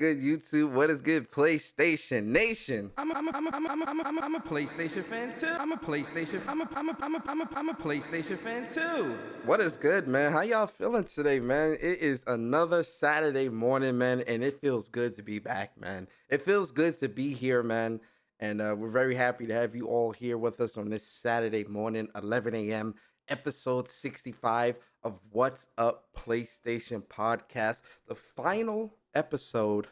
good, YouTube? What is good, PlayStation Nation? I'm a PlayStation fan too. I'm a PlayStation fan too. What is good, man? How y'all feeling today, man? It is another Saturday morning, man, and it feels good to be back, man. It feels good to be here, man. And we're very happy to have you all here with us on this Saturday morning, 11 a.m., episode 65 of What's Up PlayStation Podcast, the final episode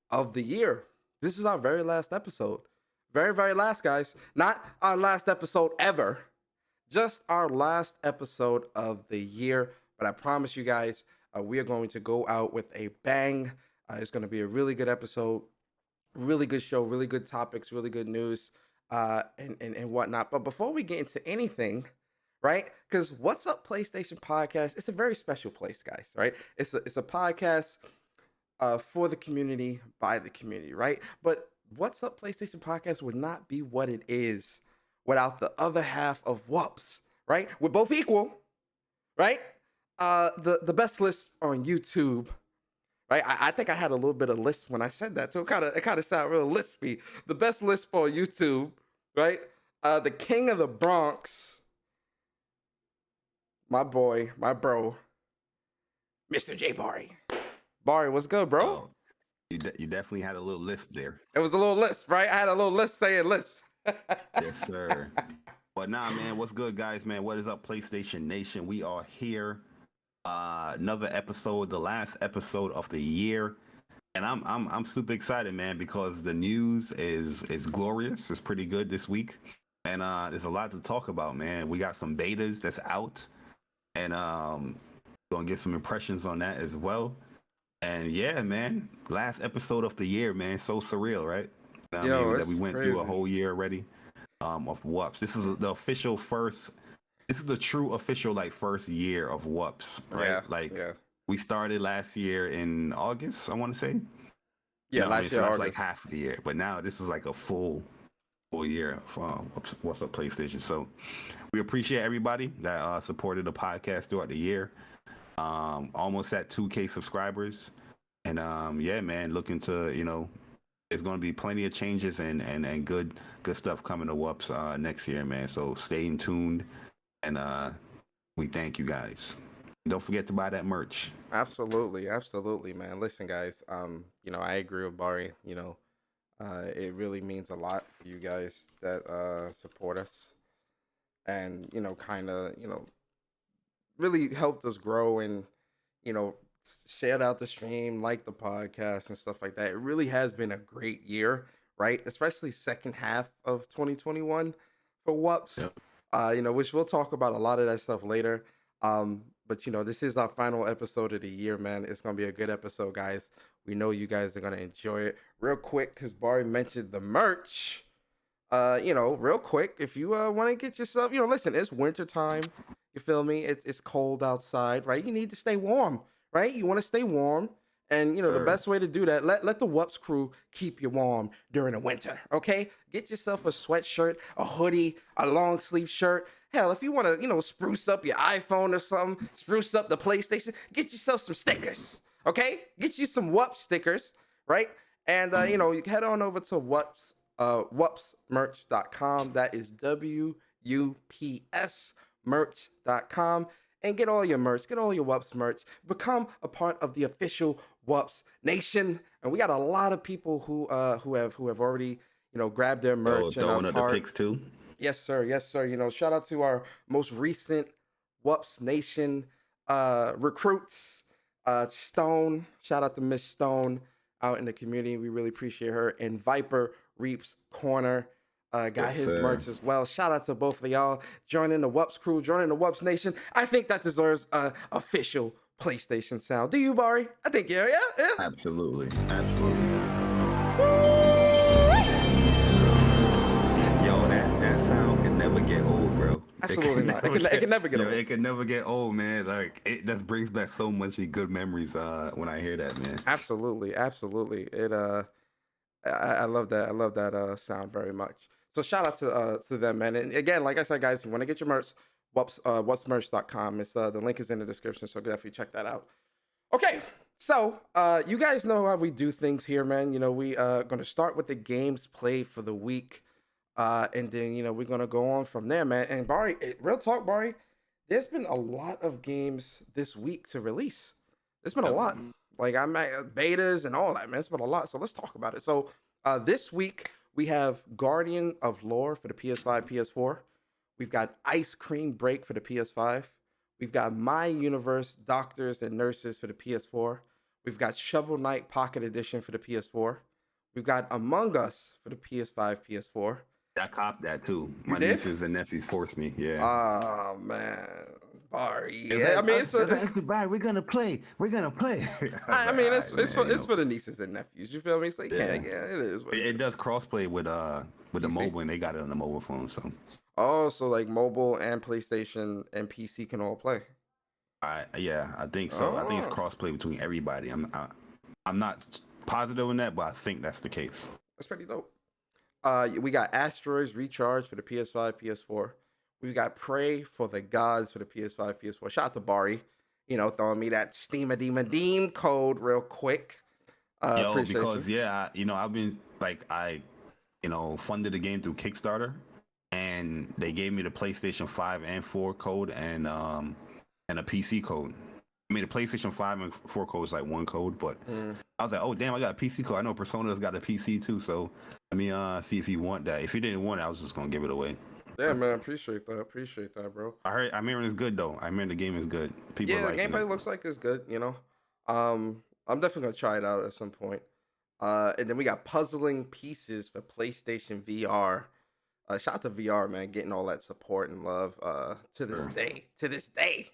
of the year. This is our very last episode. Very, very last, guys. Not our last episode ever. Just our last episode of the year. But I promise you guys, we are going to go out with a bang. It's going to be a really good episode. Really good show, really good topics, really good news, and whatnot. But before we get into anything, right? Because What's Up PlayStation Podcast, it's a very special place, guys, right? It's a podcast for the community, by the community, right? But What's Up PlayStation Podcast would not be what it is without the other half of WUPS'd, right? We're both equal, right? The best list on YouTube. Right, I think I had a little bit of lisp when I said that, so it kind of sounded real lispy. The best lisp on YouTube, right? The king of the Bronx, my boy, my bro, Mr. Jay Bari. Bari, what's good, bro? Oh, you definitely had a little lisp there. It was a little lisp, right? I had a little lisp saying lisp. Yes, sir. But nah, man, what's good, guys, man? What is up, PlayStation Nation? We are here. Another episode, the last episode of the year, and I'm super excited, man, because the news is glorious. It's pretty good this week, and there's a lot to talk about, man. We got some betas that's out, and gonna get some impressions on that as well. And yeah, man, last episode of the year, man. So surreal, right? That we went crazy. through a whole year already of WUPS'd. This is the official first. This is the true official first year of WUPS'd, right? We started last year in August, I want to say. Yeah, last year. So that's August. half the year, but now this is a full year of What's Up PlayStation. So we appreciate everybody that supported the podcast throughout the year. Almost at 2K subscribers, and yeah, man, looking to there's going to be plenty of changes and good stuff coming to WUPS'd next year, man. So stay tuned. And we thank you guys. Don't forget to buy that merch. Absolutely, man. Listen, guys. I agree with Bari. It really means a lot for you guys that support us, and really helped us grow and shared out the stream, like the podcast and stuff like that. It really has been a great year, right? Especially second half of 2021 for WUPS'd. Yep. Which we'll talk about a lot of that stuff later. But this is our final episode of the year, man. It's gonna be a good episode, guys. We know you guys are gonna enjoy it. Real quick, because Bari mentioned the merch. Real quick, if you want to get yourself, listen, it's winter time. You feel me? It's cold outside, right? You need to stay warm, right? You want to stay warm. And, the best way to do that, let the WUPS'd crew keep you warm during the winter, okay? Get yourself a sweatshirt, a hoodie, a long sleeve shirt. Hell, if you want to, spruce up your iPhone or something, spruce up the PlayStation, get yourself some stickers, okay? Get you some WUPS'd stickers, right? And, you head on over to WUPSmerch.com. That is WUPS merch.com. And get all your merch, get all your WUPS'd merch. Become a part of the official WUPS'd Nation. And we got a lot of people who have already grabbed their merch. Throwing up the pics too. Yes, sir. Shout out to our most recent WUPS'd Nation recruits, Stone. Shout out to Miss Stone out in the community. We really appreciate her. And Viper Reaps Corner. Got his merch as well. Shout out to both of y'all joining the WUPS'd crew, joining the WUPS'd Nation. I think that deserves an official PlayStation sound. Do you, Bari? I think yeah. Absolutely. Yo, that sound can never get old, bro. Absolutely not. It can never get old. It can never get old, man. It just brings back so much good memories when I hear that, man. Absolutely. It I love that. I love that sound very much. So shout out to them, man. And again, like I said, guys, if you want to get your merch, WUPSmerch.com. The link is in the description, so definitely check that out. Okay, So, you guys know how we do things here, man. We gonna start with the games played for the week, and then we're gonna go on from there, man. And Bari, real talk, Bari, there's been a lot of games this week to release. There's been a Yep. lot, like I'm at betas and all that, man. It's been a lot. So let's talk about it. So, this week we have Guardian of Lore for the PS5, PS4. We've got Ice Cream Break for the PS5. We've got My Universe Doctors and Nurses for the PS4. We've got Shovel Knight Pocket Edition for the PS4. We've got Among Us for the PS5, PS4. I copped that too. You My did? nieces and nephews forced me. Yeah. Oh man, Bari. It's Yeah, like, I mean it's actually, Barry, we're gonna play. We're gonna play. I mean it's "Alright, man, it's for the nieces and nephews. You feel me? It's like yeah, Yeah. it is. What It does crossplay with the PC? mobile, and they got it on the mobile phone. So Oh, so like mobile and PlayStation and PC can all play. I think so. I think it's Oh. crossplay between everybody. I'm not positive on that, but I think that's the case. That's pretty dope. We got Asteroids Recharge for the PS5, PS4. We got Prey for the Gods for the PS5, PS4. Shout out to Bari, throwing me that Steam code real quick. Yo, Appreciate because you. I've been like funded the game through Kickstarter, and they gave me the PlayStation 5 and 4 code and a PC code. I mean, the PlayStation 5 and 4 code is like one code, but I was like, oh damn, I got a PC code. I know Persona's got a PC too, so let me see if you want that. If you didn't want it, I was just gonna give it away. Yeah, man, appreciate that. Appreciate that, bro. I'm hearing it's good though. I'm hearing the game is good. People Yeah, are the liking gameplay it. looks like it's good. I'm definitely gonna try it out at some point. And then we got Puzzling Pieces for PlayStation VR. Shout out to VR, man, getting all that support and love to this Sure. day. To this day.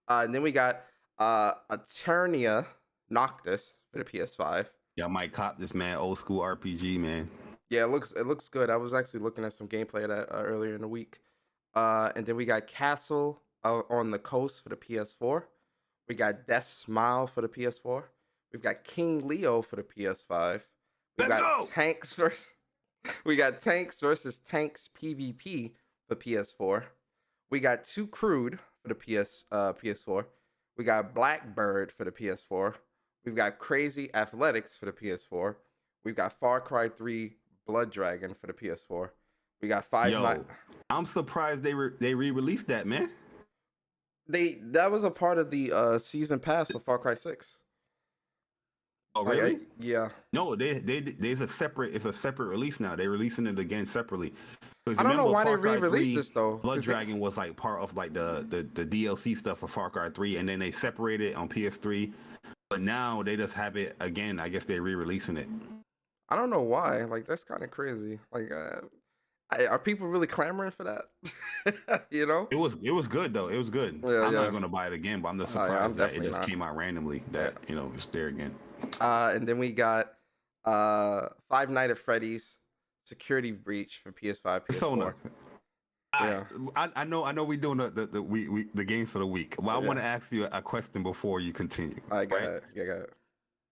And then we got Eternia Noctis for the PS5. Y'all might cop this, man. Old school RPG, man. Yeah, it looks good. I was actually looking at some gameplay of that earlier in the week. And then we got Castle on the Coast for the PS4. We got Death Smile for the PS4. We've got King Leo for the PS5. We Let's got go! We got Tanks versus Tanks PvP for PS4. We got Too Crude for the PS4. We got Blackbird for the PS4. We've got Crazy Athletics for the PS4. We've got Far Cry 3 Blood Dragon for the PS4. We got Five Yo, Nights. I'm surprised they re-released that, man. That was a part of the season pass for Far Cry 6. Oh, Like, really? yeah. No, there's it's a separate release now. They're releasing it again separately. 'Cause I don't know remember, why they Far Cry re-released 3, this though. Blood 'cause they- Dragon was like part of like the DLC stuff for Far Cry 3, and then they separated on PS3. But now they just have it again. I guess they're re-releasing it. I don't know why. Like that's kind of crazy. Like, are people really clamoring for that? It was good though. It was good. Yeah, I'm yeah. not gonna buy it again, but I'm just Oh, yeah, surprised I'm that it definitely just not. came out randomly. That it's there again. And then we got Five Nights at Freddy's Security Breach for PS5, PS4. Persona. Yeah. I know we're doing the games for the week. Well, I Yeah. want to ask you a question before you continue. I got right? it. Yeah, got it.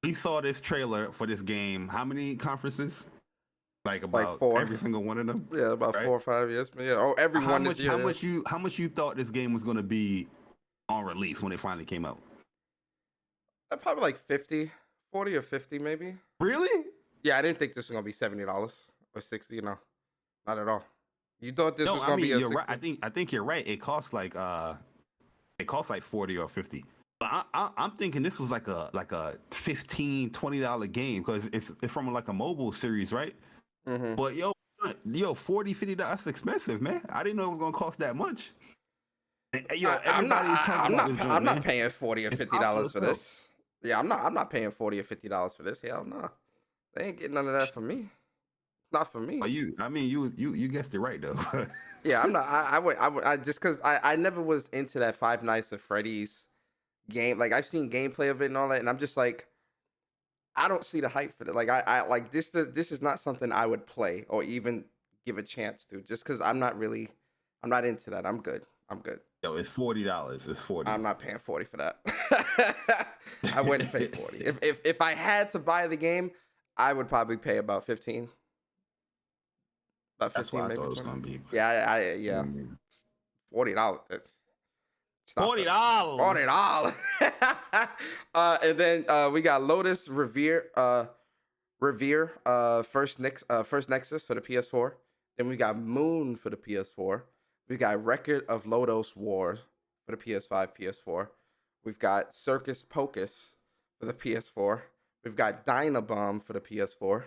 We saw this trailer for this game. How many conferences? Like about 4. every single one of them. Yeah, about right? 4 or 5 years. Yeah. Oh, everyone this year. How much you thought this game was gonna be on release when it finally came out? Probably like 50, 40 or 50 maybe. Really? Yeah, I didn't think this was gonna be $70 or 60. No, not at all. You thought this was No, I gonna mean be a you're 60? right. I think you're right. It costs like 40 or 50. But I'm thinking this was like a $15, $20 game because it's from like a mobile series, right? Mm-hmm. But yo, $40, $50, that's expensive, man. I didn't know it was gonna cost that much. And, yo, everybody's talking about this joint, I'm not man. paying $40 or It's $50 for popular, this. Yeah, I'm not paying $40 or $50 for this. Hell no. They ain't getting none of that for me. Not for me. Are you? I mean, you guessed it right though. Yeah, I'm not. I just because I never was into that Five Nights at Freddy's game. Like I've seen gameplay of it and all that, and I'm just like, I don't see the hype for it. Like I like this. This is not something I would play or even give a chance to. Just because I'm not into that. I'm good. Yo, it's $40. It's 40. I'm not paying 40 for that. I wouldn't pay 40. If I had to buy the game, I would probably pay about 15. About 15, That's what I maybe thought it was 20. gonna be. Yeah, yeah. $40. Stop it. $40. $40. And then we got Lotus Revere, first Nexus for the PS4. Then we got Moon for the PS4. We got Record of Lodos War for the PS5, PS4. We've got Circus Pocus for the PS4. We've got Dynabomb for the PS4.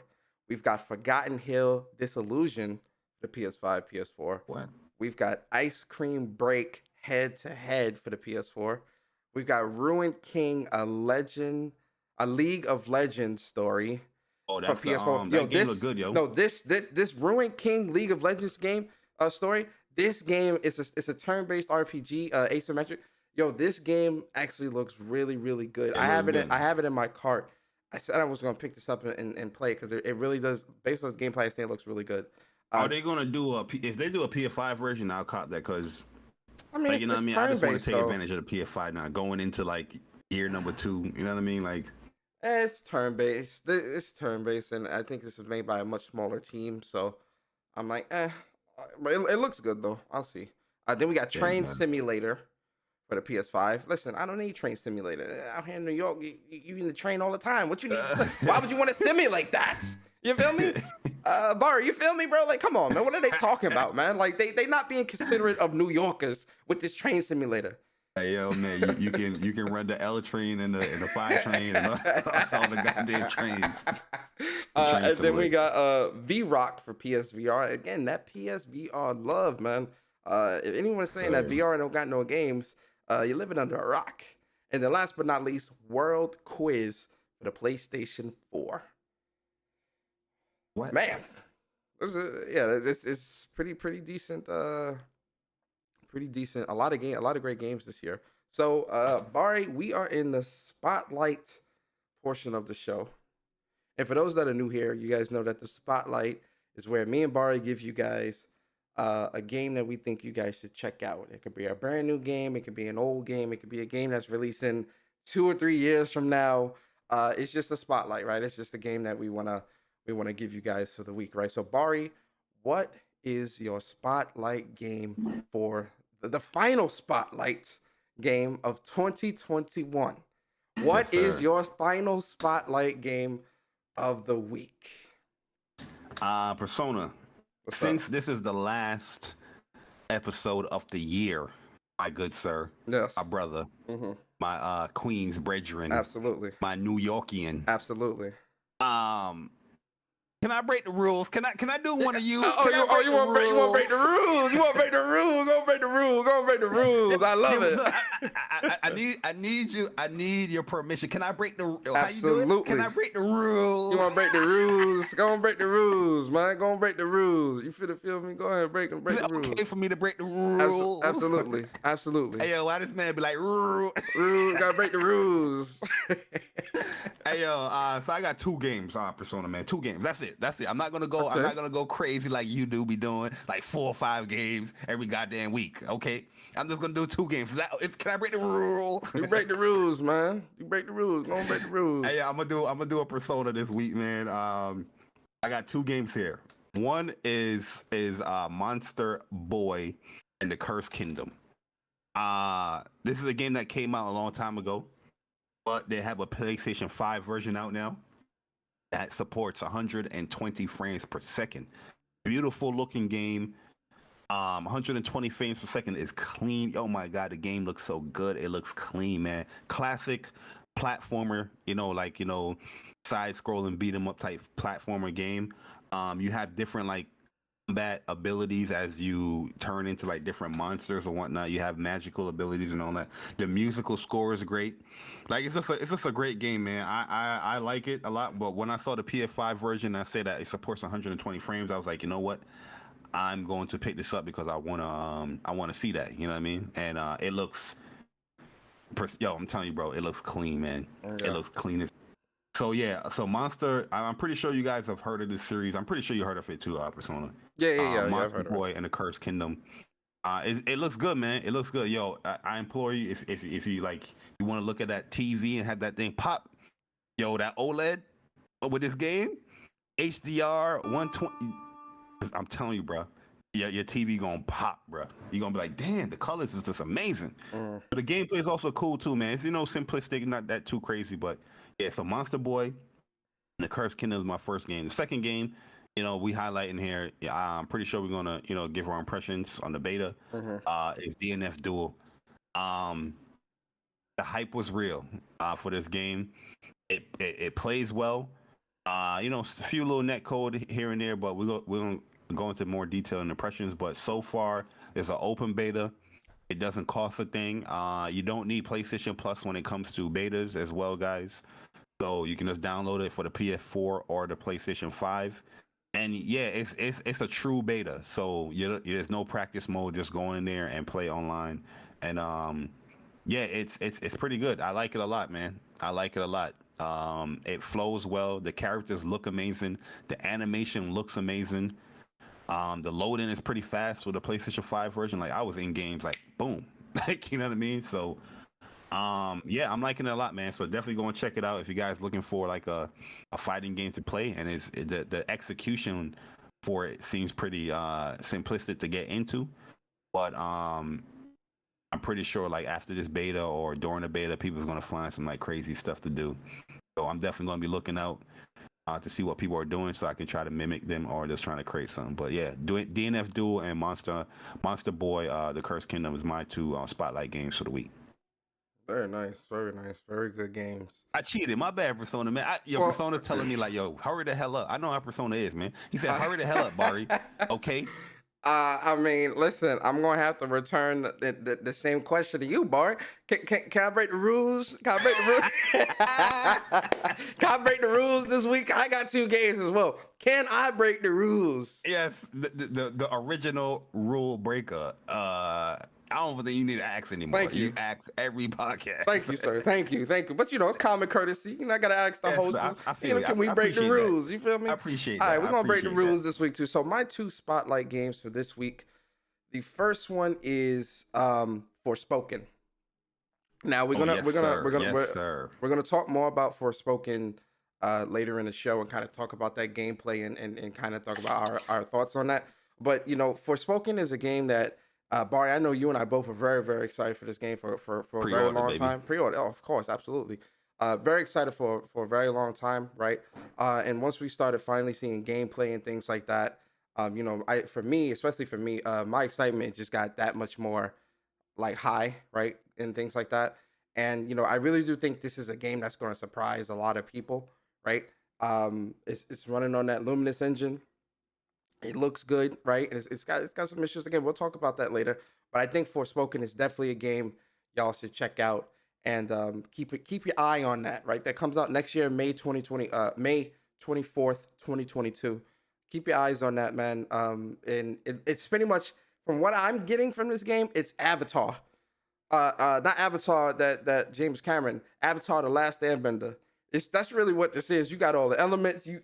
We've got Forgotten Hill Disillusion for the PS5, PS4. What? We've got Ice Cream Break Head to Head for the PS4. We've got Ruined King, a League of Legends story. Oh, that's for PS4. that game look good, yo. No, this Ruined King League of Legends game story. This game is a turn-based RPG, asymmetric. Yo, this game actually looks really, really good. I have it in my cart. I said I was gonna pick this up and play it because it really does. Based on the gameplay, I think it looks really good. Are they gonna do if they do a PS5 version? I'll cop that because I mean, you know what I mean. I just want to take advantage of the PS5 now, going into like year number 2. You know what I mean? Like, it's turn-based. It's turn-based, and I think this is made by a much smaller team. So I'm like, but it looks good though. I'll see. Then we got Train Simulator for the PS5. Listen, I don't need Train Simulator. Out here in New York, you in the train all the time. What you need? Why would you want to simulate that? You feel me? Bari, you feel me, bro? Like, come on, man. What are they talking about, man? Like, they not being considerate of New Yorkers with this train simulator. Hey, yo, man, you can run the L train and the 5 train and all the goddamn trains. And then we got V-Rock for PSVR. Again, that PSVR love, man. If anyone is saying that VR don't got no games, you're living under a rock. And then last but not least, World Quiz for the PlayStation 4. What? Man, it's pretty decent. Pretty decent. A lot of great games this year. So, Bari, we are in the spotlight portion of the show. And for those that are new here, you guys know that the spotlight is where me and Bari give you guys a game that we think you guys should check out. It could be a brand new game. It could be an old game. It could be a game that's releasing 2 or 3 years from now. It's just a spotlight, right? It's just a game that we want to give you guys for the week, right? So, Bari, what is your spotlight game for the final spotlight game of 2021? What is your final spotlight game of the week? Persona. Since this is the last episode of the year, my good sir, yes, my brother, my Queens brethren, absolutely, my New Yorkian, absolutely. Can I break the rules? Can I do one of you? You want to break the rules? You want to break the rules? Go break the rules. Go break the rules. I love it. I need your permission. Can I break the? Absolutely. How you doing? Can I break the rules? You want to break the rules? Go and break the rules, man. Go and break the rules. You feel me? Go ahead, break the rules. Okay for me to break the rules? Absolutely. Hey yo, why this man be like rules? Gotta break the rules. Hey yo, so I got 2 games on Persona, man. 2 games. That's it. I'm not gonna go. Okay. I'm not gonna go crazy like you do be doing, like 4 or 5 games every goddamn week. Okay, I'm just gonna do 2 games. Can I break the rules? You break the rules, man. You break the rules. Go and break the rules. Hey, I'm gonna do a Persona this week, man. I got 2 games here. One is Monster Boy and the Cursed Kingdom. This is a game that came out a long time ago, but they have a PlayStation 5 version out now that supports 120 frames per second. Beautiful looking game. 120 frames per second is clean. Oh my god, the game looks so good. It looks clean, man. Classic platformer, side scrolling beat 'em up type platformer game. You have different like combat abilities as you turn into like different monsters or whatnot. You have magical abilities and all that. The musical score is great. Like it's just a great game, man. I like it a lot. But when I saw the PS5 version, I said that it supports 120 frames. I was like, you know what? I'm going to pick this up because I wanna see that. You know what I mean? And it looks, I'm telling you, bro, it looks clean, man. Yeah. It looks clean. So yeah, so Monster. I'm pretty sure you guys have heard of this series. I'm pretty sure you heard of it too, Persona. Yeah. Monster Boy and the Cursed Kingdom. It looks good, man. It looks good. Yo, I implore you, if you like, you want to look at that TV and have that thing pop. Yo, that OLED with this game, HDR 120. I'm telling you, bro, your TV gonna pop, bro. You're gonna be like, damn, the colors is just amazing. Mm. But the gameplay is also cool too, man. It's simplistic, not that too crazy, but yeah. So Monster Boy, the Cursed Kingdom is my first game. The second game, we highlighting here. I'm pretty sure we're gonna give our impressions on the beta. Mm-hmm. Is DNF Duel. Um, the hype was real for this game. It plays well. A few little net code here and there, but we're gonna go into more detail and impressions. But so far, it's an open beta. It doesn't cost a thing. You don't need PlayStation Plus when it comes to betas as well, guys. So you can just download it for the PS4 or the PlayStation 5. And yeah, it's a true beta. So there's no practice mode. Just go in there and play online. And yeah, it's pretty good. I like it a lot, man. I like it a lot. It flows well. The characters look amazing. The animation looks amazing. The loading is pretty fast with the PlayStation 5 version. Like I was in games like boom. Like you know what I mean? So yeah, I'm liking it a lot, man. So definitely go and check it out if you guys looking for like a fighting game to play. And the execution for it seems pretty simplistic to get into. But I'm pretty sure like after this beta or during the beta, people's gonna find some like crazy stuff to do. So I'm definitely gonna be looking out to see what people are doing, so I can try to mimic them or just trying to create something. But yeah, DNF Duel and Monster Boy, The Cursed Kingdom is my two spotlight games for the week. Very nice, very good games. I cheated. My bad, Persona, man. Persona telling me like, yo, hurry the hell up. I know how Persona is, man. He said, hurry the hell up, Bari. Okay. I mean, listen, I'm gonna have to return the same question to you, Bart. Can I break the rules? Can I break the rules? Can I break the rules this week? I got 2 games as well. Can I break the rules? Yes, the original rule breaker. I don't think you need to ask anymore. Thank you. You ask every podcast. Thank you, sir. Thank you. But it's common courtesy. I gotta ask the host. I feel can we break the rules? You feel me? I appreciate that. All right, we're gonna break the rules this week too. So my 2 spotlight games for this week. The first one is Forspoken. Now we're gonna talk more about Forspoken later in the show and kind of talk about that gameplay and kind of talk about our thoughts on that. But Forspoken is a game that Bari, I know you and I both are very, very excited for this game for a very long time. Pre-order, of course, absolutely. Very excited for a very long time, right? And once we started finally seeing gameplay and things like that, especially for me, my excitement just got that much more like high, right? And things like that. And I really do think this is a game that's going to surprise a lot of people, right? It's running on that Luminous engine. It looks good, right? And it's got some issues. Again, we'll talk about that later. But I think Forspoken is definitely a game y'all should check out and keep your eye on that, right? That comes out next year, May 24th, 2022. Keep your eyes on that, man. And it's pretty much from what I'm getting from this game, it's Avatar. Not Avatar that James Cameron, Avatar: The Last Airbender. That's really what this is. You got all the elements. You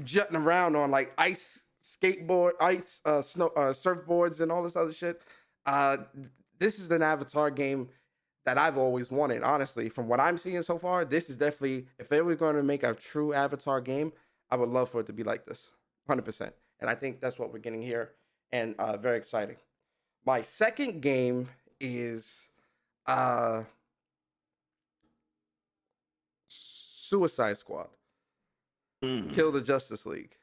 jutting around on like ice snow surfboards and all this other shit. This is an Avatar game that I've always wanted. Honestly, from what I'm seeing so far, this is definitely, if they were going to make a true Avatar game, I would love for it to be like this, 100%. And I think that's what we're getting here, and very exciting. My second game is Suicide Squad. Kill the Justice League.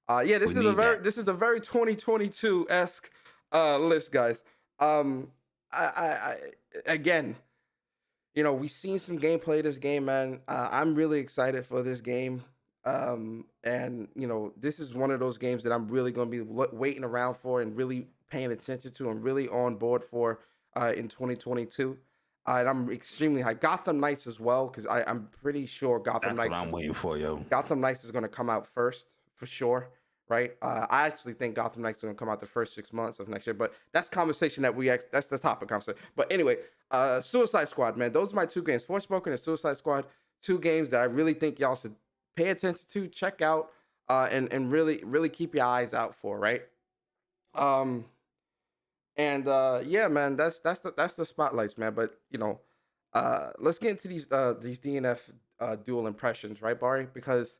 This is a very 2022-esque list, guys. Again, we've seen some gameplay of this game, man. I'm really excited for this game. And this is one of those games that I'm really going to be waiting around for and really paying attention to and really on board for in 2022. And I'm extremely hyped. Gotham Knights as well, because I'm pretty sure Gotham Knights. That's what I'm waiting for, yo. Gotham Knights is going to come out first, for sure, right? I actually think Gotham Knights is going to come out the first 6 months of next year, but that's conversation that's the topic conversation. But anyway, Suicide Squad, man. Those are my 2 games, Forspoken and Suicide Squad. 2 games that I really think y'all should pay attention to, check out, and really, really keep your eyes out for, right? Yeah, man, that's the spotlights, man. But let's get into these DNF Duel Impressions, right, Bari? Because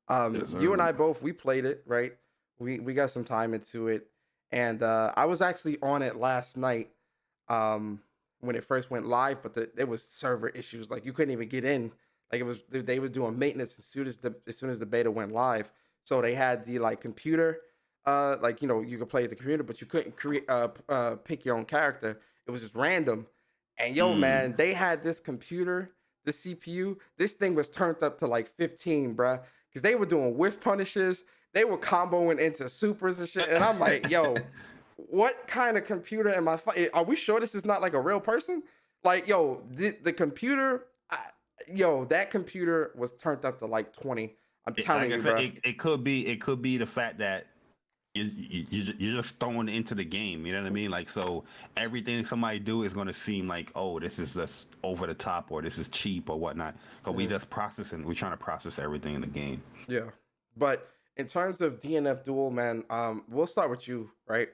you and I both, we played it, right? We got some time into it, and I was actually on it last night when it first went live, but there was server issues. Like you couldn't even get in. Like it was they were doing maintenance as soon as the beta went live. So they had the like computer, like you could play the computer, but you couldn't create pick your own character. It was just random. And yo, Mm. man, they had this computer, the CPU. This thing was turned up to like 15, bruh, because they were doing whiff punishes. They were comboing into supers and shit. And I'm like, yo, what kind of computer am I? Are we sure this is not like a real person? Like, yo, the computer, yo, that computer was turned up to like 20. I'm telling Like I you, said, bro. it could be the fact that you're just thrown into the game. You know what I mean? Like, so everything somebody do is going to seem like, oh, this is just over the top, or this is cheap, or whatnot. Because we Mhm. just processing, we're trying to process everything in the game. Yeah. But in terms of DNF Duel, man, we'll start with you, right?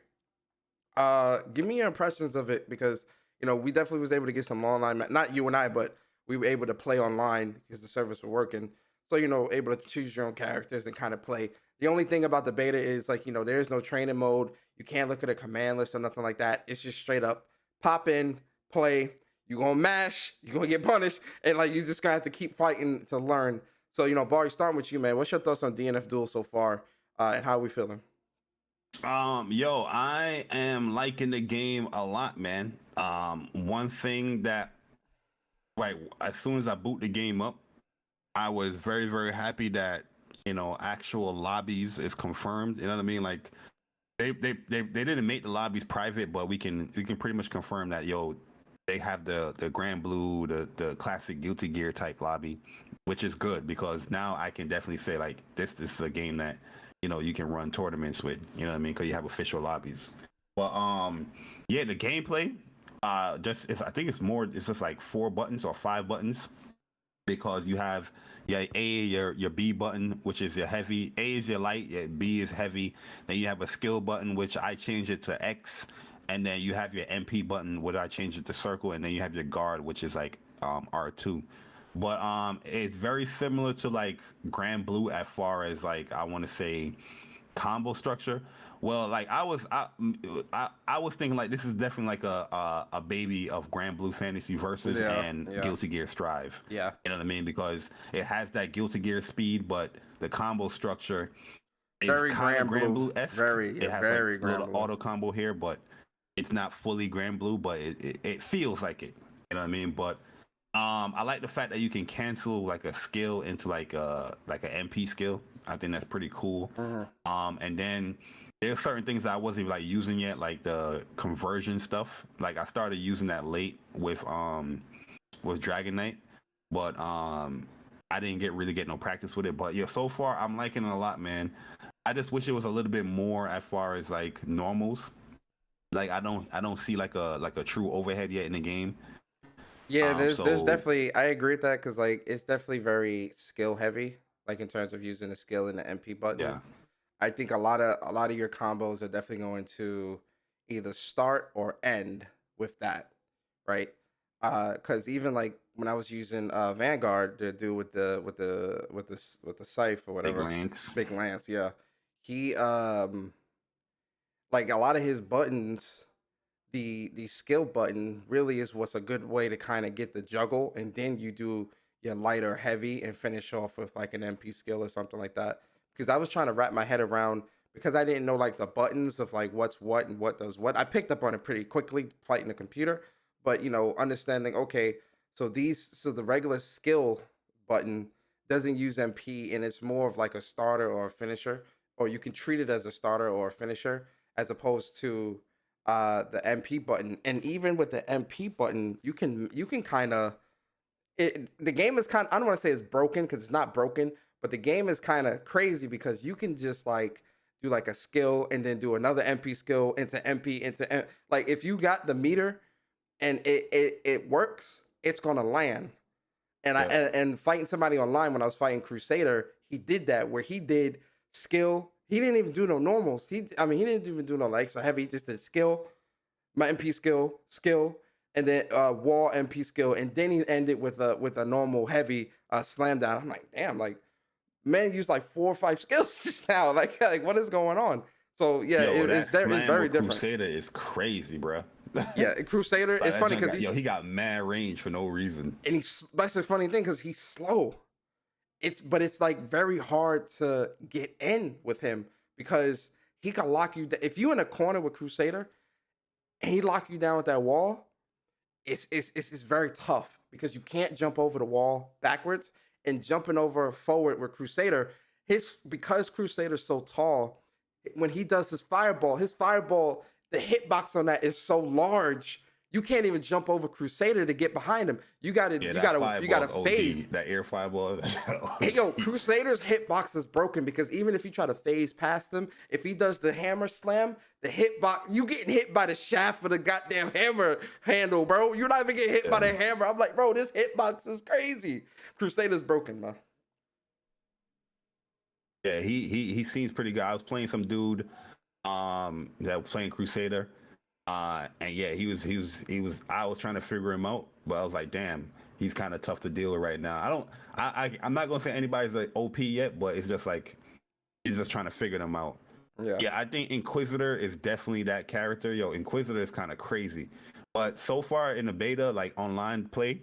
Give me your impressions of it because we definitely was able to get some online, not you and I, but we were able to play online because the servers were working. So able to choose your own characters and kind of play. The only thing about the beta is like there is no training mode. You can't look at a command list or nothing like that. It's just straight up pop in, play. You gonna mash, you gonna get punished, and like you just gonna have to keep fighting to learn. So Bari, starting with you, man. What's your thoughts on DNF Duel so far, and how are we feeling? Yo, I am liking the game a lot, man. One thing that, right, as soon as I boot the game up, I was very, very happy that actual lobbies is confirmed. You know what I mean? Like they didn't make the lobbies private, but we can pretty much confirm that they have the Granblue, the classic Guilty Gear type lobby, which is good because now I can definitely say like this is a game that you can run tournaments with. You know what I mean? Because you have official lobbies. But yeah, the gameplay, I think it's just like 4 buttons or 5 buttons because you have your A, your B button, which is your heavy. A is your light. Your B is heavy. Then you have a skill button, which I changed it to X, and then you have your MP button, which I changed it to circle, and then you have your guard, which is like R2. But it's very similar to like Grand Blue as far as like I want to say combo structure. Well, like I was thinking like this is definitely like a baby of Granblue Fantasy Versus Yeah, and yeah, Guilty Gear Strive. yeah. You know what I mean? Because it has that Guilty Gear speed, but the combo structure is Very kind of Grand Blue. Granblue esque. Very, It yeah, has like very a little Grand Blue. auto combo here, but it's not fully Granblue, but it feels like it. You know what I mean? But I like the fact that you can cancel like a skill into like an MP skill. I think that's pretty cool. Mhm. And then there's certain things that I wasn't like using yet, like the conversion stuff. Like I started using that late with Dragon Knight, but I didn't really get no practice with it. But yeah, so far I'm liking it a lot, man. I just wish it was a little bit more as far as like normals. Like I don't see like a true overhead yet in the game. Yeah, there's So definitely I agree with that because like it's definitely very skill heavy, like in terms of using the skill and the MP yeah, buttons. I think a lot of your combos are definitely going to either start or end with that, right? Because even like when I was using Vanguard to do with the scythe or big whatever, Lance. big lance, yeah, he like a lot of his buttons, the skill button really is what's a good way to kind of get the juggle, and then you do your light or heavy and finish off with like an MP skill or something like that. Because I was trying to wrap my head around because I didn't know like the buttons of like what's what and what does what. I picked up on it pretty quickly fighting the computer, but understanding okay, so the regular skill button doesn't use MP and it's more of like a starter or a finisher, or you can treat it as a starter or a finisher as opposed to the MP button. And even with the MP button, you can kind of the game is kind of, I don't want to say it's broken because it's not broken, but the game is kind of crazy because you can just like do like a skill and then do another MP skill into MP like if you got the meter and it works, it's gonna land. And I Yeah, and fighting somebody online when I was fighting Crusader, he did that where he did skill. He didn't even do no normals. He didn't even do no like so heavy. He just did skill, my MP skill, and then wall MP skill, and then he ended with a normal heavy slam down. I'm like, damn, like man used like 4 or 5 skills just now. Like what is going on? So yeah, Yo, it's that there. It's slam very with different. Crusader is crazy, bro. Yeah, Crusader. Like It's that funny junk because got, yo, he got mad range for no reason. that's the funny thing because he's slow. It's like very hard to get in with him because he can lock you. If you in a corner with Crusader and he lock you down with that wall, it's very tough because you can't jump over the wall backwards and jumping over forward with Crusader. Because Crusader's so tall, when he does his fireball, the hitbox on that is so large. You can't even jump over Crusader to get behind him. Yeah, You that gotta fireball is phase. OD. That air fireball. Hey, yo, Crusader's hitbox is broken because even if you try to phase past him, if he does the hammer slam, the hitbox, you getting hit by the shaft of the goddamn hammer handle, bro. You're not even getting hit by the hammer. I'm like, bro, this hitbox is crazy. Crusader's broken, man. Yeah, he seems pretty good. I was playing some dude that was playing Crusader. And yeah, he was I was trying to figure him out, but I was like, damn, he's kind of tough to deal with right now. I'm not gonna say anybody's like OP yet, but it's just like he's just trying to figure them out. Yeah, I think Inquisitor is definitely that character. Yo, Inquisitor is kind of crazy. But so far in the beta, like online play,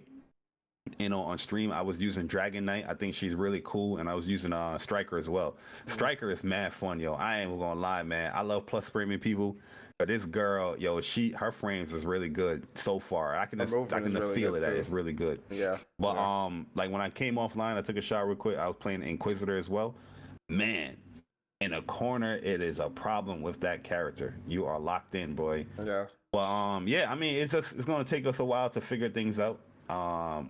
on stream, I was using Dragon Knight. I think she's really cool, and I was using Striker as well. Striker is mad fun, yo. I ain't gonna lie, man. I love plus framing people, but this girl, yo, her frames is really good so far. I can just really feel it that it's really good. Yeah. But like when I came offline, I took a shot real quick. I was playing Inquisitor as well. Man, in a corner, it is a problem with that character. You are locked in, boy. Yeah. Well, yeah. I mean, it's gonna take us a while to figure things out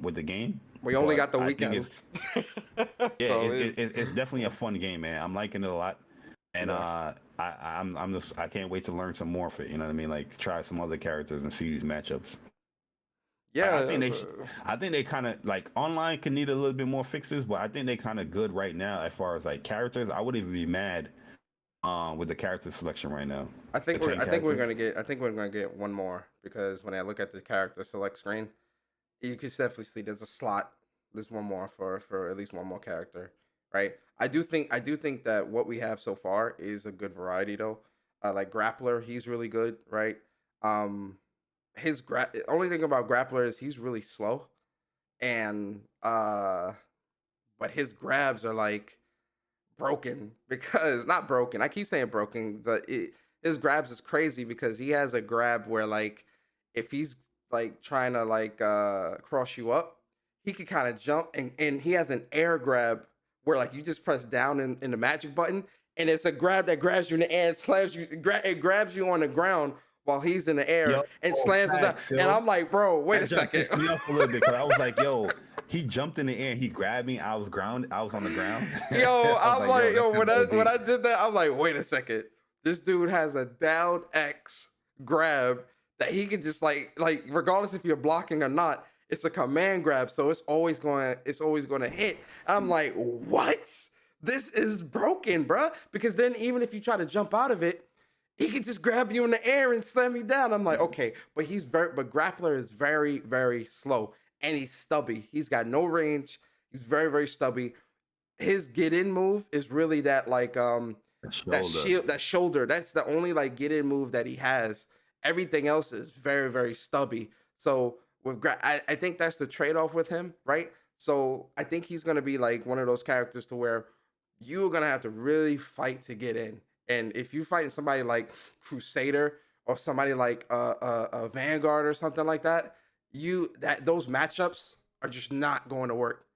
with the game. We only got the weekend. It's definitely a fun game, man. I'm liking it a lot, and I can't wait to learn some more of it. You know what I mean? Like try some other characters and see these matchups. Yeah, I think they kind of like online can need a little bit more fixes, but I think they kind of good right now as far as like characters. I wouldn't even be mad with the character selection right now. I think we're gonna get one more because when I look at the character select screen, you can definitely see there's a slot. There's one more for at least one more character, right? I do think that what we have so far is a good variety though. Like Grappler, he's really good, right? Only thing about Grappler is he's really slow, and but his grabs are like broken because not broken. I keep saying broken, but his grabs is crazy because he has a grab where like if he's like trying to like cross you up, he can kind of jump and he has an air grab where like you just press down in the magic button and it's a grab that grabs you in the air and slams you. It grabs you on the ground while he's in the air and slams him down. And I'm like, bro, wait a second. Me up a little bit because I was like, yo, he jumped in the air and he grabbed me. I was grounded. I was on the ground. Yo, I'm like, when I did that, I'm like, wait a second. This dude has a down X grab that he can just like regardless if you're blocking or not, it's a command grab, so it's always going to hit. I'm like, what? This is broken, bruh. Because then even if you try to jump out of it, he can just grab you in the air and slam you down. I'm like, okay, but Grappler is very, very slow and he's stubby. He's got no range. He's very, very stubby. His get in move is really that like that shoulder. That's the only like get in move that he has. Everything else is very, very stubby. So I think that's the trade-off with him, right? So I think he's gonna be like one of those characters to where you're gonna have to really fight to get in. And if you fight somebody like Crusader or somebody like a Vanguard or something like that, those matchups are just not going to work.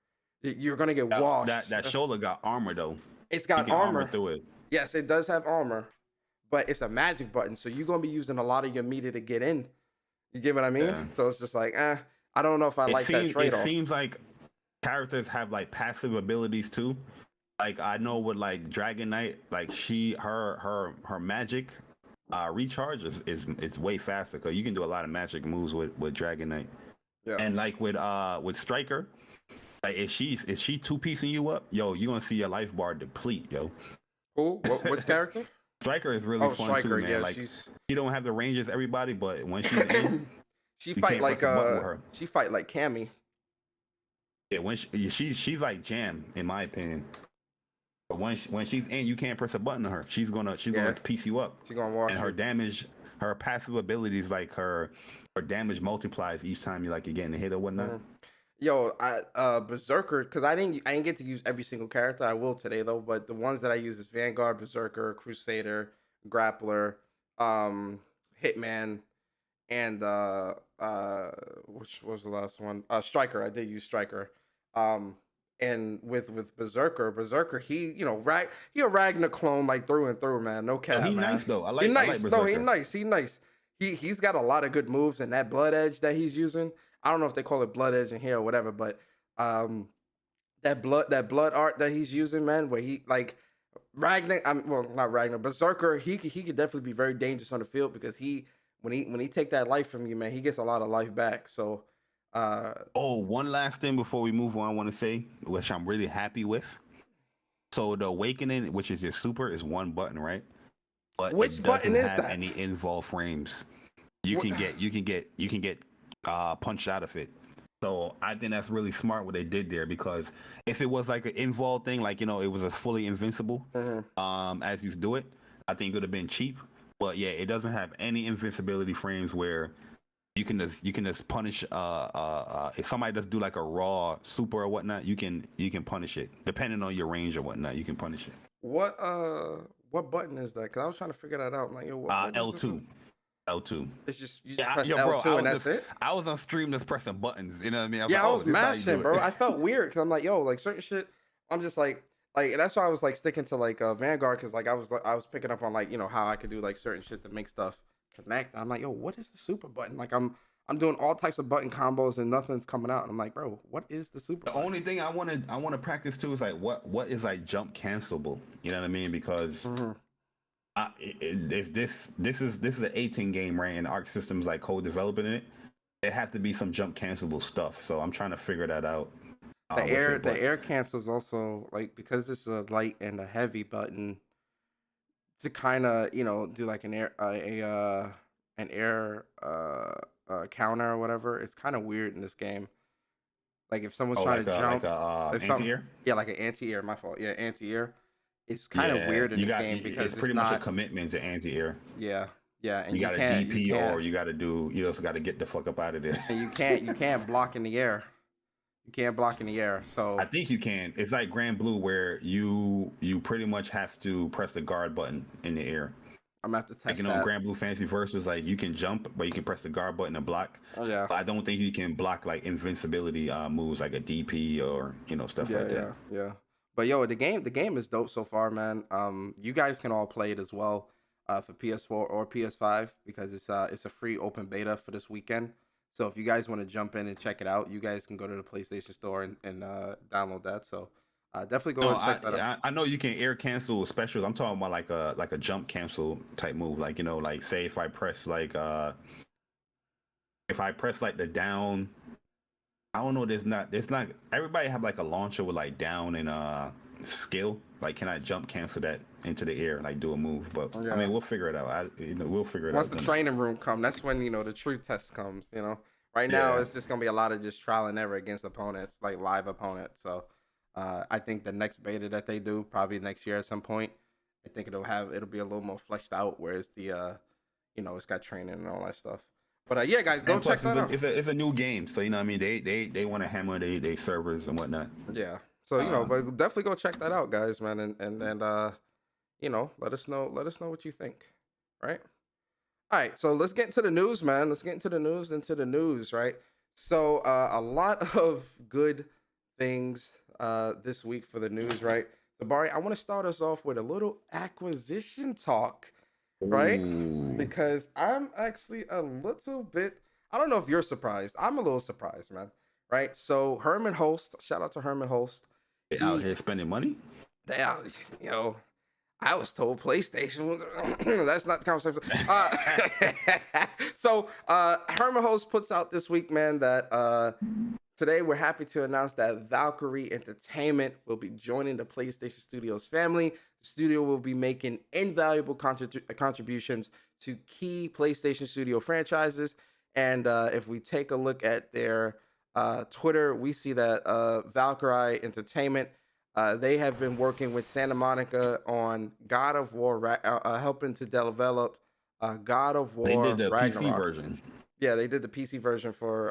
You're gonna get washed. That shoulder got armor though. It's got armor through it. Yes, it does have armor, but it's a magic button, so you're gonna be using a lot of your meter to get in. You get what I mean? Yeah. So it's just like, I don't know if I like that trade-off. It seems like characters have like passive abilities too. Like I know with like Dragon Knight, like her magic recharge is way faster because you can do a lot of magic moves with Dragon Knight. Yeah. And like with Striker, like if she two-piecing you up, yo, you're gonna see your life bar deplete, yo. Who? Which character? Striker is really fun too, man. Yeah, like she don't have the ranges everybody, but when she's in, she fight like Cammy. Yeah, when she's like Jam, in my opinion. But when she's in, you can't press a button on her. She's gonna Yeah, piece you up, she's gonna wash and you. her passive abilities, like her damage multiplies each time you're getting hit or whatnot. Mhm. Yo, Berserker, because I didn't get to use every single character. I will today though, but the ones that I use is Vanguard, Berserker, Crusader, Grappler, Hitman, and which was the last one? Striker. I did use Striker. Um, and with Berserker, he he a Ragnar clone like through and through, man. No Yo, cap, he nice man. though. He I like nice. No, he Berserker. nice. He nice. He's got a lot of good moves, and that blood edge that he's using. I don't know if they call it blood edge in here or whatever, but um that blood art that he's using, man, where he like Ragnar, well, not Ragnar, Berserker, he could definitely be very dangerous on the field because when he take that life from you, man, he gets a lot of life back. So Oh, one last thing before we move on, I want to say, which I'm really happy with. So the awakening, which is your super, is one button, right? But which it button doesn't is have that? any involved frames. You Wh- can get punched out of it. So I think that's really smart what they did there, because if it was like an involved thing, like it was a fully invincible, Mhm. as you do it, I think it would have been cheap. But yeah, it doesn't have any invincibility frames where you can just punish if somebody does do like a raw super or whatnot, you can punish it depending on your range or whatnot. You can punish it. What button is that? Because I was trying to figure that out. I'm like, yo, what button is this? L2. L2. It's just you just Yeah, press yo, bro, L2 and that's it. I was on stream just pressing buttons. You know what I mean? Yeah, I oh, was this how you do mashing, it. bro. I felt weird because I'm like, yo, like certain shit. I'm just like that's why I was like sticking to like Vanguard because like I was picking up on like how I could do like certain shit to make stuff connect. I'm like, yo, what is the super button? Like I'm doing all types of button combos and nothing's coming out. And I'm like, bro, what is the super The button? only thing I want to practice too is like what is like jump cancelable. You know what I mean? Because Mm-hmm. if this is an 18 game, right, and Arc Systems like co-developing it, it has to be some jump cancelable stuff. So I'm trying to figure that out. The With air it, the air cancels also like because it's a light and a heavy button to kind of do like an air counter or whatever. It's kind of weird in this game. Like if someone's oh, trying to like jump, a if something, anti-air. yeah, like an anti-air. My fault. Yeah, anti-air. It's kind of Yeah, weird in this game because it's it's pretty much a not. commitment to anti-air. Yeah, yeah, and You got to DP or you got to do. You also got to get the fuck up out of there. and you can't block in the air. You can't block in the air. I So think you can. It's like Granblue where you pretty much have to press the guard button in the air. I'm gonna have to Like test in that. Granblue Fantasy versus like you can jump, but you can press the guard button and block. Oh yeah, But I don't think you can block like invincibility moves like a DP or stuff yeah, like yeah, that. yeah. But yo, the game is dope so far, man. You guys can all play it as well, for PS4 or PS5 because it's a free open beta for this weekend. So if you guys want to jump in and check it out, you guys can go to the PlayStation Store and download that. So definitely go No, and check that out. I know you can air cancel specials. I'm talking about like a jump cancel type move. Like like say if I press like the down. I don't know. There's not. Everybody have like a launcher with like down and skill. Like, can I jump cancel that into the air, like do a move? But I Yeah. mean, we'll figure it out. We'll figure it Once out. the Then. training room come, that's when the true test comes. Right now Yeah. it's just gonna be a lot of just trial and error against opponents, like live opponents. So I think the next beta that they do, probably next year at some point, I think it'll be a little more fleshed out. Whereas it's got training and all that stuff. But yeah, guys, go And check plus, that out. it's a new game, so you know what I mean. They want to hammer they servers and whatnot. Yeah. So but definitely go check that out, guys, man, and let us know what you think, right? All right, so let's get into the news, man. Let's get into the news, right? So a lot of good things this week for the news, right? So Bari, I want to start us off with a little acquisition talk, right? Ooh. Because I'm actually a little bit, I don't know if you're surprised. I'm a little surprised, man. Right? So Herman Holst, shout out to Herman Holst. They out here spending money. They out, I was told PlayStation was. That's not the conversation. So Herman Host puts out this week, man, that today we're happy to announce that Valkyrie Entertainment will be joining the PlayStation Studios family. The studio will be making invaluable contributions to key PlayStation Studio franchises. And if we take a look at their Twitter, we see that Valkyrie Entertainment They have been working with Santa Monica on God of War, helping to develop God of They did War the PC Ragnarok. version. Yeah, they did the PC version for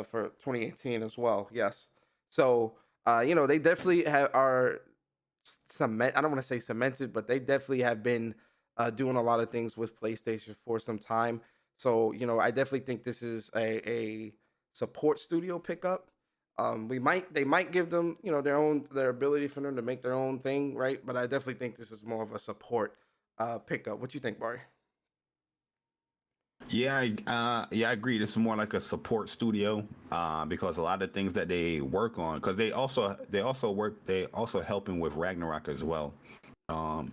for 2018 as well. Yes. So they definitely are cement. I don't want to say cemented, but they definitely have been doing a lot of things with PlayStation for some time. So I definitely think this is a support studio pickup. They might give them their ability for them to make their own thing, right? But I definitely think this is more of a support pickup. What you think, Barry? Yeah, I agree. This is more like a support studio, because a lot of things that they work on, because they also helping with Ragnarok as well. Um,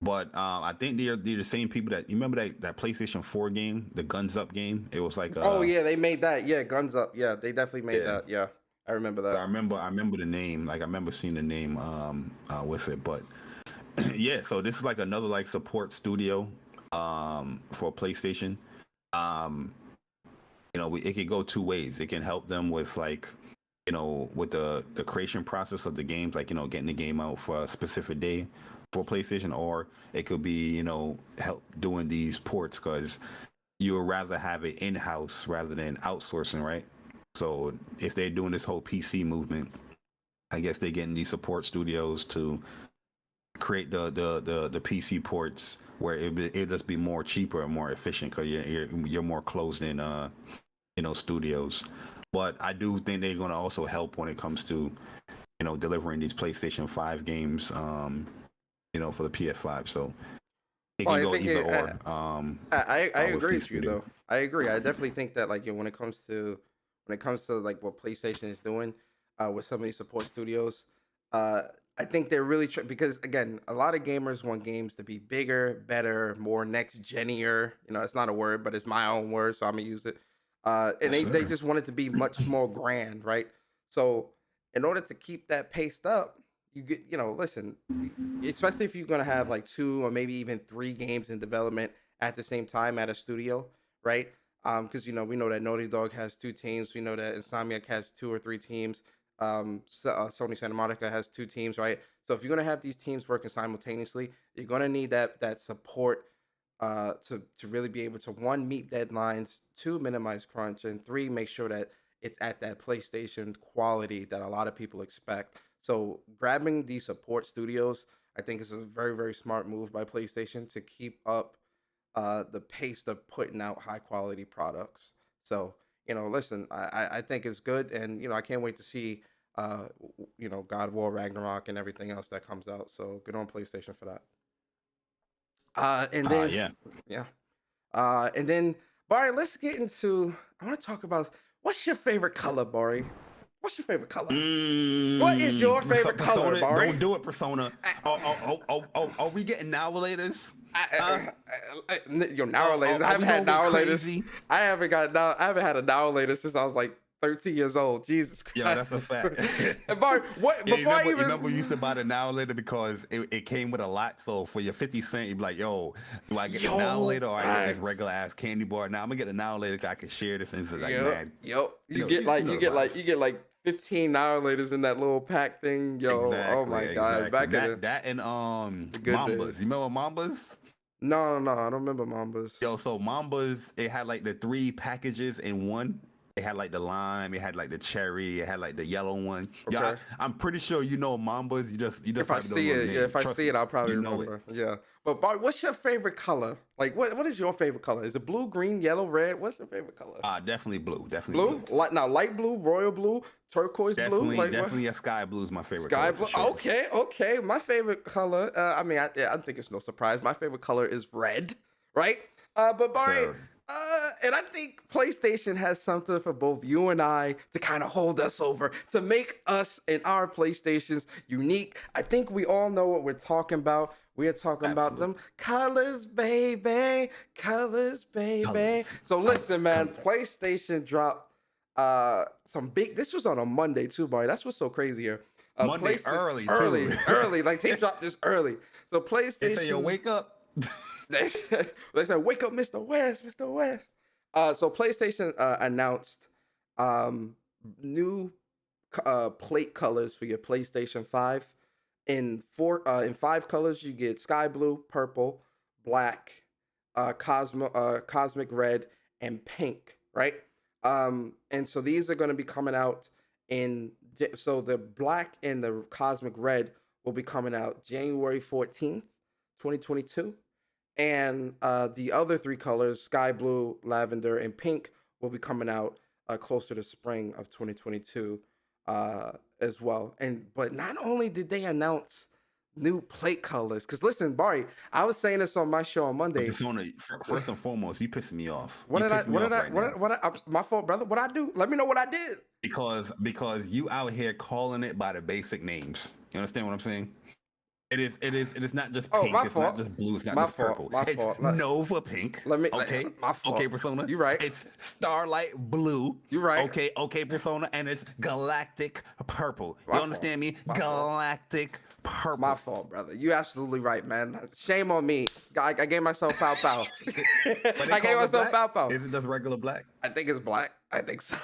but I think they're the same people that you remember that PlayStation 4 game, the Guns Up game. It was like Oh yeah, they made that. Yeah, Guns Up. Yeah, they definitely made yeah. that. Yeah, I remember I that. remember the name. Like I remember seeing the name with it. But yeah, so this is like another like support studio for PlayStation. Um, it can go two ways. It can help them with like with the creation process of the games, like getting the game out for a specific day for PlayStation, or it could be help doing these ports because you would rather have it in house rather than outsourcing, right? So if they're doing this whole PC movement, I guess they're getting these support studios to create the PC ports where it just be more cheaper and more efficient because you're more closed in studios. But I do think they're going to also help when it comes to delivering these PlayStation 5 games for the PS5. So it Well, can I go think either or. I With agree these with you studios. though. I agree. I definitely think that like when it comes to like what PlayStation is doing with some of these support studios, uh, I think they're really because again, a lot of gamers want games to be bigger, better, more next genier. It's not a word, but it's my own word, so I'm gonna use it. And Yes, they sir. just want it to be much more grand, right? So in order to keep that paced up, you get listen, especially if you're gonna have like two or maybe even three games in development at the same time at a studio, right? Because we know that Naughty Dog has two teams. We know that Insomniac has two or three teams. Sony Santa Monica has two teams, right? So if you're gonna have these teams working simultaneously, you're gonna need that support to really be able to one meet deadlines, two minimize crunch, and three make sure that it's at that PlayStation quality that a lot of people expect. So grabbing these support studios, I think is a very very smart move by PlayStation to keep up the pace of putting out high quality products. So listen, I think it's good, and I can't wait to see God of War Ragnarok and everything else that comes out. So good on PlayStation for that. And then Yeah. yeah, and then Barry, let's get into. I want to talk about what's your favorite color, Barry. What's your favorite color? What is your favorite color, Persona, Barry? don't do it, Persona. Are we getting now laters? Your now laters. I Are haven't we had gonna now get laters. crazy? I haven't had a now later since I was like 13 years old. Jesus Yo, Christ. that's a fact. And Barry, what Yeah, before I even remember we used to buy the now later because it came with a lot. So for your 50 cent, you'd be like, yo, do I get the now yo later or I get this facts. regular ass candy bar? Now I'm gonna get the now later because I can share this and it's like, Yep, man, yep. you know the vibes. You get like 15 now laters in that little pack thing. Yo, oh my god. Exactly. Back in That and the good Mambas. days. You remember Mambas? No, I don't remember Mambas. Yo, so Mambas, it had like the three packages in one. It had like the lime, it had like the cherry, it had like the yellow one. Yeah, Okay. I'm pretty sure you know Mambas. You just If I probably don't see know the it, yeah, name. if I Trust see me, it, I'll probably you know it. remember. Yeah. But Bart, what's your favorite color? Like what is your favorite color? Is it blue, green, yellow, red? What's your favorite color? Definitely blue. Definitely Blue? blue. Light blue, royal blue, turquoise blue? Definitely, Like what? definitely a sky blue is my favorite Sky color for blue. sure. Okay. My favorite color. I think it's no surprise. My favorite color is red, right? But Barry, Sir. and I think PlayStation has something for both you and I to kind of hold us over, to make us and our PlayStations unique. I think we all know what we're talking about. We are talking about Absolutely. them colors, baby. Colors, baby. Colors. So listen, man, Colors. PlayStation dropped some big. This was on a Monday too, Barry. That's what's so crazy here. Monday PlayStation early early, too. early. Like they dropped this early. So They say, yo, PlayStation, wake up. they said, "Wake up, Mr. West, Mr. West." So PlayStation announced um, new plate colors for your PlayStation 5. In 5 colors, you get sky blue, purple, black, cosmic red, and pink, right? And so these are going to be coming out so the black and the cosmic red will be coming out January 14th, 2022. And the other 3 colors, sky blue, lavender, and pink, will be coming out closer to spring of 2022 as well. But not only did they announce new plate colors, because listen, Bari, I was saying this on my show on Monday. Persona, first and foremost, you pissing me off. My fault, brother. What I do? Let me know what I did. Because you out here calling it by the basic names. You understand what I'm saying? It is not just pink. My it's fault. Not just blue. It's not just purple. It's Nova Pink. Okay. My fault. Okay, Persona. You right. It's Starlight Blue. You right. Okay, Persona. And it's Galactic Purple. You understand me? Galactic Purple. My fault, brother. You absolutely right, man. Shame on me. I gave myself pow pow. I gave myself pow pow. Is it just regular black? I think it's black. I think so.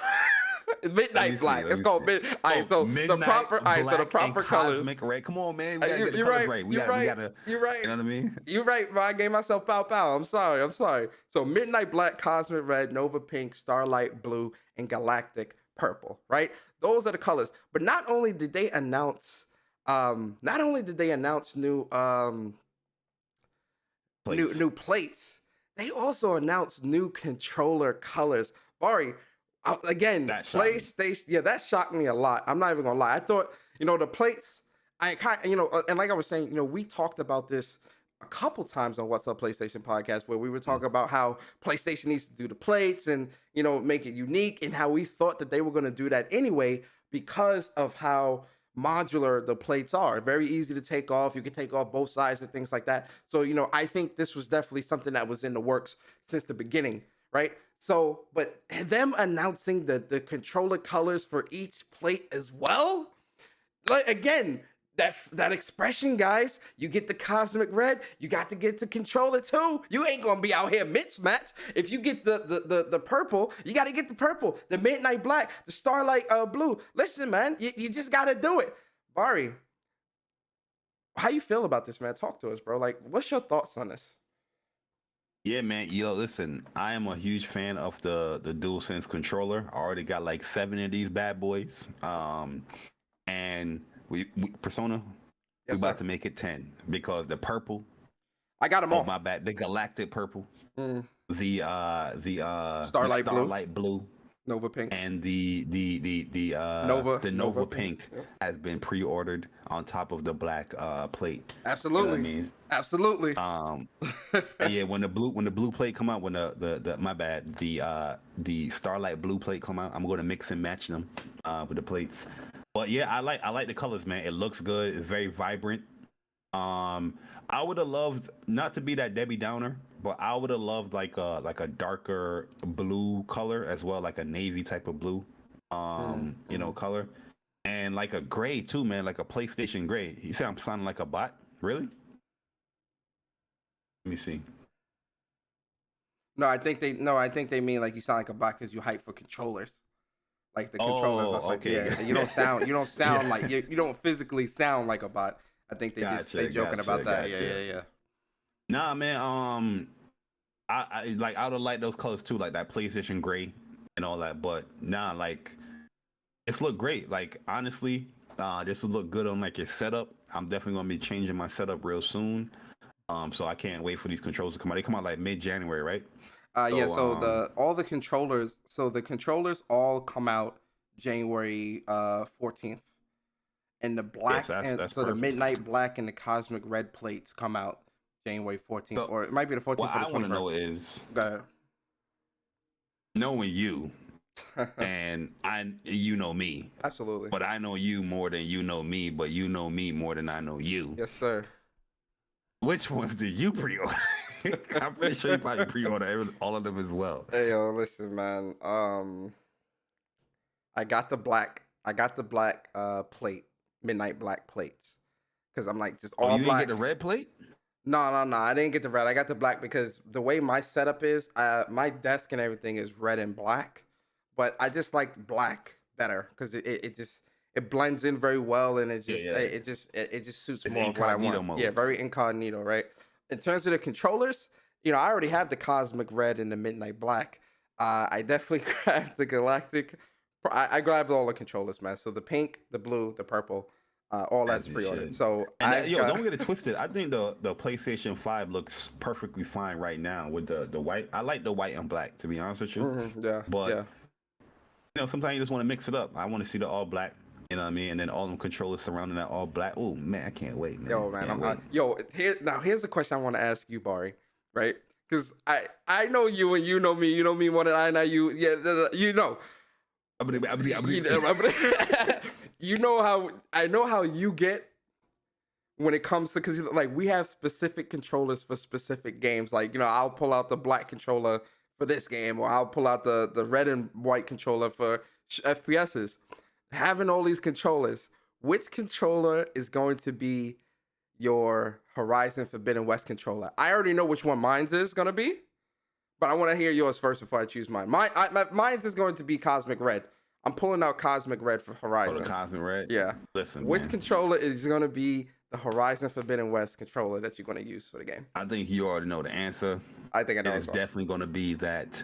It's midnight black. It's called midnight. All right, so the proper. All right, so the proper colors. Red. Come on, man. We gotta get the you're colors right. right. You're right. You know what I mean? You're right, bro. I gave myself pow pow. I'm sorry. So midnight black, cosmic red, nova pink, starlight blue, and galactic purple. Right? Those are the colors. But not only did they announce new new plates, they also announced new controller colors. Bari, again, PlayStation. Yeah, that shocked me a lot. I'm not even gonna lie. I thought, the plates. And like I was saying, we talked about this a couple times on What's Up PlayStation podcast, where we were talking about how PlayStation needs to do the plates and make it unique, and how we thought that they were going to do that anyway because of how modular the plates are. Very easy to take off. You can take off both sides and things like that. So I think this was definitely something that was in the works since the beginning, right? So, but them announcing the controller colors for each plate as well, like, again, that expression, guys, you get the cosmic red, you got to get the controller too. You ain't gonna be out here mismatched. If you get the purple, you got to get the purple, the midnight black, the starlight blue. Listen, man, you just got to do it. Bari, how you feel about this, man? Talk to us, bro. Like, what's your thoughts on this? Yeah, man. Listen, I am a huge fan of the DualSense controller. I already got like 7 of these bad boys. And we Persona, yes, we about to make it 10 because the purple. I got them all. My bad. The galactic purple. The starlight blue. Nova pink. And the Nova pink has been pre-ordered on top of the black plate. Absolutely. You know what I mean? Absolutely. Yeah, when the blue plate come out, when the starlight blue plate come out, I'm going to mix and match them with the plates. But yeah, I like the colors, man. It looks good. It's very vibrant. I would have loved not to be that Debbie Downer, but I would have loved like a darker blue color as well, like a navy type of blue, color, and like a gray too, man, like a PlayStation gray. You say I'm sounding like a bot? Really? Let me see. No, I think they mean like you sound like a bot because you hype for controllers. Like the controllers, okay. Yeah, you don't sound like you don't physically sound like a bot. I think they joking about that. Yeah. Nah, man. I would like those colors too, like that PlayStation gray and all that. But nah, like it's look great. Like honestly, this would look good on like your setup. I'm definitely gonna be changing my setup real soon. So I can't wait for these controls to come out. They come out like mid-January, right? So all the controllers, all come out January 14th, and the black, that's the midnight black and the cosmic red plates come out January 14th, or it might be the 14th. What I want to know is, knowing you, and you know me, absolutely, but I know you more than you know me, but you know me more than I know you. Yes, sir. Which ones did you pre-order? I'm pretty sure you probably pre-order all of them as well. Hey, yo, listen, man. I got the black plate, midnight black plates, because I'm like just all you black. Didn't get the red plate? No. I didn't get the red. I got the black because the way my setup is, my desk and everything is red and black, but I just like black better because it it blends in very well, and it Yeah, just yeah. it just suits It's more of what I incognito want. mode. Yeah, very incognito, right? In terms of the controllers, I already have the Cosmic Red and the Midnight Black. I definitely grabbed the Galactic. I grabbed all the controllers, man. So the pink, the blue, the purple, all As that's you pre-ordered. should. So And I've yo, got. don't get it twisted. I think the PlayStation 5 looks perfectly fine right now with the white. I like the white and black, to be honest with you. Yeah, But yeah. sometimes you just want to mix it up. I want to see the all black. You know what I mean? And then all them controllers surrounding that all black. Oh man, I can't wait, man. Yo, man, Can't wait. here's a question I want to ask you, Bari, right? Because I know you and you know me. You know me more than I know you. Yeah, you know. You know how I know how you get when it comes to, because like we have specific controllers for specific games. Like, I'll pull out the black controller for this game, or I'll pull out the red and white controller for FPSs. Having all these controllers, which controller is going to be your Horizon Forbidden West controller? I already know which one mine's is gonna be, but I want to hear yours first before I choose mine. Mine's is going to be Cosmic Red. I'm pulling out Cosmic Red for Horizon. Oh, the Cosmic Red? Yeah. Listen, Which man, controller is going to be the Horizon Forbidden West controller that you're going to use for the game? I think you already know the answer. I think I know It as is well. definitely going to be that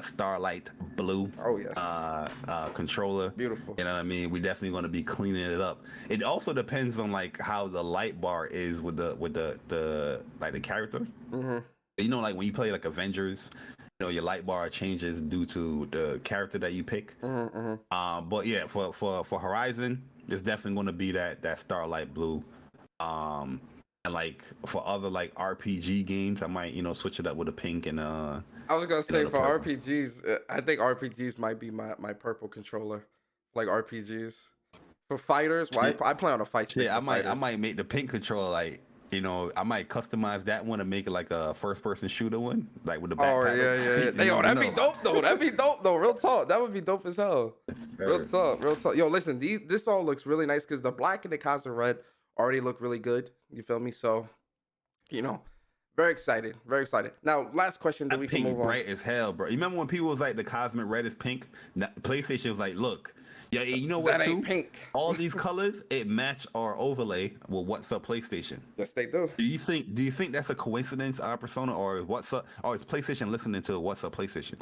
Starlight Blue. Oh, yes. Controller. Beautiful. You know what I mean? We definitely going to be cleaning it up. It also depends on like how the light bar is with the like the character. Like when you play like Avengers, your light bar changes due to the character that you pick. But yeah, for Horizon, it's definitely going to be that Starlight Blue. And like for other like RPG games, I might switch it up with a pink and I was gonna say the for purple. RPGs, I think RPGs might be my purple controller, like RPGs. For fighters, well, I play on a fight stick. Yeah, for I fighters. might make the pink controller like I might customize that one and make it like a first-person shooter one, like with the Oh backpack. yeah. Yo, that'd be dope though. That'd be dope though. Real talk. That would be dope as hell. Real talk. Yo, listen, this all looks really nice because the black and the Cosmic Red already look really good. You feel me? So, very excited. Very excited. Now, last question. Then That we can pink move on. bright as hell, bro. You remember when people was like the Cosmic Red is pink? PlayStation was like, look, yeah, you know what? That Too? ain't pink. All these colors it match our overlay with what's up PlayStation. Yes, they do. Do you think that's a coincidence, Persona, or what's up? Or is PlayStation listening to what's up PlayStation?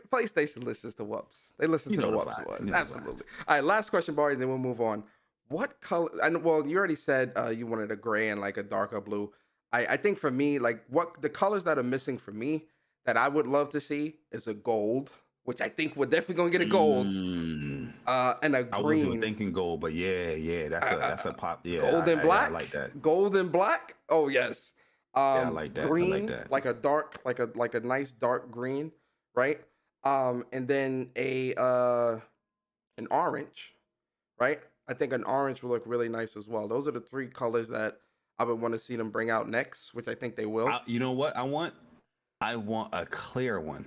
PlayStation listens to WUPS. They listen to the the WUPS vibes. ones. You know the Absolutely. All right, last question, Barry, then we'll move on. What color? Well, you already said you wanted a gray and like a darker blue. I think for me, like what the colors that are missing for me that I would love to see is a gold, which I think we're definitely gonna get a gold, and a I green. wasn't thinking gold, but yeah, that's a pop. Yeah, Gold and black. I like that. Gold and black. Oh yes. I like that. I like Green, that. like a dark, like a nice dark green, right? And then an orange, right? I think an orange will look really nice as well. Those are the three colors that I would want to see them bring out next, which I think they will. You know what I want? I want a clear one.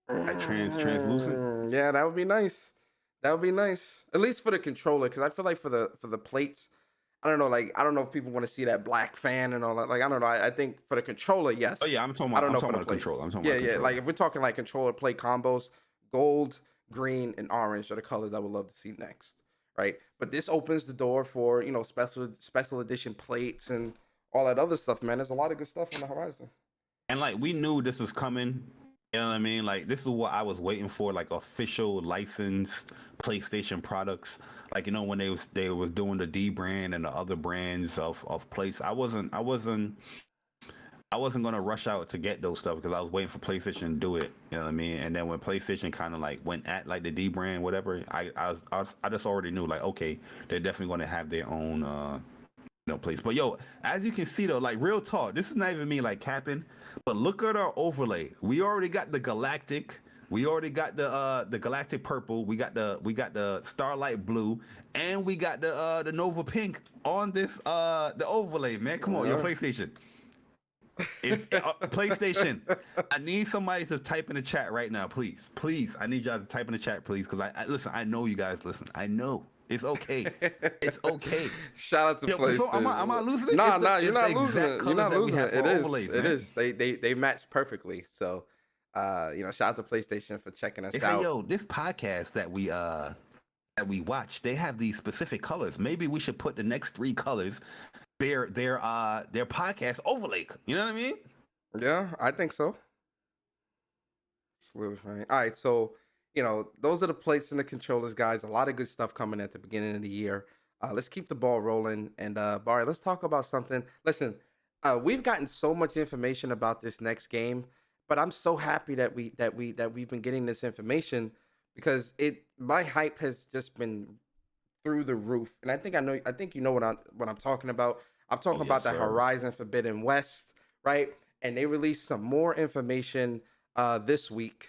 Like translucent. Yeah, that would be nice. That would be nice. At least for the controller, because I feel like for the plates, I don't know. Like I don't know if people want to see that black fan and all that. Like I don't know. I think for the controller, yes. Oh yeah, I'm talking about. I don't know I'm talking for about the controller. I'm talking yeah, about yeah. controller. Like if we're talking like controller play combos, gold, green, and orange are the colors I would love to see next, right? But this opens the door for special edition plates and all that other stuff, man. There's a lot of good stuff on the horizon. And like we knew this was coming. You know what I mean? Like this is what I was waiting for, like official licensed PlayStation products. Like when they was doing the D brand and the other brands of plates. I wasn't gonna rush out to get those stuff because I was waiting for PlayStation to do it. You know what I mean? And then when PlayStation kind of like went at like the D brand, whatever, I just already knew like okay, they're definitely gonna have their own place. But yo, as you can see though, like real talk, this is not even me like capping, but look at our overlay. We already got the galactic. We already got the galactic purple. We got the starlight blue, and we got the Nova pink on this the overlay. Man, come on, your PlayStation. PlayStation, I need somebody to type in the chat right now, please. I need y'all to type in the chat, please, because I listen. I know you guys listen. I know. It's okay. It's okay. Shout out to PlayStation. So am I losing it? Nah, you're not losing it. You're not losing it. It is. They match perfectly. So, shout out to PlayStation for checking us out. Say, yo, this podcast that we that we watch, they have these specific colors. Maybe we should put the next 3 colors their podcast overlay. You know what I mean? Yeah, I think so. Slitherfang. All right, so those are the plates and the controllers, guys. A lot of good stuff coming at the beginning of the year. Let's keep the ball rolling, and Barry, let's talk about something. Listen, we've gotten so much information about this next game, but I'm so happy that we've been getting this information because my hype has just been through the roof. And I think you know what I'm talking about. I'm Oh talking yes, about the sir. Horizon Forbidden West, right? And they released some more information this week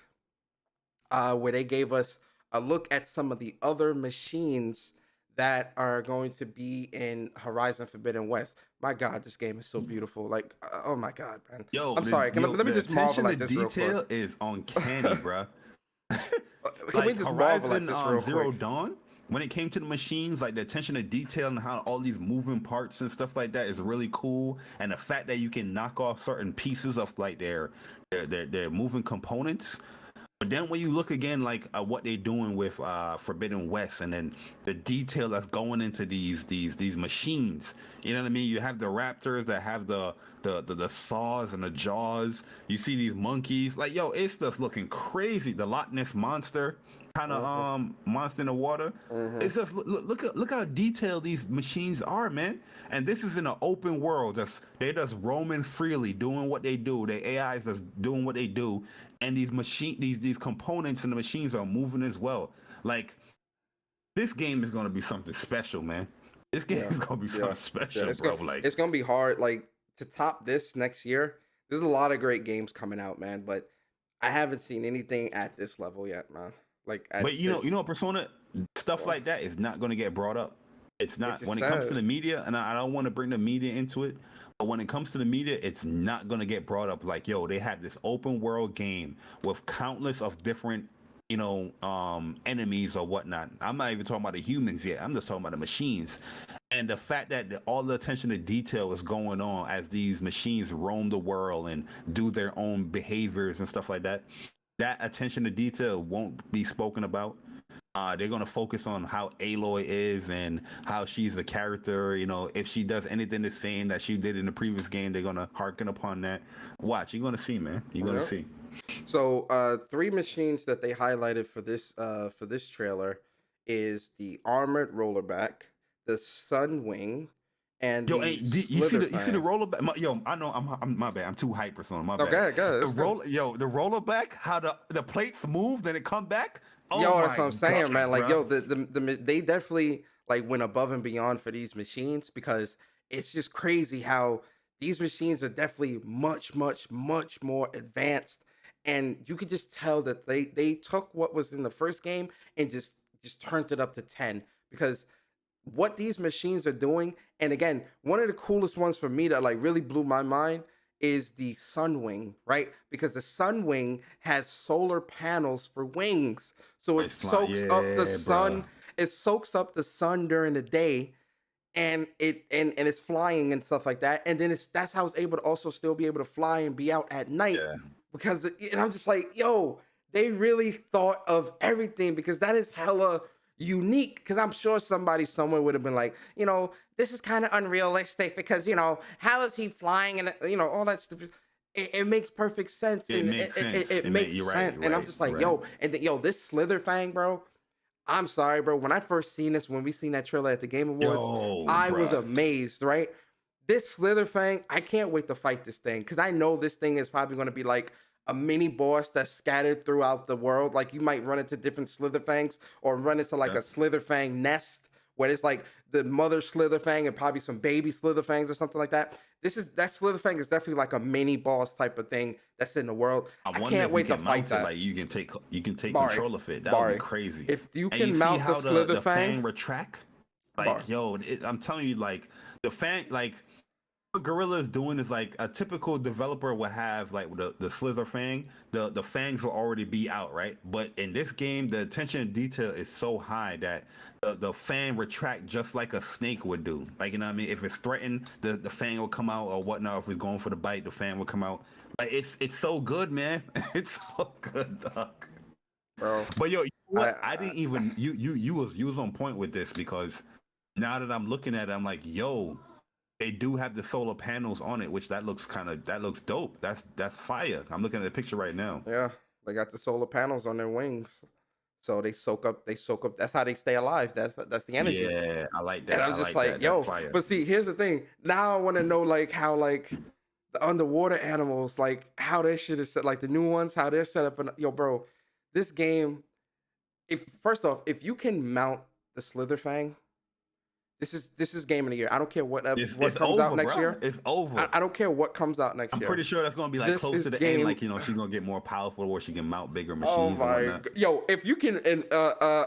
where they gave us a look at some of the other machines that are going to be in Horizon Forbidden West. My God, this game is so beautiful. Like, oh my God, man. I'm sorry. Let me The just marvel attention to at this real quick. detail is uncanny, bruh. Can we Like just marvel at Horizon this real Zero quick? Dawn, when it came to the machines, like the attention to detail and how all these moving parts and stuff like that is really cool, and the fact that you can knock off certain pieces of like their moving components. But then when you look again, like what they're doing with Forbidden West, and then the detail that's going into these machines, you know what I mean? You have the raptors that have the saws and the jaws. You see these monkeys, like yo, it's just looking crazy. The Loch Ness monster kind of Hmm. monster in the water. Hmm. It's just look how detailed these machines are, man. And this is in an open world. They're just roaming freely, doing what they do. The AI is just doing what they do, and these components and the machines are moving as well. Like this game is gonna be something special, man. This game Yeah, is gonna be yeah, something yeah. special, It's bro. gonna Like, it's gonna be hard, like to top this next year. There's a lot of great games coming out, man, but I haven't seen anything at this level yet, man. Like but at this, Persona stuff uh, like that is not gonna get brought up. It's which not is when it comes to sad. the media, and I don't want to bring the media into it. But when it comes to the media, it's not gonna get brought up. Like, yo, they have this open world game with countless of different, enemies or whatnot. I'm not even talking about the humans yet. I'm just talking about the machines. And the fact that all the attention to detail is going on as these machines roam the world and do their own behaviors and stuff like that, that attention to detail won't be spoken about. They're gonna focus on how Aloy is and how she's the character. If she does anything the same that she did in the previous game, they're gonna harken upon that. Watch, you're gonna see, man. You're gonna Yeah. see. So, three machines that they highlighted for this trailer is the armored rollerback, the Sunwing, and Yo, the hey, you see the Slitherfang. roller back? Yo, I know, I'm my bad. I'm too hyper, son. My bad. Okay, good. The Let's go. the roller back, how the plates move, then it come back. Oh Yo, that's my what I'm saying, god, man. Like, bro. yo, they definitely like went above and beyond for these machines because it's just crazy how these machines are definitely much, much, much more advanced, and you could just tell that they took what was in the first game and just turned it up to 10 because what these machines are doing. And again, one of the coolest ones for me that like really blew my mind is the Sunwing, right? Because the Sunwing has solar panels for wings. So it It's flying, soaks up the yeah, bro. sun. It soaks up the sun during the day and and it's flying and stuff like that. And then that's how it's able to also still be able to fly and be out at night. Yeah, Because and I'm just like, yo, they really thought of everything because that is hella unique. Because I'm sure somebody somewhere would have been like, this is kind of unrealistic because how is he flying and all that stuff. It makes perfect sense it and makes sense. it makes You're right, sense. you're And I'm right, just you're like, right. yo, and then, yo, this Slitherfang, bro. I'm sorry, bro. When I first seen this, when we seen that trailer at the Game Awards, Yo, I was bro. amazed, right? This Slither Fang, I can't wait to fight this thing because I know this thing is probably going to be like a mini boss that's scattered throughout the world. Like you might run into different Slither Fangs or run into like Yeah. a Slither Fang nest where it's like the mother Slither Fang and probably some baby Slither Fangs or something like that. That Slither Fang is definitely like a mini boss type of thing that's in the world. I I wonder can't if you wait to can fight mount it, that. like you can take Bari, control of it. That would be Bari. crazy. If you And you can see mount the how the Slither the Fang, fan retract? Bari. Like, yo, I'm telling you, like the fan, like what Gorilla is doing is like a typical developer would have like the Slither Fang. The fangs will already be out, right? But in this game, the attention to detail is so high that the fan retract just like a snake would do. Like, you know what I mean? If it's threatened, the fang will come out or whatnot. If it's going for the bite, the fan will come out. Like it's so good, man. It's so good, dog. bro. But yo, you know what? I I didn't even you was on point with this because now that I'm looking at it, I'm like, yo, they do have the solar panels on it, which that looks dope. That's fire. I'm looking at the picture right now. yeah, they got the solar panels on their wings, so they soak up. They soak up. That's how they stay alive. That's the energy. Yeah, I like And that. I'm I just like that. like, That's yo. fire. But see, here's the thing. Now I want to know like how like the underwater animals, like how their shit is set, like the new ones, how they're set up. And yo, bro, this game. If first off, if you can mount the Slitherfang, this is game of the year. I don't care what It's comes out over, next bro. year. It's over. I don't care what comes out next I'm year. pretty sure that's gonna be like This close is to the end. game. Like she's gonna get more powerful, or she can mount bigger Oh machines and my, whatnot. yo! If you can, and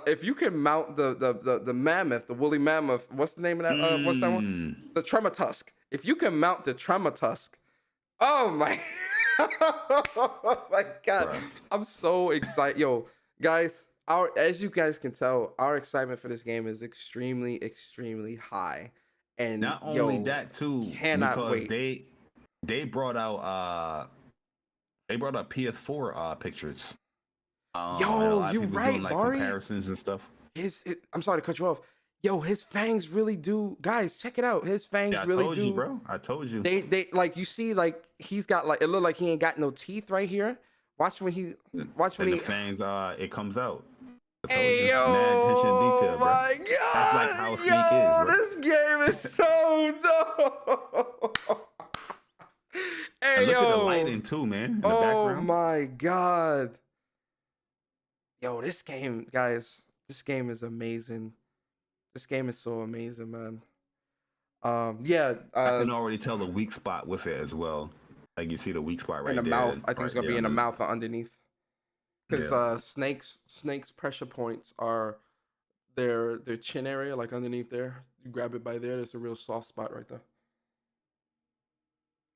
if you can mount the mammoth, the woolly mammoth. What's the name of that? What's that one? The Trematusk. If you can mount the Trematusk, oh my, oh my god! Bruh. I'm so excited, yo, guys. As you guys can tell, our excitement for this game is extremely, extremely high. And Not yo, only that too, cannot because wait. they brought out PS4 pictures. And a Yo, lot of you people right, doing like Bari. comparisons and stuff. I'm sorry to cut you off. Yo, his fangs really do. Guys, check it out. His fangs Yeah, I really told do. you, bro. I told you. They like you see like he's got like it look like he ain't got no teeth right here. Watch when he And he. the fangs, it comes out. I told Hey you. Mad attention to yo, detail, bro. my That's like god, how Sneak is, bro. this game is so dope. Hey And look at the yo, lighting too, man. In the oh background. my god, yo, this game, guys, this game is amazing. This game is so amazing, man. Yeah, I can already tell the weak spot with it as well. Like you see the weak spot right in the there. mouth. I think it's gonna be in the on mouth or underneath. Because Yeah. snakes pressure points are their chin area, like underneath there. You grab it by there. There's a real soft spot right there.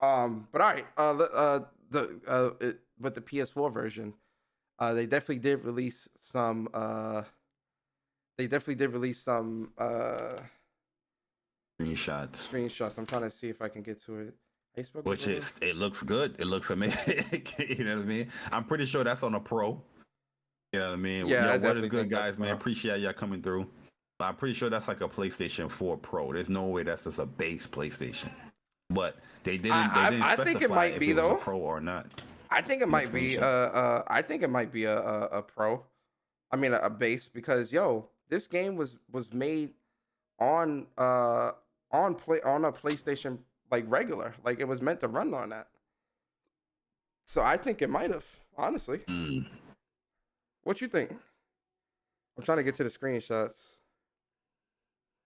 But all right. With the PS4 version, they definitely did release some. They definitely did release some Screenshots. screenshots. I'm trying to see if I can get to it. Facebook. Which it looks good. It looks amazing. You know what I mean? I'm pretty sure that's on a pro. You know what I mean? Yeah, I Yo, what definitely is good, think that's guys, man? pro. Appreciate y'all coming through. But I'm pretty sure that's like a PlayStation 4 Pro. There's no way that's just a base PlayStation. But they didn't. I think it specify might if be it was though. a Pro or not. I think it might be PlayStation. I think it might be a pro. I mean a base because yo, this game was made on on a PlayStation like regular. Like it was meant to run on that. So I think it might have, honestly. Mm. What you think? I'm trying to get to the screenshots.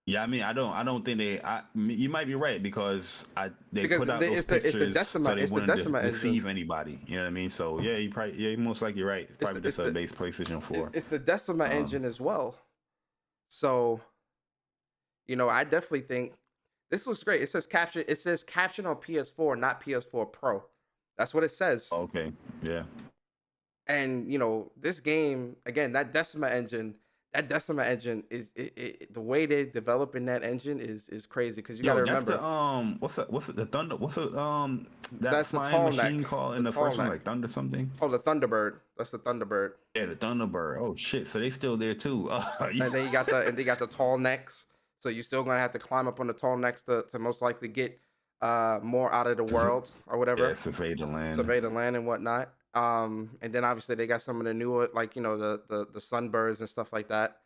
Yeah, I mean, I don't think they. You might be right because they Because put out the- those it's the pictures Decima- so they it's the wouldn't Decima engine. deceive anybody. You know what I mean? So yeah, you most likely right. It's probably just a base PlayStation 4. It's the Decima engine as well. So, you know, I definitely think this looks great. It says caption. It says caption on PS4, not PS4 Pro. That's what it says. Okay, yeah. And you know, this game again, that Decima engine is the way they're developing that engine is crazy because you got to remember. That's the thunder? What's the that That's the flying tall machine neck. called in the tall first one, neck. like Thunder something? Oh, the Thunderbird. That's the Thunderbird. Yeah, the Thunderbird. Oh shit, so they still there too. And then you got the tall necks. So you're still gonna have to climb up on the tall necks to most likely get more out of the world or whatever. Yeah, survey the land. Survey the land and whatnot. And then obviously they got some of the newer, like, you know, the sunbirds and stuff like that.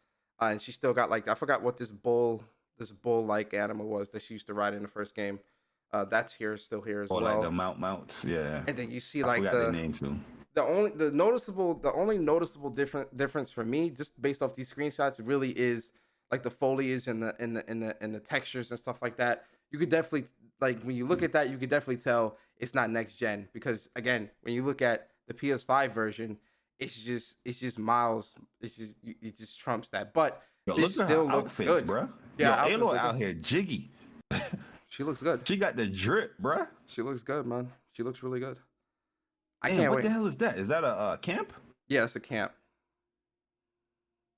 And she still got like, I forgot what this bull like animal was that she used to ride in the first game. That's still here as well. Like the mounts, yeah. And then you see I like forgot the name too. the only noticeable difference for me, just based off these screenshots, really is like the foliage and the textures and stuff like that. You could definitely, like, when you look at that, you could definitely tell it's not next gen because again, when you look at the PS5 version, it's just miles. It just trumps that. But Yo, this look at still her looks outfits, good. bruh. Yeah, Yo, Alo outfits out look here jiggy. She looks good. She got the drip, bruh. She looks good, man. She looks really good. I Damn, can't what wait. the hell is that? Is that a camp? Yeah, it's a camp.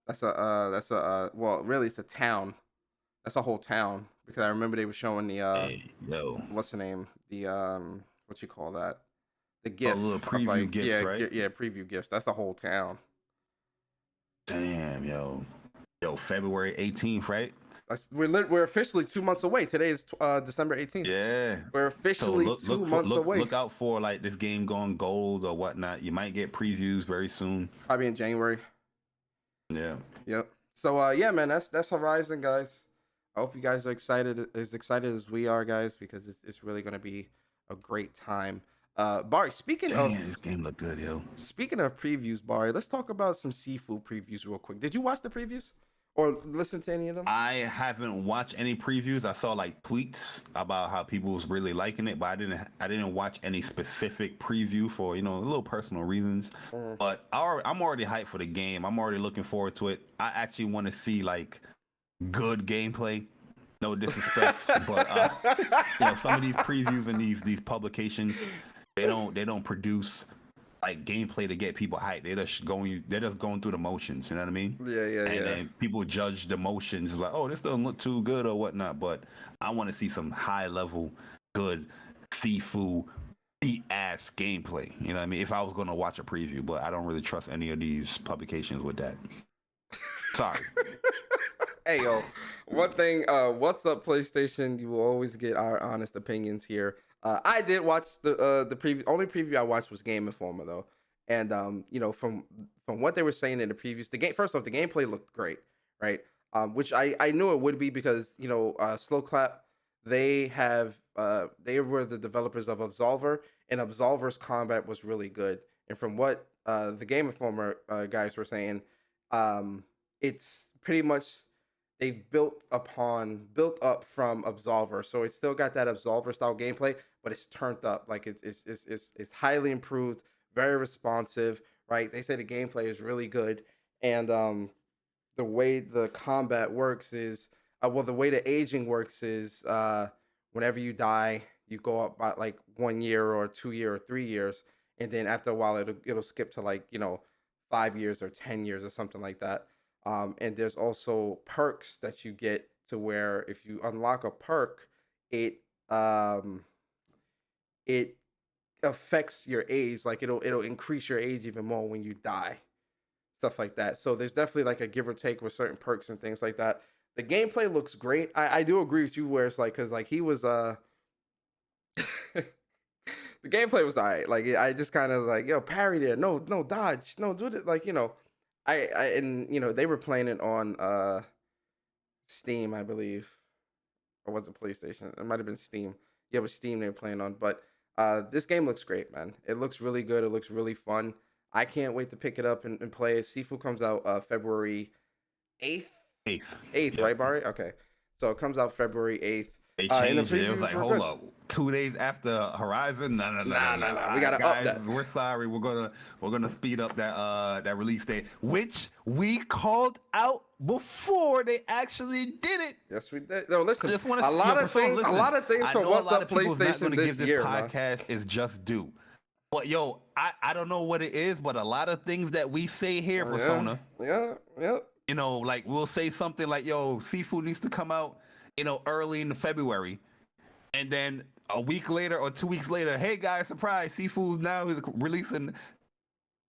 That's a well, really it's a town. That's a whole town because I remember they were showing the Hey, yo. what's the name? The what you call that? The gift. little of, preview like, gifts, yeah, right? Yeah, preview gifts. That's a whole town. Damn, yo, February 18th, right? We're officially 2 months away. Today is December 18th. Yeah. We're So officially two months away. look out for like this game going gold or whatnot. You might get previews very soon. Probably in January. Yeah. Yep. So yeah, man, that's Horizon, guys. I hope you guys are excited as we are, guys, because it's really gonna be a great time. Bari, Damn, this game look good, yo. speaking of previews, Bari, let's talk about some SIFU previews real quick. Did you watch the previews or listen to any of them? I haven't watched any previews. I saw like tweets about how people was really liking it, but I didn't watch any specific preview for, you know, little personal reasons. But I'm already hyped for the game. I'm already looking forward to it. I actually want to see like good gameplay. No disrespect, but you know, some of these previews and these publications, they don't produce like gameplay to get people hyped. They're just going through the motions. You know what I mean? Yeah. And then people judge the motions like, oh, this doesn't look too good or whatnot. But I want to see some high level, good SIFU beat ass gameplay. You know what I mean? If I was going to watch a preview, but I don't really trust any of these publications with that. Sorry. Hey yo, one thing, what's up PlayStation? You will always get our honest opinions here. I did watch the preview. Only preview I watched was Game Informer though, and you know, from what they were saying in the previews, first off, the gameplay looked great, right? Which I knew it would be because, you know, Slow Clap, they were the developers of Absolver, and Absolver's combat was really good. And from what the Game Informer guys were saying, it's pretty much they've built up from Absolver, so it's still got that Absolver style gameplay, but it's turned up. Like it's highly improved, very responsive, right? They say the gameplay is really good, and the way the combat works is the way the aging works is whenever you die, you go up by like 1 year or 2 year or 3 years, and then after a while it'll skip to like, you know, 5 years or 10 years or something like that. And there's also perks that you get to where if you unlock a perk, it affects your age. Like it'll increase your age even more when you die, stuff like that. So there's definitely like a give or take with certain perks and things like that. The gameplay looks great. I do agree with you where it's like, because like he was the gameplay was alright. Like I just kind of like, yo, parry there, no dodge, no do it, like, you know. And you know, they were playing it on Steam, I believe. Or was it PlayStation? It might have been Steam. Yeah, it was Steam they were playing on. But this game looks great, man. It looks really good. It looks really fun. I can't wait to pick it up and play it. SIFU comes out February 8th. 8th, yep. Right, Bari? Okay. So it comes out February 8th. They changed it. It was like, hold up, 2 days after Horizon? No. We gotta guys, up that. We're sorry. We're gonna speed up that release date, which we called out before they actually did it. Yes, we did. No, listen. A lot of things from What's Up PlayStation this year. This podcast is just due. But yo, I don't know what it is, but a lot of things that we say here, Persona. Yeah. You know, like we'll say something like, yo, SIFU needs to come out, you know, early in February. And then a week later or 2 weeks later, hey guys, surprise, SIFU now is releasing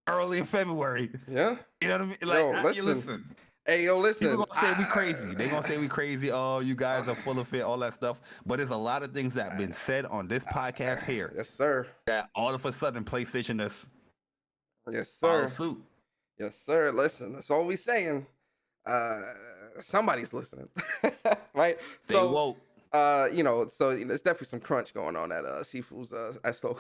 early in February. Yeah. You know what I mean? Like, listen. Hey, yo, listen. People gonna say we crazy. They gonna say we crazy. Oh, you guys are full of it, all that stuff. But there's a lot of things that have been said on this podcast here. Yes, sir. That all of a sudden PlayStation is suit. Yes, sir. Listen, that's all we saying. Somebody's listening. Right? They woke. You know, so there's definitely some crunch going on at SIFU's at Slow.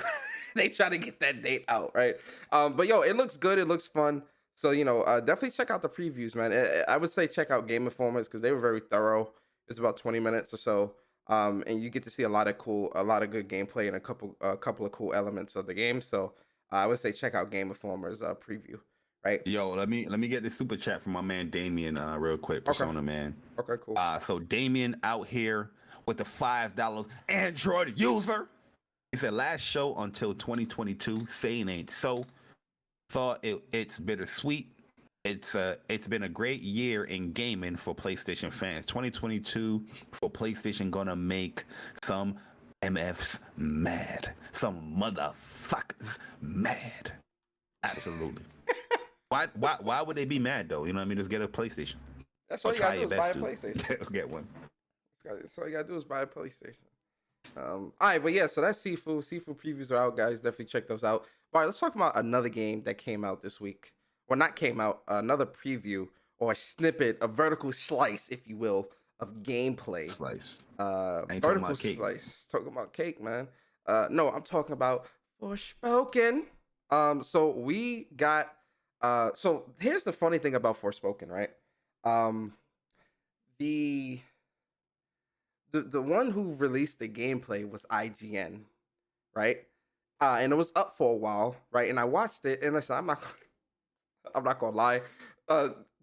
They try to get that date out, right? But yo, it looks good. It looks fun. So, you know, definitely check out the previews, man. I would say check out Game Informers because they were very thorough. It's about 20 minutes or so. And you get to see a lot of good gameplay and a couple of cool elements of the game. So I would say check out Game Informers preview, right? Yo, let me get this super chat from my man Damien real quick, Persona, man. Okay, cool. So Damien out here with the $5 Android user. He said, last show until 2022, saying ain't so. Thought it's bittersweet. It's been a great year in gaming for PlayStation fans. 2022 for PlayStation gonna make some MFs mad. Some motherfuckers mad. Absolutely. Why would they be mad though? You know what I mean? Just get a PlayStation That's all or you try gotta do your is buy best a to PlayStation. get one. That's all you gotta do is buy a PlayStation. All right, but yeah, so that's Sifu. Sifu previews are out, guys. Definitely check those out. All right, let's talk about another game that came out this week. Well, not came out, another preview or a snippet, a vertical slice, if you will, of gameplay. Slice. I ain't talking Vertical about cake. slice. Talking about cake, man. No, I'm talking about Forspoken. So we got. So here's the funny thing about Forspoken, right? Um, the the one who released the gameplay was IGN, right? And it was up for a while, right? And I watched it, and listen, I'm not gonna lie.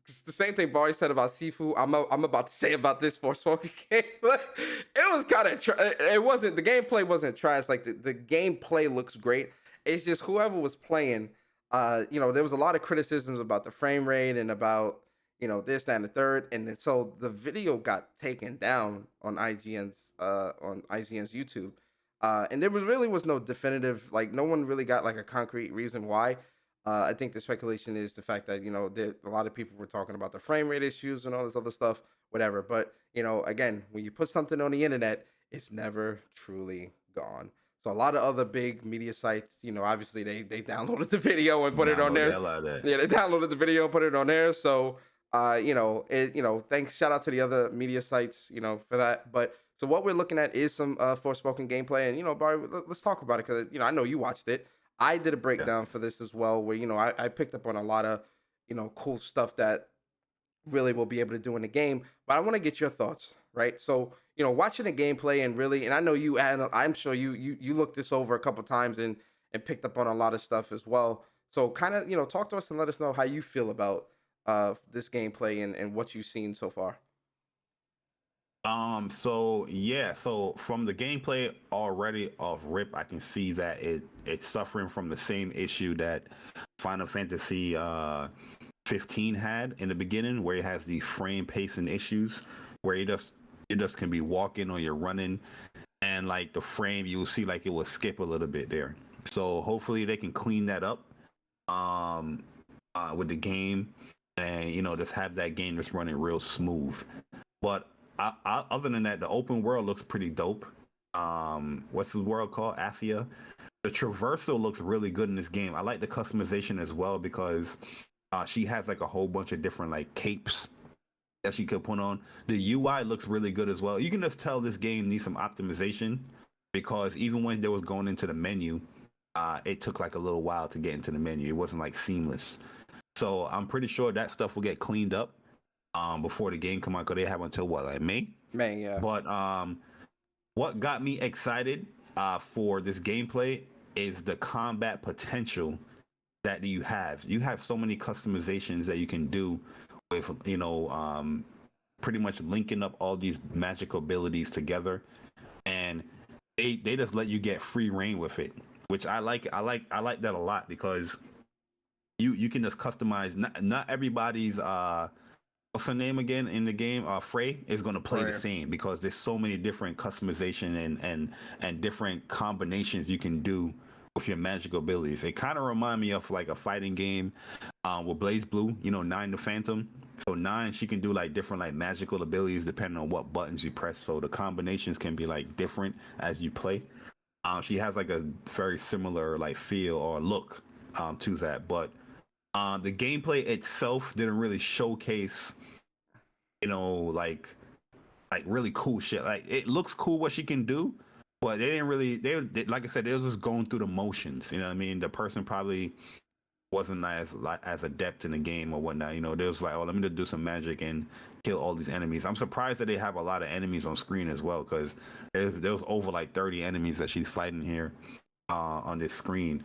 It's the same thing Bari said about Sifu. I'm about to say about this Forspoken game. It was kind of it wasn't the gameplay wasn't trash. Like the gameplay looks great. It's just whoever was playing. There was a lot of criticisms about the frame rate and about this, that, and the third, and then, so the video got taken down on IGN's YouTube, and there was no definitive, like no one really got like a concrete reason why. I think the speculation is the fact that a lot of people were talking about the frame rate issues and all this other stuff, whatever. But again, when you put something on the internet, it's never truly gone. So a lot of other big media sites, obviously they downloaded the video and put it on Download the there. hell out of that. Yeah, they downloaded the video and put it on there. So thanks, shout out to the other media sites, for that. But so what we're looking at is some Forspoken gameplay, and Barry, let's talk about it because I know you watched it. I did a Yeah. breakdown for this as well, where I picked up on a lot of cool stuff that really will be able to do in the game. But I want to get your thoughts, right? So watching the gameplay and I know you, I'm sure you looked this over a couple times and picked up on a lot of stuff as well. So kind of talk to us and let us know how you feel about this gameplay and what you've seen so far. So from the gameplay already of rip, I can see that it's suffering from the same issue that Final Fantasy 15 had in the beginning, where it has the frame pacing issues, where it just can be walking or you're running, and like the frame you'll see like it will skip a little bit there. So hopefully they can clean that up with the game, and just have that game just running real smooth. But other than that, the open world looks pretty dope. What's the world called? Athia. The traversal looks really good in this game. I like the customization as well because she has like a whole bunch of different like capes that she could put on. The UI looks really good as well. You can just tell this game needs some optimization because even when they was going into the menu, it took like a little while to get into the menu. It wasn't like seamless. So I'm pretty sure that stuff will get cleaned up before the game come out, because they have until what, like May? May, yeah. But what got me excited for this gameplay is the combat potential that you have. You have so many customizations that you can do with pretty much linking up all these magical abilities together, and they just let you get free reign with it, which I like that a lot, because you can just customize. Not everybody's what's her name again in the game? Frey is going to play the same, because there's so many different customization and different combinations you can do with your magical abilities. It kind of remind me of like a fighting game with BlazBlue, Nine the Phantom. So Nine, she can do like different like magical abilities depending on what buttons you press. So the combinations can be like different as you play. She has like a very similar like feel or look to that, but the gameplay itself didn't really showcase, like really cool shit. Like it looks cool what she can do, but they didn't really. They like I said, they was just going through the motions. You know what I mean? The person probably wasn't as adept in the game or whatnot. They was like, oh, let me just do some magic and kill all these enemies. I'm surprised that they have a lot of enemies on screen as well, because there was over like 30 enemies that she's fighting here on this screen.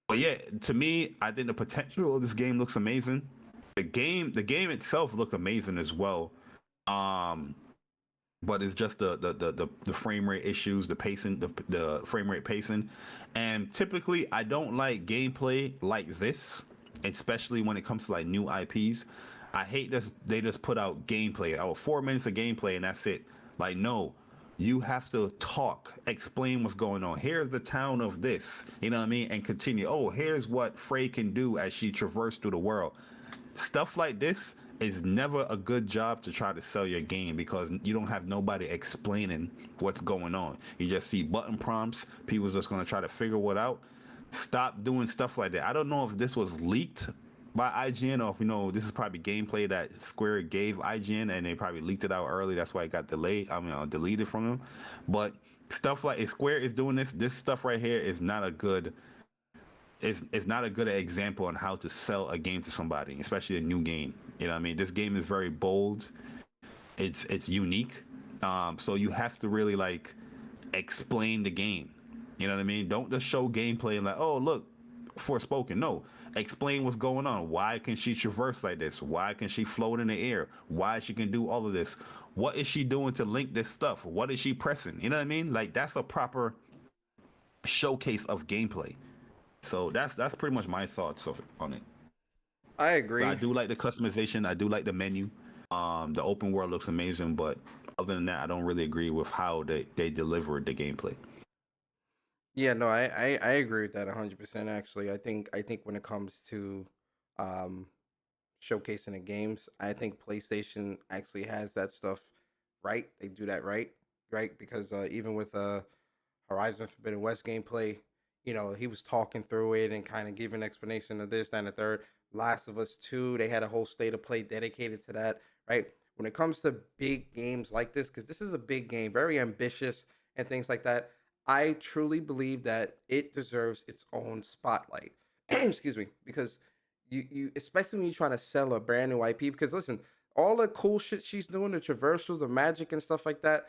But yeah, to me, I think the potential of this game looks amazing. The game itself looked amazing as well. But it's just the frame rate issues, the pacing, the frame rate pacing. And typically I don't like gameplay like this, especially when it comes to like new IPs. I hate this. They just put out gameplay. 4 minutes of gameplay and that's it. Like, no, you have to talk, explain what's going on. Here's the town of this, you know what I mean? And continue. Oh, here's what Frey can do as she traversed through the world. Stuff like this is never a good job to try to sell your game because you don't have nobody explaining what's going on. You just see button prompts. People's just going to try to figure what out. Stop doing stuff like that. I don't know if this was leaked by IGN, or if this is probably gameplay that Square gave IGN and they probably leaked it out early. That's why it got delayed. Deleted from them. But stuff like if Square is doing this stuff right here is not a good. It's not a good example on how to sell a game to somebody, especially a new game. You know what I mean? This game is very bold. It's unique. So you have to really like explain the game. You know what I mean? Don't just show gameplay and like, oh look, Forspoken. No, explain what's going on. Why can she traverse like this? Why can she float in the air? Why she can do all of this? What is she doing to link this stuff? What is she pressing? You know what I mean? Like that's a proper showcase of gameplay. So that's pretty much my thoughts on it. I agree. But I do like the customization. I do like the menu. The open world looks amazing, but other than that, I don't really agree with how they delivered the gameplay. Yeah, no, I agree with that 100%. Actually, I think when it comes to showcasing the games, I think PlayStation actually has that stuff right. They do that right, because even with Horizon Forbidden West gameplay, he was talking through it and kind of giving an explanation of this, that, and the third. Last of Us 2, they had a whole state of play dedicated to that, right? When it comes to big games like this, because this is a big game, very ambitious and things like that, I truly believe that it deserves its own spotlight. Excuse me, because you especially when you're trying to sell a brand new IP. Because listen, all the cool shit she's doing, the traversals, the magic and stuff like that.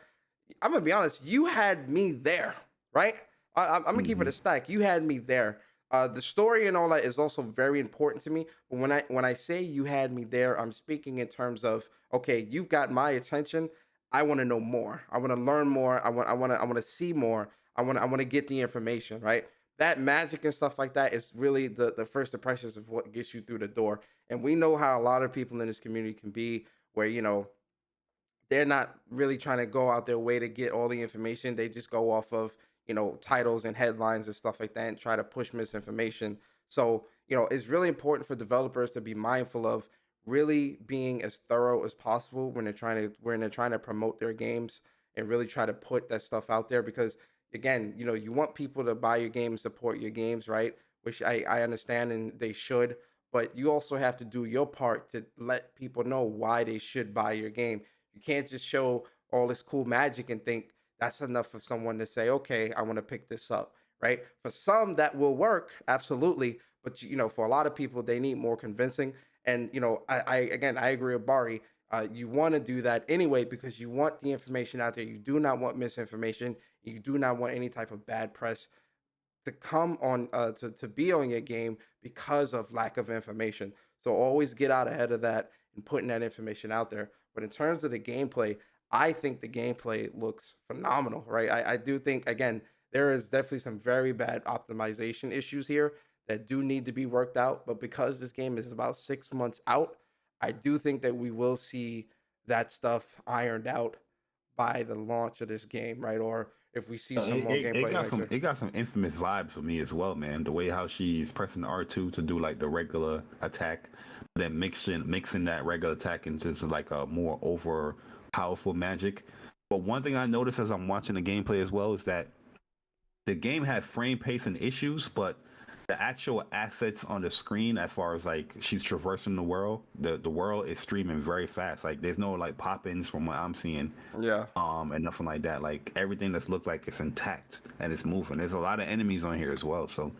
I'm gonna be honest, you had me there, right? I'm gonna keep it a stack. You had me there. The story and all that is also very important to me. But when I say you had me there, I'm speaking in terms of, okay, you've got my attention. I want to know more. I want to learn more. I want to see more. I want to get the information, right? That magic and stuff like that is really the first impressions of what gets you through the door. And we know how a lot of people in this community can be, where they're not really trying to go out their way to get all the information. They just go off of titles and headlines and stuff like that and try to push misinformation. So it's really important for developers to be mindful of really being as thorough as possible when they're trying to promote their games and really try to put that stuff out there. Because again, you want people to buy your game and support your games, right? Which I understand and they should, but you also have to do your part to let people know why they should buy your game. You can't just show all this cool magic and think that's enough for someone to say, okay, I want to pick this up, right? For some that will work, absolutely. But for a lot of people, they need more convincing. And I agree with Bari. You want to do that anyway because you want the information out there. You do not want misinformation. You do not want any type of bad press to come on to be on your game because of lack of information. So always get out ahead of that and putting that information out there. But in terms of the gameplay, I think the gameplay looks phenomenal, right? I do think, again, there is definitely some very bad optimization issues here that do need to be worked out. But because this game is about 6 months out, I do think that we will see that stuff ironed out by the launch of this game, right? Or if we see some more gameplay. It got some infamous vibes for me as well, man. The way how she's pressing R2 to do like the regular attack, then mixing that regular attack into like a more over powerful magic. But one thing I noticed as I'm watching the gameplay as well is that the game had frame pacing issues, but the actual assets on the screen, as far as like she's traversing the world, the world is streaming very fast. Like there's no like pop-ins from what I'm seeing. Yeah. And nothing like that. Like everything that's looked like it's intact and it's moving. There's a lot of enemies on here as well. So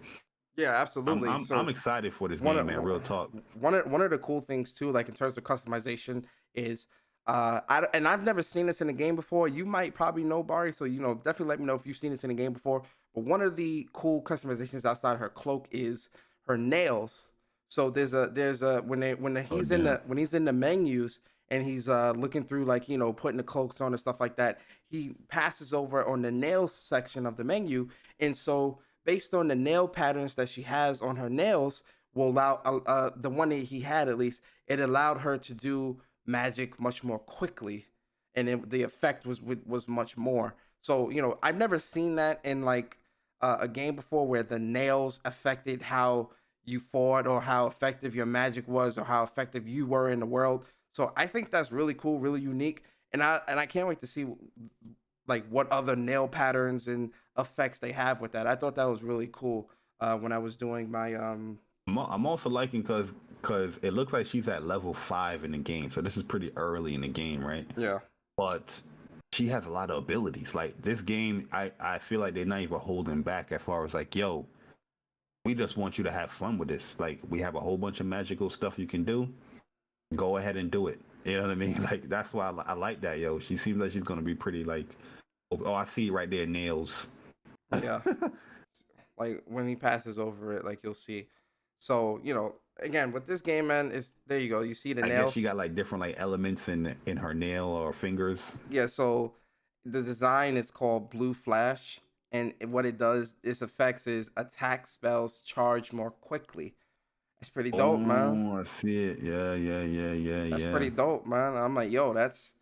yeah, absolutely. I'm excited for this game, man. Real talk. One of the cool things too, like in terms of customization, is I've never seen this in a game before. You might probably know, Bari, so definitely let me know if you've seen this in a game before. But one of the cool customizations outside her cloak is her nails. So there's a when he's in the menus and he's looking through, like putting the cloaks on and stuff like that, he passes over on the nails section of the menu, and so based on the nail patterns that she has on her nails will allow the one that he had, at least, it allowed her to do magic much more quickly. and the effect was much more. So I've never seen that in like a game before, where the nails affected how you fought or how effective your magic was or how effective you were in the world. So I think that's really cool, really unique, and I can't wait to see like what other nail patterns and effects they have with that. I thought that was really cool when I was doing my I'm also liking because it looks like she's at level 5 in the game, so this is pretty early in the game, right? yeah. But she has a lot of abilities. Like this game, I feel like they're not even holding back as far as like, yo, we just want you to have fun with this. Like we have a whole bunch of magical stuff you can do. Go ahead and do it. You know what I mean? Like that's why I like that, yo. She seems like she's gonna be pretty like. Oh, I see it right there, nails. Yeah. Like when he passes over it, like you'll see. So again with this game, man, is there you go. You see the I nails. guess she got like different like elements in her nail or fingers. Yeah. So the design is called Blue Flash, and what it does, its effects is attack spells charge more quickly. It's pretty dope, man. Oh, I see it. That's Yeah. pretty dope, man. I'm like, yo, that's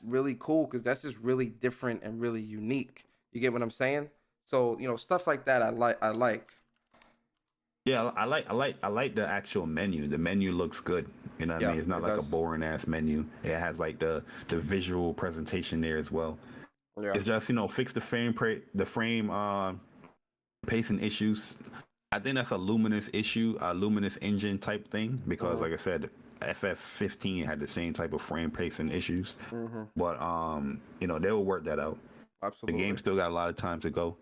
really cool because that's just really different and really unique. You get what I'm saying? So stuff like that, I like. I like. Yeah, I like the actual menu. The menu looks good. You know what I Yeah, mean? It's not it like a does. boring ass menu. It has like the visual presentation there as well. Yeah. It's just fix the frame pacing issues. I think that's a Luminous issue, a Luminous engine type thing because Mm-hmm. like I said, FF15 had the same type of frame pacing issues. Mm-hmm. But they will work that out. The game Absolutely. still got a lot of time to go.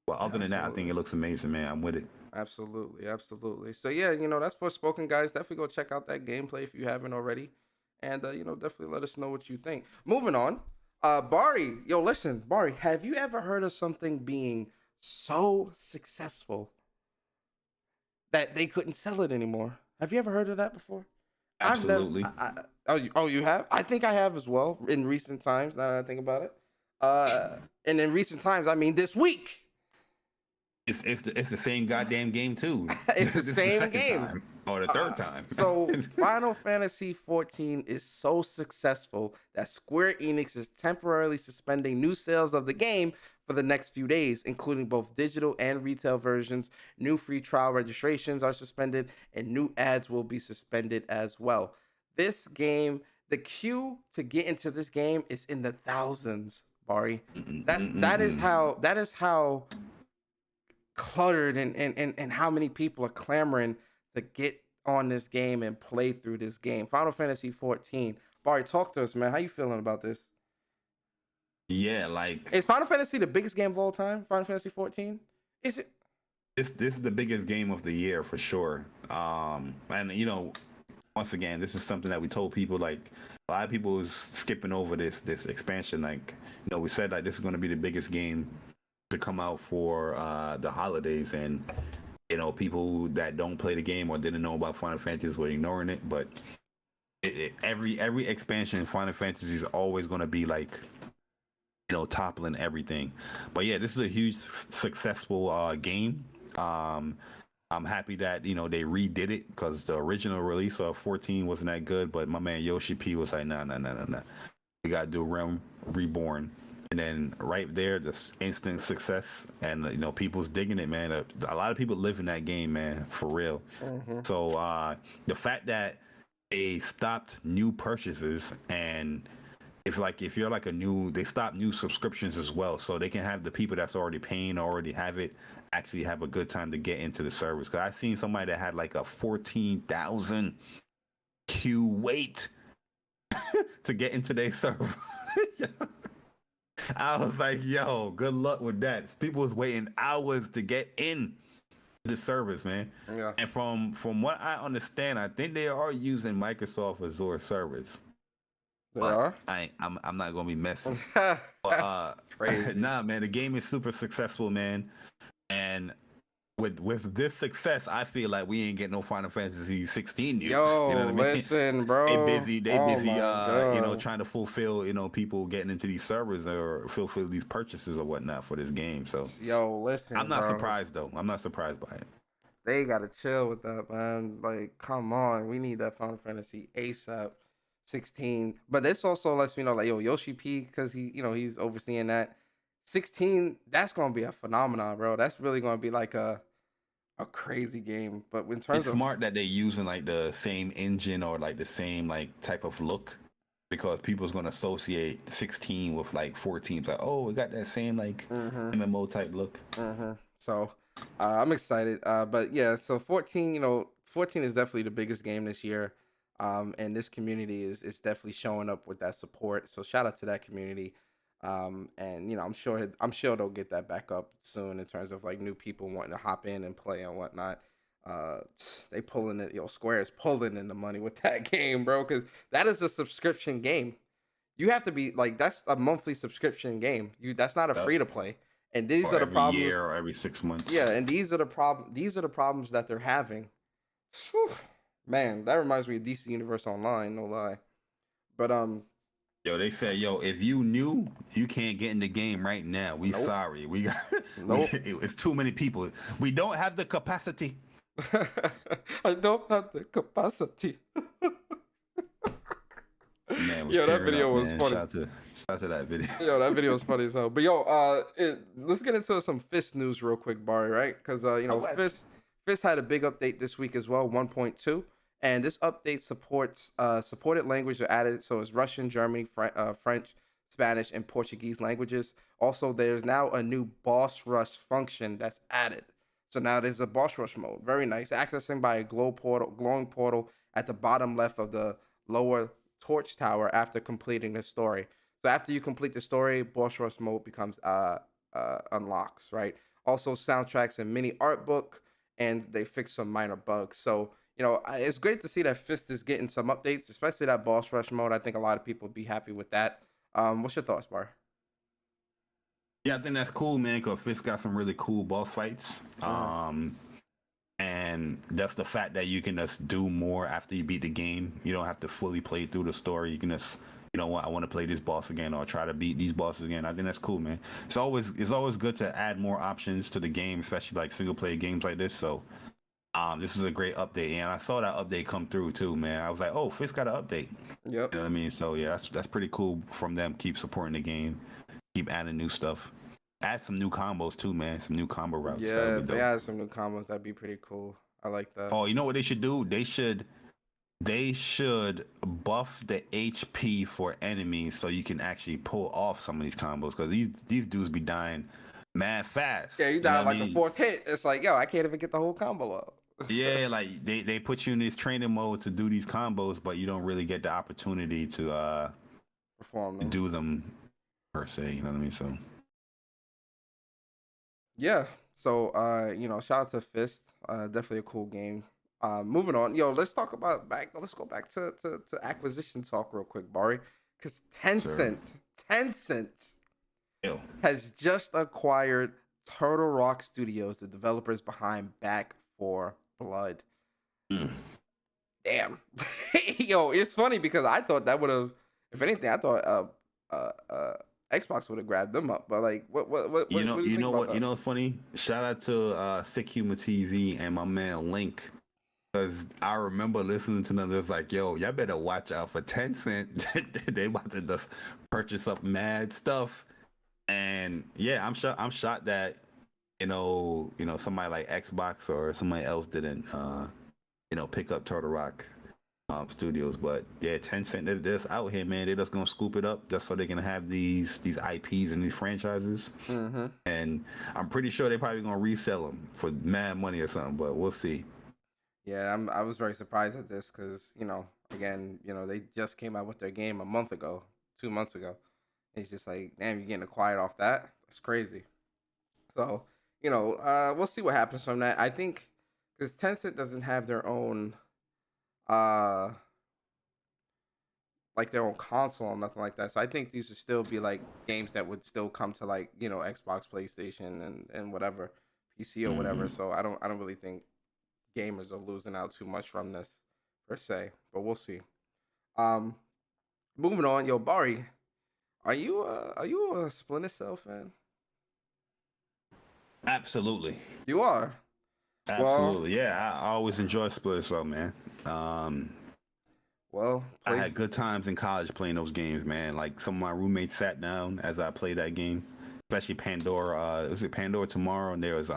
But other than that, I think Absolutely. it looks amazing, man. I'm with it. Absolutely. Absolutely. So yeah, that's Forspoken, guys. Definitely go check out that gameplay if you haven't already, and definitely let us know what you think. Moving on. Bari, yo, listen, Bari, have you ever heard of something being so successful that they couldn't sell it anymore? Have you ever heard of that before? I've never. Absolutely. You have? I think I have as well in recent times. Now that I think about it, and in recent times, I mean this week. It's the same goddamn game too. It's the This is the same second game. time or the third time. So Final Fantasy 14 is so successful that Square Enix is temporarily suspending new sales of the game for the next few days, including both digital and retail versions. New free trial registrations are suspended, and new ads will be suspended as well. This game, the queue to get into this game is in the thousands, Bari. That is how cluttered and how many people are clamoring to get on this game and play through this game. Final Fantasy 14. Bari, talk to us, man. How you feeling about this? Yeah, like Is Final Fantasy the biggest game of all time? Final Fantasy 14? Is it? this is the biggest game of the year for sure. And once again, this is something that we told people. Like a lot of people was skipping over this expansion. Like we said like this is going to be the biggest game to come out for the holidays, and people that don't play the game or didn't know about Final Fantasy were ignoring it. But every expansion in Final Fantasy is always going to be like toppling everything. But yeah, this is a huge successful game. I'm happy that they redid it because the original release of 14 wasn't that good. But my man Yoshi P was like, nah. We gotta do Realm Reborn. And then right there, this instant success, and people's digging it, man. A lot of people live in that game, man, for real. Mm-hmm. So the fact that they stopped new purchases, and if you're like they stop new subscriptions as well, so they can have the people that's already paying, already have it, actually have a good time to get into the service. Because I seen somebody that had like a 14,000 queue wait to get into their server. I was like, yo, good luck with that. People was waiting hours to get in the service, man. Yeah. And from what I understand, I think they are using Microsoft Azure service. They But are? I'm not gonna be messy. But Crazy. nah, man, the game is super successful, man. And with this success, I feel like we ain't getting no Final Fantasy 16 news. Yo, You know what I mean? listen, bro. They Oh busy my God. trying to fulfill, people getting into these servers or fulfill these purchases or whatnot for this game. So Yo, listen, I'm not bro. surprised though. I'm not surprised by it. They gotta chill with that, man. Like, come on. We need that Final Fantasy ASAP. 16. But this also lets me know, like, yo, Yoshi P, because he's overseeing that. 16, that's gonna be a phenomenon, bro. That's really gonna be like a crazy game. But in terms It's of smart that they're using like the same engine or like the same like type of look because people's gonna associate 16 with like 14. It's like, oh, it got that same like MMO type look. So I'm excited. But yeah, so 14, 14 is definitely the biggest game this year. And this community is definitely showing up with that support. So shout out to that community. And I'm sure they'll get that back up soon in terms of like new people wanting to hop in and play and whatnot. Uh, they pulling it, Square is pulling in the money with that game, bro, because that is a subscription game. You have to be like, that's a monthly subscription game. That's not a Yep. free to play. And these Or are the every problems. year or every 6 months. Yeah, and these are the problems that they're having. Whew. Man, that reminds me of DC Universe Online, no lie. But Yo, they said, yo, if you new, you can't get in the game right now. We Nope. sorry. We got Nope. it's too many people. We don't have the capacity. I don't have the capacity. Man, Yo, that video was funny. Shout out to that video. Yo, that video was funny as hell. But yo, let's get into some F.I.S.T news real quick, Barry, right? Because F.I.S.T had a big update this week as well, 1.2, and this update supports supported language are added, so it's Russian, German, French, Spanish, and Portuguese languages. Also, there's now a new boss rush function that's added. So now there's a boss rush mode. Very nice. Accessing by a glowing portal at the bottom left of the lower torch tower after completing the story. So after you complete the story, boss rush mode becomes unlocks, right? Also soundtracks and mini art book, and they fix some minor bugs. So it's great to see that F.I.S.T is getting some updates, especially that boss rush mode. I think a lot of people would be happy with that. What's your thoughts, Bar? Yeah, I think that's cool, man, because F.I.S.T got some really cool boss fights. And that's the fact that you can just do more after you beat the game. You don't have to fully play through the story. You can just, you know what, I want to play this boss again or try to beat these bosses again. I think that's cool, man. It's always good to add more options to the game, especially like single player games like this. So this is a great update, and I saw that update come through too, man. I was like, oh, F.I.S.T got an update. Yep. You know what I mean? So yeah, that's pretty cool from them. Keep supporting the game, keep adding new stuff. Add some new combos too, man. Some new combo routes. Yeah, they add some new combos. That'd be pretty cool. I like that. Oh, you know what they should do? They should buff the HP for enemies so you can actually pull off some of these combos, because these dudes be dying mad fast. Yeah, you die like the fourth hit. It's like, yo, I can't even get the whole combo up. Yeah, like they put you in this training mode to do these combos, but you don't really get the opportunity to perform them. Do them per se. You know what I mean? So yeah. So shout out to F.I.S.T. Definitely a cool game. Moving on, let's go back to acquisition talk real quick, Bari, because Tencent has just acquired Turtle Rock Studios, the developers behind Back 4 Blood. Damn. Yo, it's funny because I thought that would have, if anything, I thought Xbox would have grabbed them up, but like, what you know what's funny? Shout out to Sick Humor TV and my man Link, because I remember listening to them. It's like, yo, y'all better watch out for Tencent. They about to just purchase up mad stuff, and yeah, I'm shocked that somebody like Xbox or somebody else didn't pick up Turtle Rock Studios. But yeah, Tencent, they're just out here, man. They're just gonna scoop it up just so they can have these IPs and these franchises. And I'm pretty sure they're probably gonna resell them for mad money or something, but we'll see. Yeah, I was very surprised at this because again, they just came out with their game a month ago, 2 months ago. It's just like, damn, you're getting acquired off that. That's crazy. So we'll see what happens from that. I think because Tencent doesn't have their own like their own console or nothing like that. So I think these would still be like games that would still come to like, Xbox, PlayStation, and whatever, PC or whatever. So I don't really think gamers are losing out too much from this per se, but we'll see. Moving on, yo, Bari, are you a Splinter Cell fan? Absolutely. You are. Absolutely. Well, yeah, I always enjoy Splinter Cell, man. Well, I had good times in college playing those games, man. Like some of my roommates sat down as I played that game, especially Pandora. Was it Pandora Tomorrow? And there was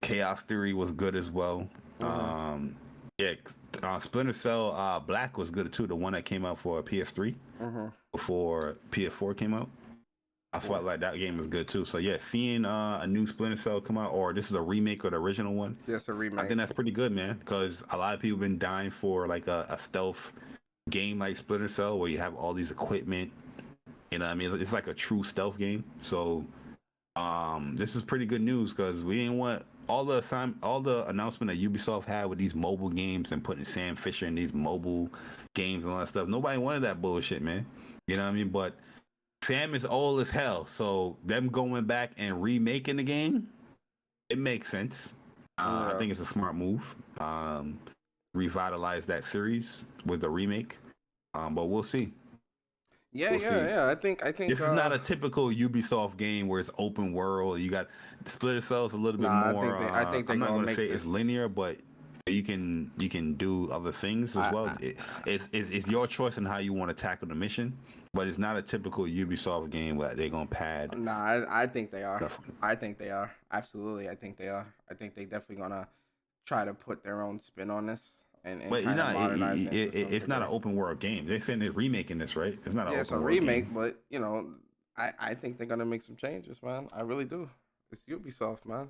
Chaos Theory was good as well. mm-hmm, Yeah, Splinter Cell Black was good too. The one that came out for PS3 mm-hmm, before PS4 came out. I yeah, felt like that game was good too. So yeah, seeing a new Splinter Cell come out, or this is a remake of the original one, just a I remake. think that's pretty good, man. Because a lot of people been dying for like a stealth game like Splinter Cell, where you have all these equipment. You know, what I mean, it's like a true stealth game. So, this is pretty good news because we didn't want all the announcement that Ubisoft had with these mobile games and putting Sam Fisher in these mobile games and all that stuff. Nobody wanted that bullshit, man. You know what I mean? But Sam is old as hell, so them going back and remaking the game, it makes sense. I Yeah, think it's a smart move. Revitalize that series with a remake. But we'll see. yeah, We'll yeah, see. yeah. I think. This is not a typical Ubisoft game where it's open world. You got Splinter Cell is a little bit Nah, more. I think they're I'm not gonna going to make say it's this. linear, but you can do other things as well. I It's your choice on how you want to tackle the mission, but it's not a typical Ubisoft game where they're gonna pad Nah, I think they are. stuff. I think they are. Absolutely, I think they are. I think they definitely gonna try to put their own spin on this and But you kind of know, modernize it into it's something not an great. open world game. They're saying they're remaking this, right? It's not an Yeah, it's a open world game. remake, but I think they're gonna make some changes, man. I really do. It's Ubisoft, man.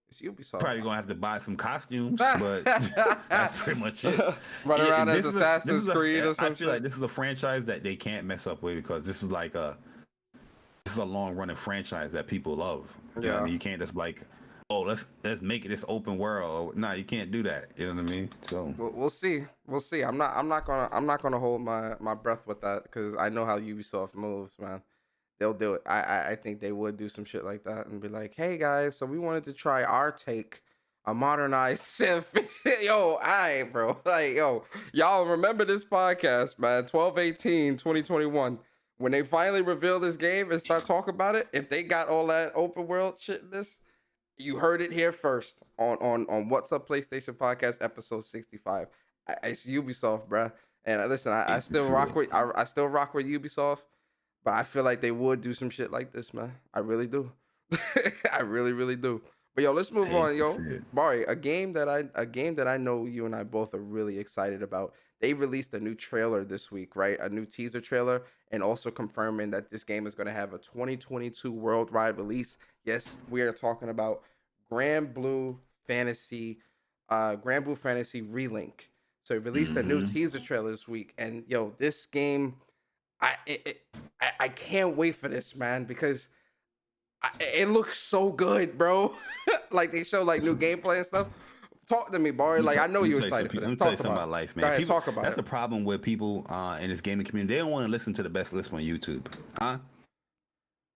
It's Ubisoft. Probably gonna have to buy some costumes, but that's pretty much it. Run around as This Assassin's is Creed or I some feel like shit. this is a franchise that they can't mess up with because this is like this is a long running franchise that people love. You know what I Yeah. mean? You can't just like, oh, let's make it this open world. No, you can't do that. You know what I mean? So We'll see. We'll see. I'm not gonna hold my breath with that because I know how Ubisoft moves, man. They'll do it. I think they would do some shit like that and be like, hey guys, so we wanted to try our take, a modernized Civ. Yo, I bro. Like, yo, y'all remember this podcast, man, 12/18/2021. When they finally reveal this game and start talking about it, if they got all that open world shit in this, you heard it here first on What's Up PlayStation Podcast episode 65. It's Ubisoft, bruh. And listen, I beat me still to rock it. with I still rock with Ubisoft, but I feel like they would do some shit like this, man. I really do. I really, really do. But yo, let's move Hate on, to yo. see it. Bari, a game that I know you and I both are really excited about. They released a new trailer this week, right? A new teaser trailer, and also confirming that this game is going to have a 2022 worldwide release. Yes, we are talking about Granblue Fantasy, Granblue Fantasy Relink. So it released a new Mhm. teaser trailer this week, and yo, this game, I can't wait for this, man, because it looks so good, bro. Like they show like new gameplay and stuff. Talk to me, Barry. Like I know Let me you're tell you excited for something. Let this. me tell you Talk something about about it. life, Go man. ahead, People, talk about that's it. the problem with people in this gaming community. They don't want to listen to the best list on YouTube, huh?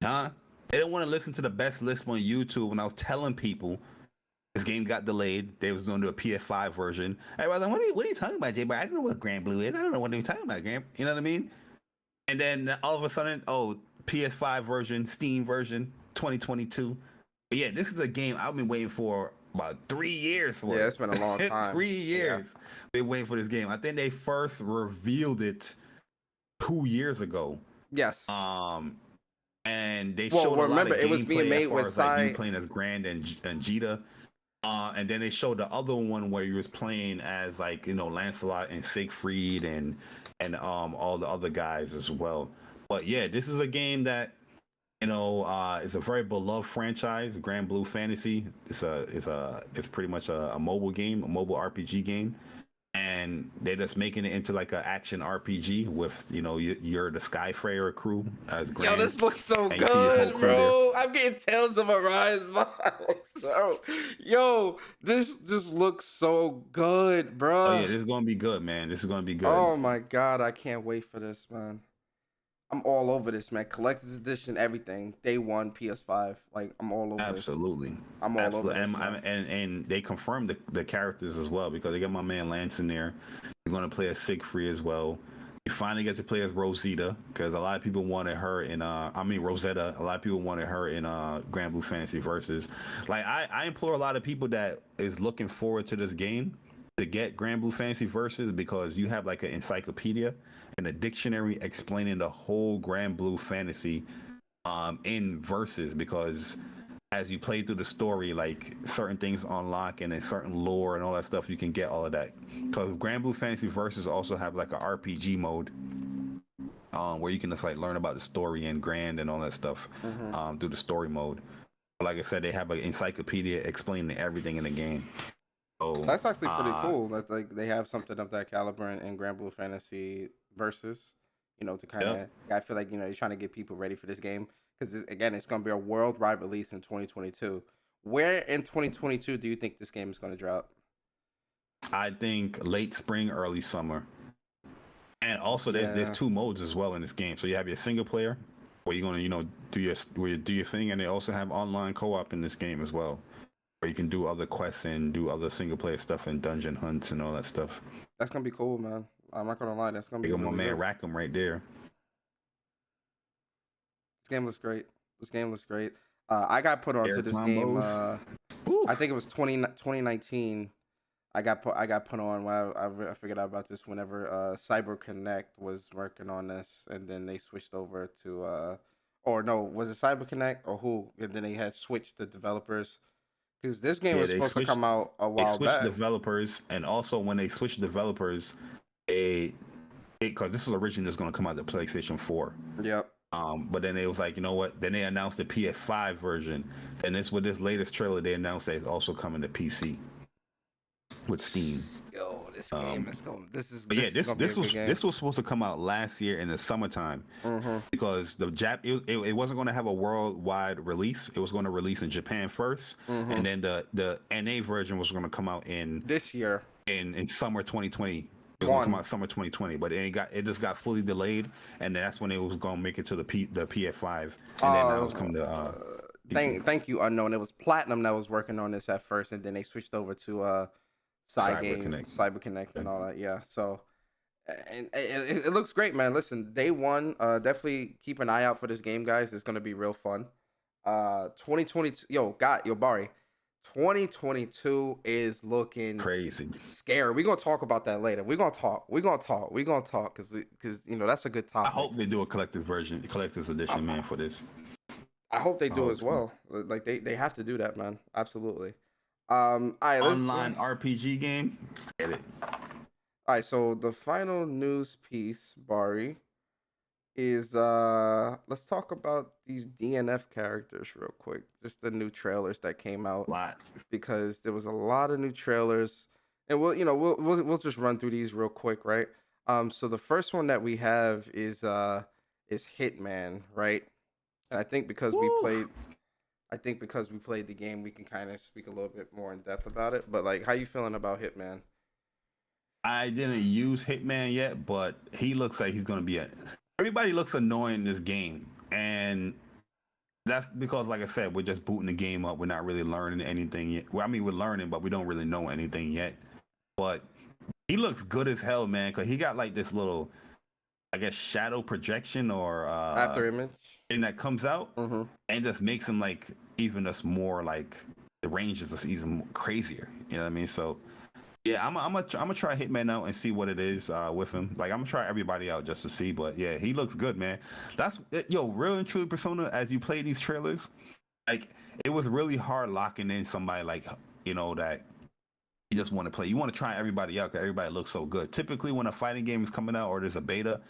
Huh? They don't want to listen to the best list on YouTube. When I was telling people this game got delayed, they was going to do a PS5 version. Everybody's like, what are you talking about, Jay? But I don't know what Granblue is. I don't know what they're talking about, Grand. You know what I mean? And then all of a sudden, oh, PS5 version, Steam version, 2022. But yeah, this is a game I've been waiting for about 3 years for. Yeah, It. it's been a long time. 3 years. Been waiting for this game. I think they first revealed it 2 years ago. Yes. And they Well, showed a lot remember of it was being gameplay made as far with as like you Cy. playing as Grand and Jita. And then they showed the other one where you was playing as like Lancelot and Siegfried and all the other guys as well. But yeah, this is a game that it's a very beloved franchise. Granblue Fantasy. It's pretty much a mobile game, a mobile RPG game, and they're just making it into like an action RPG with you're the Skyfarer crew as Yo, Grand. this looks so And you see his whole good, crew there. bro. I'm getting Tales of Arise vibes. So, yo, this just looks so good, bro. Oh yeah, this is gonna be good, man. This is gonna be good. Oh my god, I can't wait for this, man. I'm all over this, man. Collector's edition, everything. Day one, PS5. Like, I'm all over Absolutely. this. I'm all over this. And, Man. and they confirmed the characters as well because they got my man Lance in there. You're gonna play as Siegfried as well. You finally get to play as Rosita because a lot of people wanted her in Rosetta. A lot of people wanted her in Granblue Fantasy Versus. Like I implore a lot of people that is looking forward to this game to get Granblue Fantasy Versus because you have like an encyclopedia and a dictionary explaining the whole Granblue Fantasy in verses, because as you play through the story, like certain things unlock and a certain lore and all that stuff, you can get all of that. Because Granblue Fantasy Versus also have like an RPG mode where you can just like learn about the story and Grand and all that stuff through the story mode. But like I said, they have an encyclopedia explaining everything in the game. So That's actually pretty cool. That like they have something of that caliber in Granblue Fantasy Versus. You know, to kind of, I feel like you're trying to get people ready for this game because again, it's going to be a worldwide release in 2022. Where in 2022 do you think this game is going to drop? I think late spring, early summer. And also, there's two modes as well in this game. So you have your single player, where you're gonna do your thing, and they also have online co-op in this game as well, where you can do other quests and do other single player stuff and dungeon hunts and all that stuff. That's gonna be cool, man. I'm not gonna lie, that's gonna be. My man Rackham right there. This game looks great. I got put onto this game. I think it was 2019. I got put on when I figured out about this whenever Cyber Connect was working on this, and then they switched over to or no, was it Cyber Connect or who? And then they had switched the developers because this game was supposed to come out a while back. They switched developers, and also when they switched developers, because this was originally just going to come out the PlayStation 4. Yep. But then it was like, you know what? Then they announced the PS5 version, and with this latest trailer, they announced that it's also coming to PC with Steam. Yo, this game is going. This was supposed to come out last year in the summertime because it wasn't going to have a worldwide release. It was going to release in Japan first, and then the NA version was going to come out in this year in summer 2020. It was going to come out summer 2020, but it just got fully delayed, and that's when it was going to make it to the PS5, and then now it's coming to. Thank you, Unknown. It was Platinum that was working on this at first, and then they switched over to Cyber Connect and all that. Yeah, so and it looks great, man. Listen, day one, definitely keep an eye out for this game, guys. It's gonna be real fun. 2022, Bari. 2022 is looking crazy, scary. We're gonna talk about that later. We're gonna talk because that's a good topic. I hope they do a collector's edition, man, for this. I hope they do as well. Like they have to do that, man. Absolutely. All right, online RPG game. Let's get it. All right, so the final news piece, Bari, is let's talk about these DNF characters real quick. Just the new trailers that came out. Because there was a lot of new trailers, and we'll just run through these real quick, right? So the first one that we have is Hitman, right? And I think because we played the game, we can kind of speak a little bit more in depth about it. But like, how you feeling about Hitman? I didn't use Hitman yet, but he looks like he's gonna be everybody looks annoying in this game, and that's because, like I said, we're just booting the game up. We're not really learning anything yet. Well, I mean, we're learning, but we don't really know anything yet. But he looks good as hell, man, because he got like this little, I guess, shadow projection or after image thing that comes out and just makes him like even just more like the range is just even crazier. You know what I mean? So yeah, I'm gonna try Hitman out and see what it is with him. Like, I'm gonna try everybody out just to see. But yeah, he looks good, man. That's real and true Persona. As you play these trailers, like, it was really hard locking in somebody like that you just want to play. You want to try everybody out because everybody looks so good. Typically, when a fighting game is coming out or there's a beta,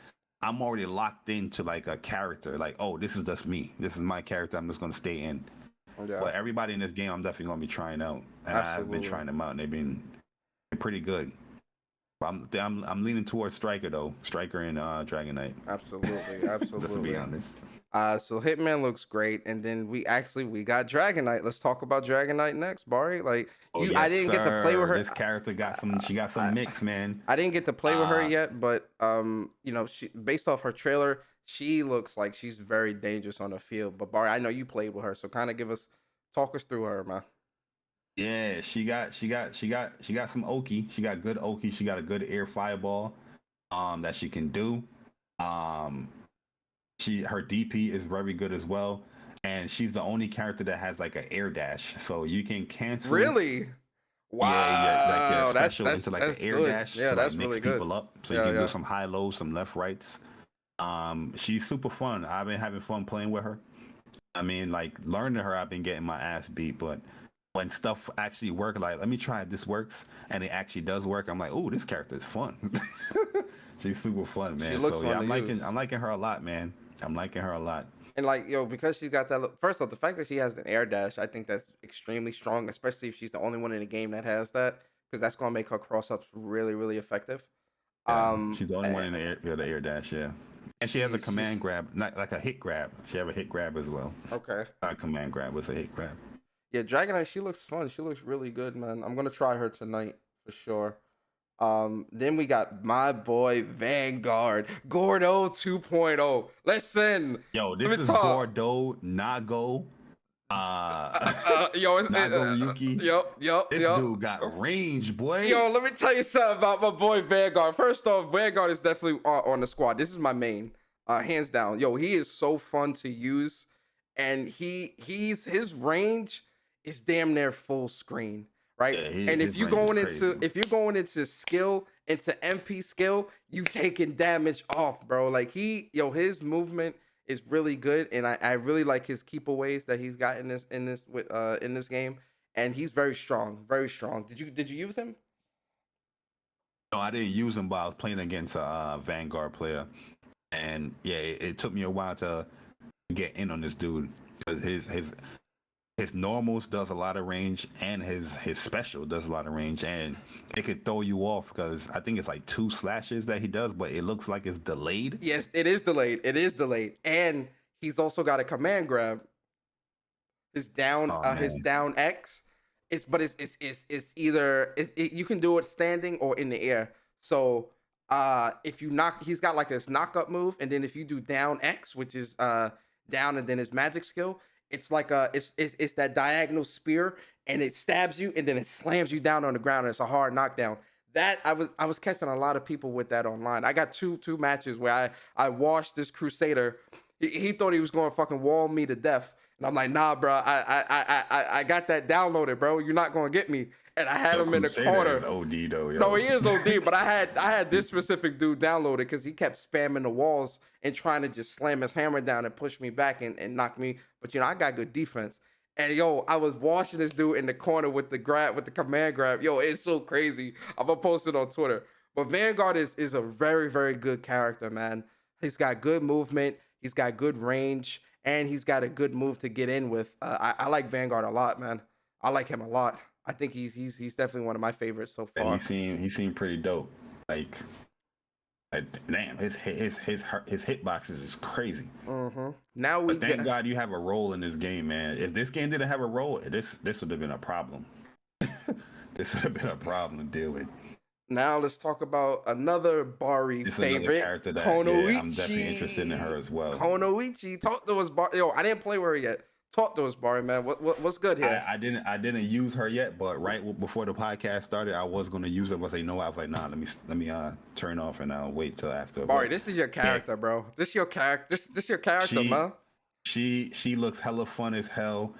I'm already locked into like a character. Like, oh, this is just me. This is my character. I'm just gonna stay in. Yeah. But everybody in this game, I'm definitely gonna be trying out, and I've been trying them out, and they've been pretty good. I'm leaning towards Striker though. Striker and Dragon Knight. Absolutely. Let's be honest. So Hitman looks great, and then we got Dragon Knight. Let's talk about Dragon Knight next, Bari. Like, I didn't get to play with her. This character she got some mix, man. I didn't get to play with her yet, but she, based off her trailer, she looks like she's very dangerous on the field. But Bari, I know you played with her, so kind of talk us through her, man. Yeah, she got some Oki. She got good Oki. She got a good air fireball that she can do. Her DP is very good as well, and she's the only character that has like an air dash, so you can cancel. Really? Yeah, like your Wow, special into like an that's air good. dash Yeah, to like that's mix really good. people up, so you Yeah, can do yeah. some high lows, some left rights. She's super fun. I've been having fun playing with her. I mean, like learning her, I've been getting my ass beat, but when stuff actually work, like let me try if this works, and it actually does work, I'm like, oh, this character is fun. She's super fun, She man. looks So yeah, fun to use. I'm liking her a lot, man. I'm liking her a lot. And like, yo, because she's got that look, first off, the fact that she has an air dash, I think that's extremely strong, especially if she's the only one in the game that has that, because that's gonna make her cross ups really, really effective. Yeah, she's the only one eh, in the air dash. Yeah, and she has a she's command grab, not like a hit grab. She have a hit grab as well. okay. Not a command grab, it's a hit grab. Yeah, Dragonite, she looks fun. She looks really good, man. I'm gonna try her tonight for sure. Then we got my boy Vanguard, Gordo 2.0. Listen, Yo, let this me is talk. Gordo Nago, Yo, Nago Yuki. yup. This dude got range, boy. Yo, let me tell you something about my boy Vanguard. First off, Vanguard is definitely on the squad. This is my main, hands down. Yo, he is so fun to use, and his range is damn near full screen, right? Yeah, And his range is crazy. if you're going into skill, into MP skill, you taking damage off, bro. Like his movement is really good, and I really like his keep aways that he's got in this game, and he's very strong, very strong. Did you use him? No, I didn't use him, but I was playing against a Vanguard player, and yeah, it took me a while to get in on this dude because his normals does a lot of range, and his special does a lot of range, and it could throw you off because I think it's like 2 slashes that he does, but it looks like it's delayed. Yes, it is delayed. It is delayed, and he's also got a command grab. Oh His man, down X. It's either you can do it standing or in the air. So if you knock, he's got like this knock up move, and then if you do down X, which is down and then his magic skill, it's like it's that diagonal spear, and it stabs you and then it slams you down on the ground, and it's a hard knockdown. That I was catching a lot of people with that online. I got two matches where I washed this Crusader. He thought he was going to fucking wall me to death. And I'm like, nah, bro, I got that downloaded, bro. You're not gonna get me. And I had yo, him in the Crusader corner. is OD though, No, yo. he is OD, but I had this specific dude downloaded because he kept spamming the walls and trying to just slam his hammer down and push me back and knock me. But I got good defense. And yo, I was watching this dude in the corner with the command grab. Yo, it's so crazy. I'm gonna post it on Twitter. But Vanguard is a very, very good character, man. He's got good movement, he's got good range, and he's got a good move to get in with. I like Vanguard a lot, man. I like him a lot. I think he's definitely one of my favorites so And far. he seemed pretty dope. Like damn, his hitboxes is crazy. Now we But thank get God you have a role in this game, man. If this game didn't have a role, this would have been a problem. This would have been a problem to deal with. now let's talk about another Bari This is another favorite, character that Konoichi. I'm definitely interested in her as well. Konoichi, talk to us, Bari. Yo, I didn't play with her yet. Talk to us, Bari, man. What's good here? I didn't use her yet, but before the podcast started, I was gonna use her, but I was like, nah, let me turn off and I'll wait till after. Bari, But this is your character, bro. This your character. This your character, man. she looks hella fun as hell.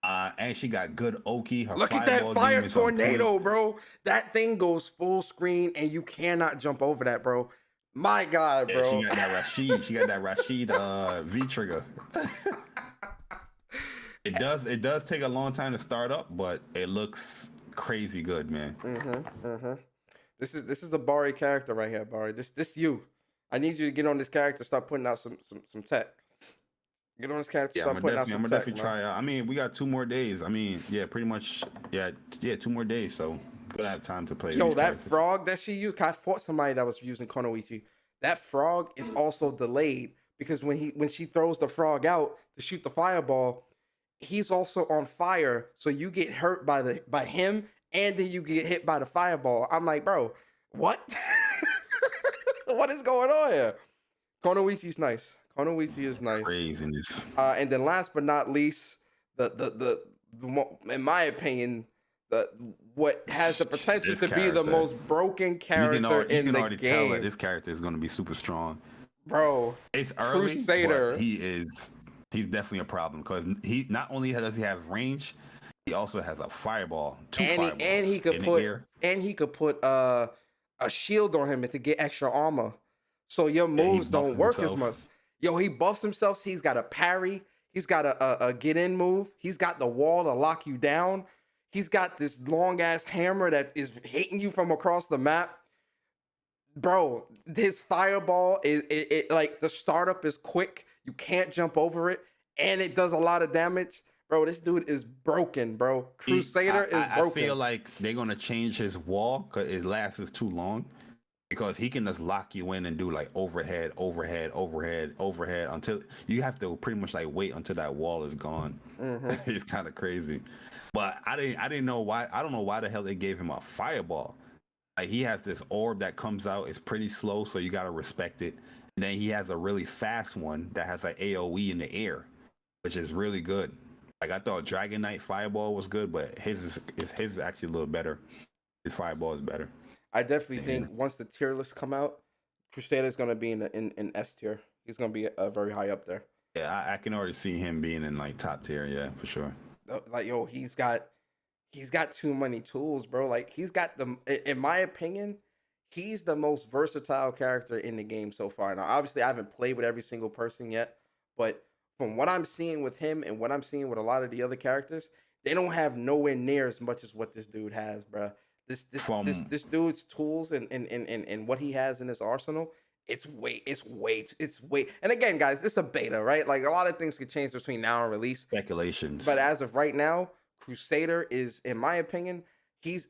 And she got good Oki. Her Look at that fireball fire game is on tornado, point. bro. That thing goes full screen and you cannot jump over that, bro. My God, Yeah, bro. she got that Rashid. She got that Rashid V trigger. It does take a long time to start up, but it looks crazy good, man. This is a Bari character right here, Bari. This you. I need you to get on this character, start putting out some tech. Get on this character, Yeah, start putting out I'm some gonna tech. definitely Man. try out. I mean, we got 2 more days. I mean, yeah, pretty much. Yeah, 2 more days. So gonna have time to play. Yo, these that characters. frog that she used, I fought somebody that was using Konoichi. That frog is also delayed because when she throws the frog out to shoot the fireball, he's also on fire. So you get hurt by him, and then you get hit by the fireball. I'm like, bro, what? What is going on here? Konoichi's nice. Konoichi is nice. Craziness. And then last but not least, the in my opinion, what has the potential This to be the character. most broken character You in can the already tell that game, this character is gonna be super strong. bro. It's early, Crusader. but he's definitely a problem because he not only does he have range, He also has a fireball, two and fireballs he could in the put air. a shield on him to get extra armor, so your Yeah, he moves buffs don't work as himself. much. Yo, he buffs himself. He's got a parry. He's got a get in move. He's got the wall to lock you down. He's got this long ass hammer that is hitting you from across the map. Bro, his fireball is it like the startup is quick. You can't jump over it, and it does a lot of damage. Bro, this dude is broken, bro. Crusader is broken. I feel like they're gonna change his wall because it lasts too long. Because he can just lock you in and do like overhead until you have to pretty much like wait until that wall is gone. It's kind of crazy. But I didn't know why. I don't know why the hell they gave him a fireball. Like he has this orb that comes out. It's pretty slow, so you gotta respect it. And then he has a really fast one that has like AOE in the air, which is really good. Like I thought Dragon Knight Fireball was good, but his is actually a little better. His Fireball is better. I definitely think once the tier lists come out, Crusader is gonna be in S tier. He's gonna be very high up there. Yeah, I can already see him being in like top tier. Yeah, for sure. Like yo, he's got too many tools, bro. Like he's got in my opinion, he's the most versatile character in the game so far. Now, obviously, I haven't played with every single person yet, but from what I'm seeing with him and what I'm seeing with a lot of the other characters, they don't have nowhere near as much as what this dude has, bro. This dude's tools and what he has in his arsenal, it's way. And again, guys, this is a beta, right? Like a lot of things could change between now and release. Speculations. But as of right now, Crusader is, in my opinion, he's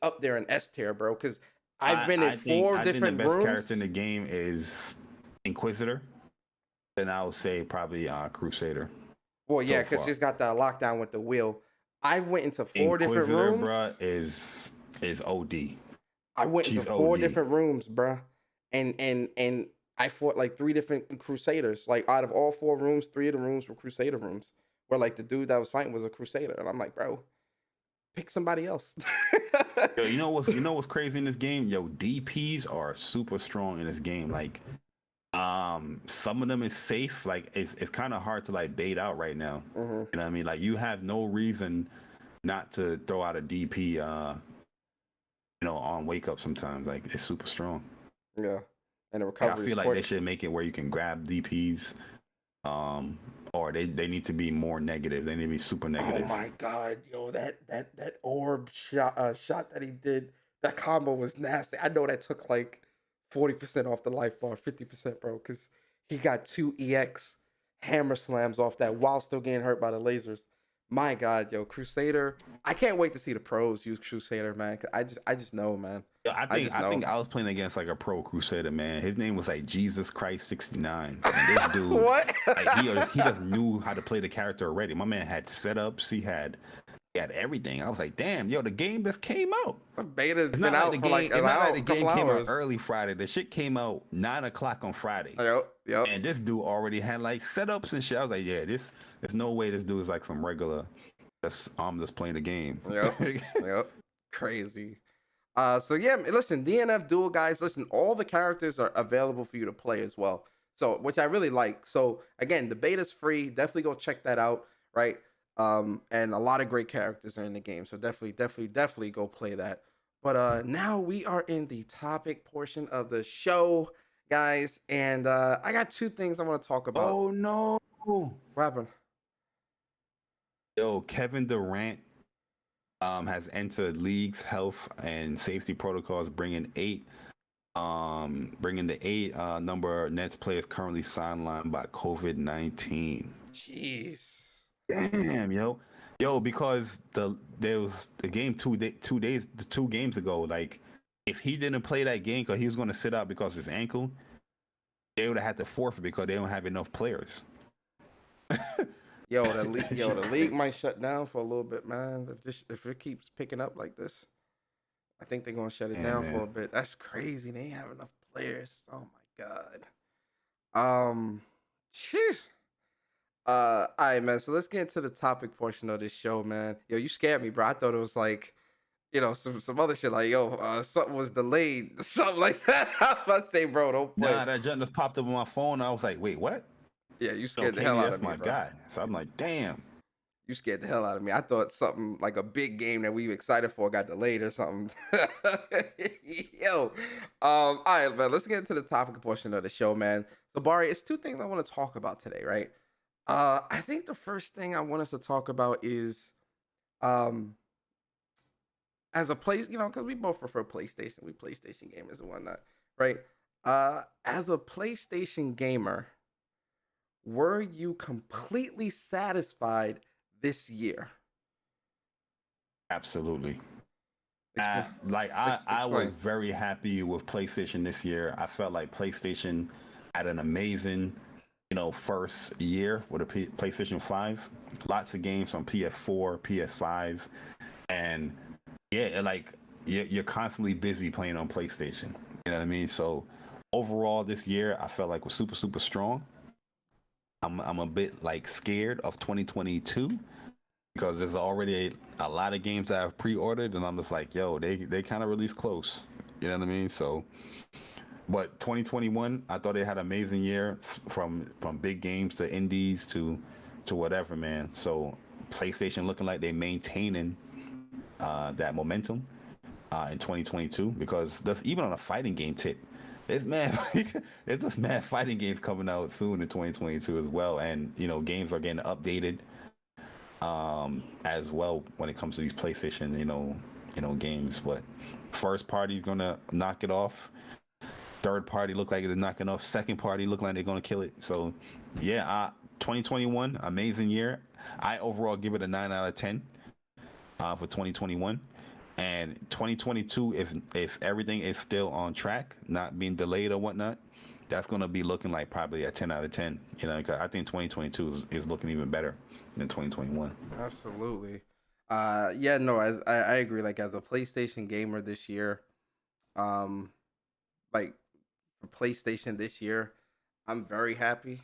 up there in S tier, bro. Because I've been in four different rooms. I think the best character in the game is Inquisitor. Then I would say probably Crusader. Well, yeah, because he's got that lockdown with the wheel. I went into four different rooms. Bruh, is OD. I went into four different rooms, bruh. And I fought like 3 different Crusaders. Like out of all 4 rooms, 3 of the rooms were Crusader rooms. Where like the dude that was fighting was a Crusader. And I'm like, bro, pick somebody else. Yo, you know what's crazy in this game? Yo, DPs are super strong in this game. Like some of them is safe. Like it's kind of hard to like bait out right now. You know what I mean? Like you have no reason not to throw out a DP on wake up sometimes. Like it's super strong. Yeah. And the recovery. I feel like they should make it where you can grab DPs. Or they need to be more negative. They need to be super negative. Oh my god, yo, that orb shot that he did, that combo was nasty. I know that took like 40% off the life bar, 50%, bro, because he got 2 EX hammer slams off that while still getting hurt by the lasers. My god, yo, Crusader. I can't wait to see the pros use Crusader, man. I just know, man. Yo, I think I was playing against like a pro Crusader, man. His name was like Jesus Christ 69. And this dude, what? Like, he just knew how to play the character already. My man had setups. He had everything. I was like, damn, yo, the game just came out. The beta's been out for like an hour. The game came out early Friday. The shit came out 9 o'clock on Friday. Yep. And this dude already had like setups and shit. I was like, yeah, there's no way this dude is like some regular just playing the game. Yep. Crazy. So yeah, listen, DNF Duel, guys, listen, all the characters are available for you to play as well. So, which I really like. So again, the beta's free. Definitely go check that out, right? And a lot of great characters are in the game. So definitely go play that. But now we are in the topic portion of the show, guys. And I got 2 things I want to talk about. Oh no. What happened? Yo, Kevin Durant has entered league's health and safety protocols, bringing the 8 number of Nets players currently sidelined by COVID-19. Jeez. Damn, yo, because there was the game 2 games ago. Like, if he didn't play that game because he was going to sit out because of his ankle, they would have had to forfeit because they don't have enough players. The league might shut down for a little bit, man. If it keeps picking up like this, I think they're gonna shut it down for a bit. That's crazy. They ain't have enough players. Oh my god. All right, man. So let's get into the topic portion of this show, man. Yo, you scared me, bro. I thought it was like, some other shit like, something was delayed, something like that. I was about to say, bro, don't play. Nah, that junk just popped up on my phone. I was like, wait, what? Yeah, you scared the hell out of me, my bro. guy. So I'm like, damn. You scared the hell out of me. I thought something like a big game that we were excited for got delayed or something. Yo, all right, man. Let's get into the topic portion of the show, man. So, Bari, it's two things I want to talk about today, right? I think the first thing I want us to talk about is, um, as a place, because we both prefer PlayStation, we PlayStation gamers and whatnot, right? As a PlayStation gamer, were you completely satisfied this year? Absolutely. Expl- I was Explain. very happy with PlayStation this year. I felt like PlayStation had an amazing, first year with a PlayStation 5. Lots of games on PS4, PS5, and yeah, like you're constantly busy playing on PlayStation. You know what I mean? So overall, this year I felt like was super super strong. I'm a bit like scared of 2022 because there's already a lot of games that I've pre-ordered, and I'm just like, yo, they kind of released close. You know what I mean? So, but 2021, I thought they had an amazing year from big games to indies to whatever, man. So PlayStation looking like they maintaining that momentum in 2022 because that's even on a fighting game tip. It's mad. It's just mad fighting games coming out soon in 2022 as well, and games are getting updated as well when it comes to these PlayStation games. But first party is gonna knock it off. Third party look like it's knocking off. Second party look like they're gonna kill it. So yeah, 2021 amazing year. I overall give it a 9 out of 10 for 2021. And 2022, if everything is still on track, not being delayed or whatnot, that's going to be looking like probably a 10 out of 10. Because I think 2022 is looking even better than 2021. Absolutely. Yeah, no, as I agree. Like as a PlayStation gamer this year, um, like for PlayStation this year, I'm very happy,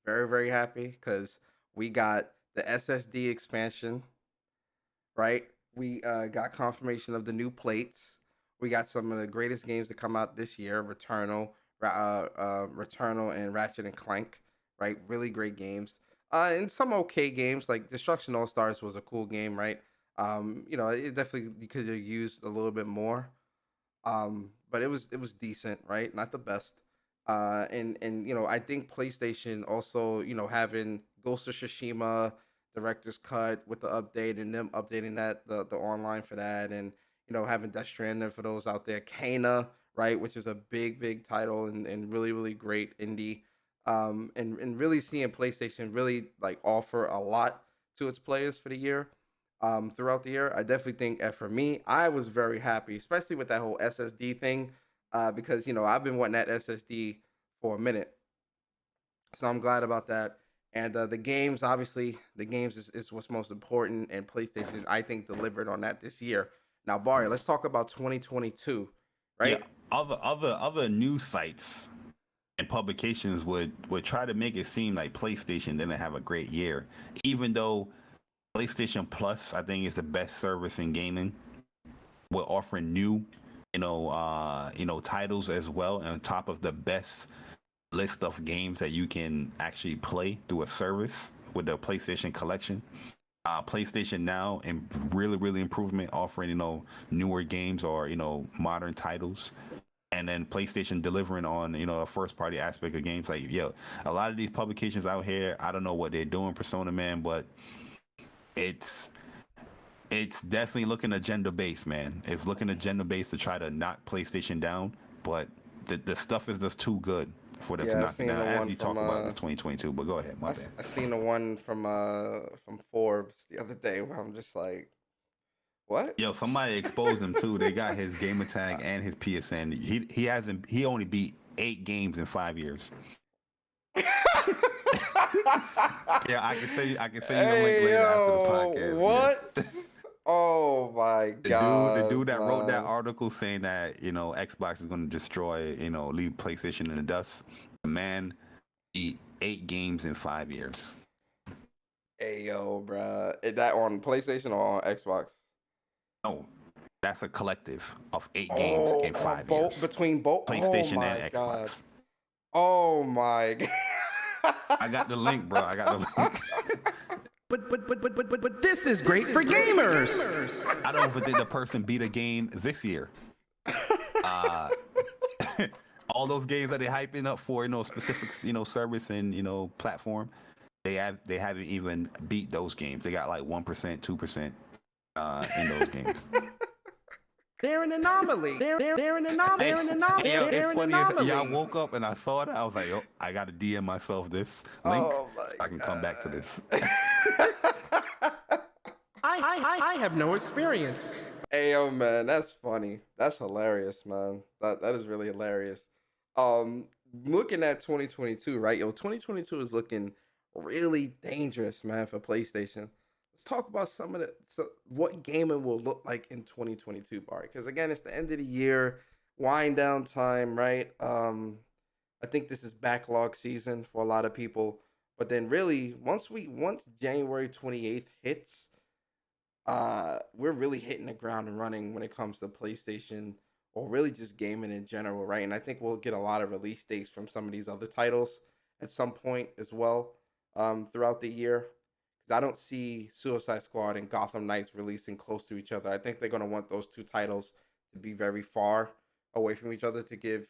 very very happy because we got the SSD expansion, right? We got confirmation of the new plates. We got some of the greatest games to come out this year: Returnal, and Ratchet and Clank. Right, really great games. And some okay games like Destruction All Stars was a cool game, right? It definitely could have used a little bit more. But it was decent, right? Not the best. And I think PlayStation also, having Ghost of Tsushima director's cut with the update and them updating that the online for that, and having Death Stranding for those out there, Kana, right, which is a big title and really really great indie. And really seeing PlayStation really like offer a lot to its players for the year. Throughout the year, I definitely think for me, I was very happy, especially with that whole SSD thing, because I've been wanting that SSD for a minute, so I'm glad about that. And the games, obviously, the games is what's most important, and PlayStation, I think, delivered on that this year. Now, Barry, let's talk about 2022, Yeah, right? other news sites and publications would try to make it seem like PlayStation didn't have a great year, even though PlayStation Plus, I think, is the best service in gaming. We're offering new, titles as well, on top of the best list of games that you can actually play through a service with the PlayStation Collection. PlayStation Now and really improvement, offering newer games or modern titles, and then PlayStation delivering on a first party aspect of games. Like a lot of these publications out here, I don't know what they're doing, Persona man, but it's definitely looking agenda based, man. It's looking agenda based to try to knock PlayStation down, but the stuff is just too good for them to Yeah, I knock it seen down. the As one you from talk about this 2022, but go ahead, my bad. I seen the one from Forbes the other day where I'm just like, what? Yo, somebody exposed him too. They got his gamer tag and his PSN. He only beat 8 games in 5 years. Yeah, I can send you the link Hey later after the yo, podcast. what? Yeah. Oh my The god, dude that wrote that man. article saying that Xbox is going to destroy, leave PlayStation in the dust. The man beat 8 games in 5 years. Hey yo, bruh. Is that on PlayStation or on Xbox? No, that's a collective of 8 games Oh, in on five both years. between both. Oh PlayStation my and god. Xbox. Oh my I got the link, bro. I got the link. But this is great for gamers. I don't even think the person beat a game this year. All those games that they hyping up for, specific, service and platform, they haven't even beat those games. They got like 1%, 2% in those games. They're an anomaly. They're an anomaly. They're an anomaly. It's funny as y'all woke up and I saw that. I was like, yo, I got to DM myself this link so I can come back to this. I have no experience. Hey, yo, man, that's funny. That's hilarious, man. That is really hilarious. Looking at 2022, right? Yo, 2022 is looking really dangerous, man, for PlayStation. Let's talk about what gaming will look like in 2022, Bari. Because again, it's the end of the year, wind down time, right? I think this is backlog season for a lot of people. But then really, once January 28th hits, we're really hitting the ground and running when it comes to PlayStation or really just gaming in general, right? And I think we'll get a lot of release dates from some of these other titles at some point as well throughout the year. Because I don't see Suicide Squad and Gotham Knights releasing close to each other. I think they're going to want those two titles to be very far away from each other to give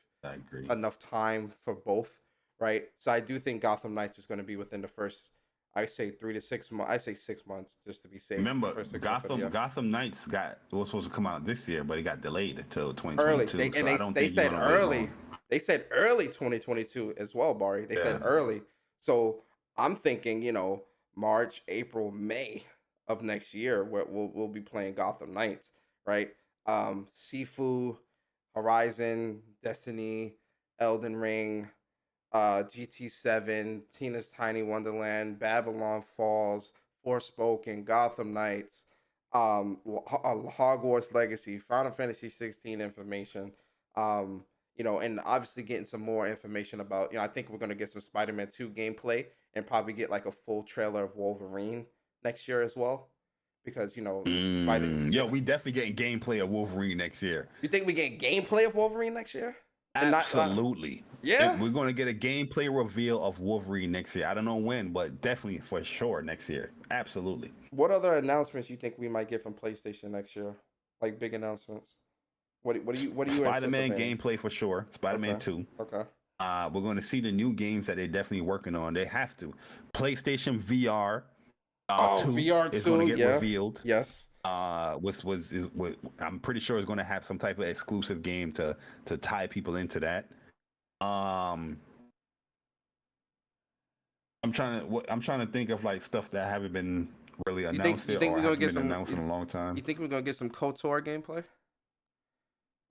enough time for both, right? So I do think Gotham Knights is going to be within the first, I say 3 to 6 months. I say 6 months just to be safe. Remember, Gotham Knights was supposed to come out this year, but it got delayed until 2022. Early. They said early. They said early 2022 as well, Bari. They said early. So I'm thinking, March, April, May of next year, we'll be playing Gotham Knights, right? SIFU, Horizon, Destiny, Elden Ring, GT7, Tina's Tiny Wonderland, Babylon Falls, Forspoken, Gotham Knights, Hogwarts Legacy, Final Fantasy 16 information, and obviously getting some more information about, I think we're going to get some Spider-Man 2 gameplay and probably get like a full trailer of Wolverine next year as well. Because, we definitely getting gameplay of Wolverine next year. You think we get gameplay of Wolverine next year? Absolutely. Yeah. We're going to get a gameplay reveal of Wolverine next year. I don't know when, but definitely for sure next year. Absolutely. What other announcements you think we might get from PlayStation next year? Like big announcements? What do you Spider-Man gameplay for sure. Spider-Man 2. Okay. We're going to see the new games that they're definitely working on. They have to. PlayStation VR 2 VR is 2, going to get revealed. Yes. I'm pretty sure it's going to have some type of exclusive game to tie people into that. I'm trying to think of like stuff that haven't been really announced you think or we're gonna haven't get been announced in a long time. You think we're gonna get some KOTOR gameplay,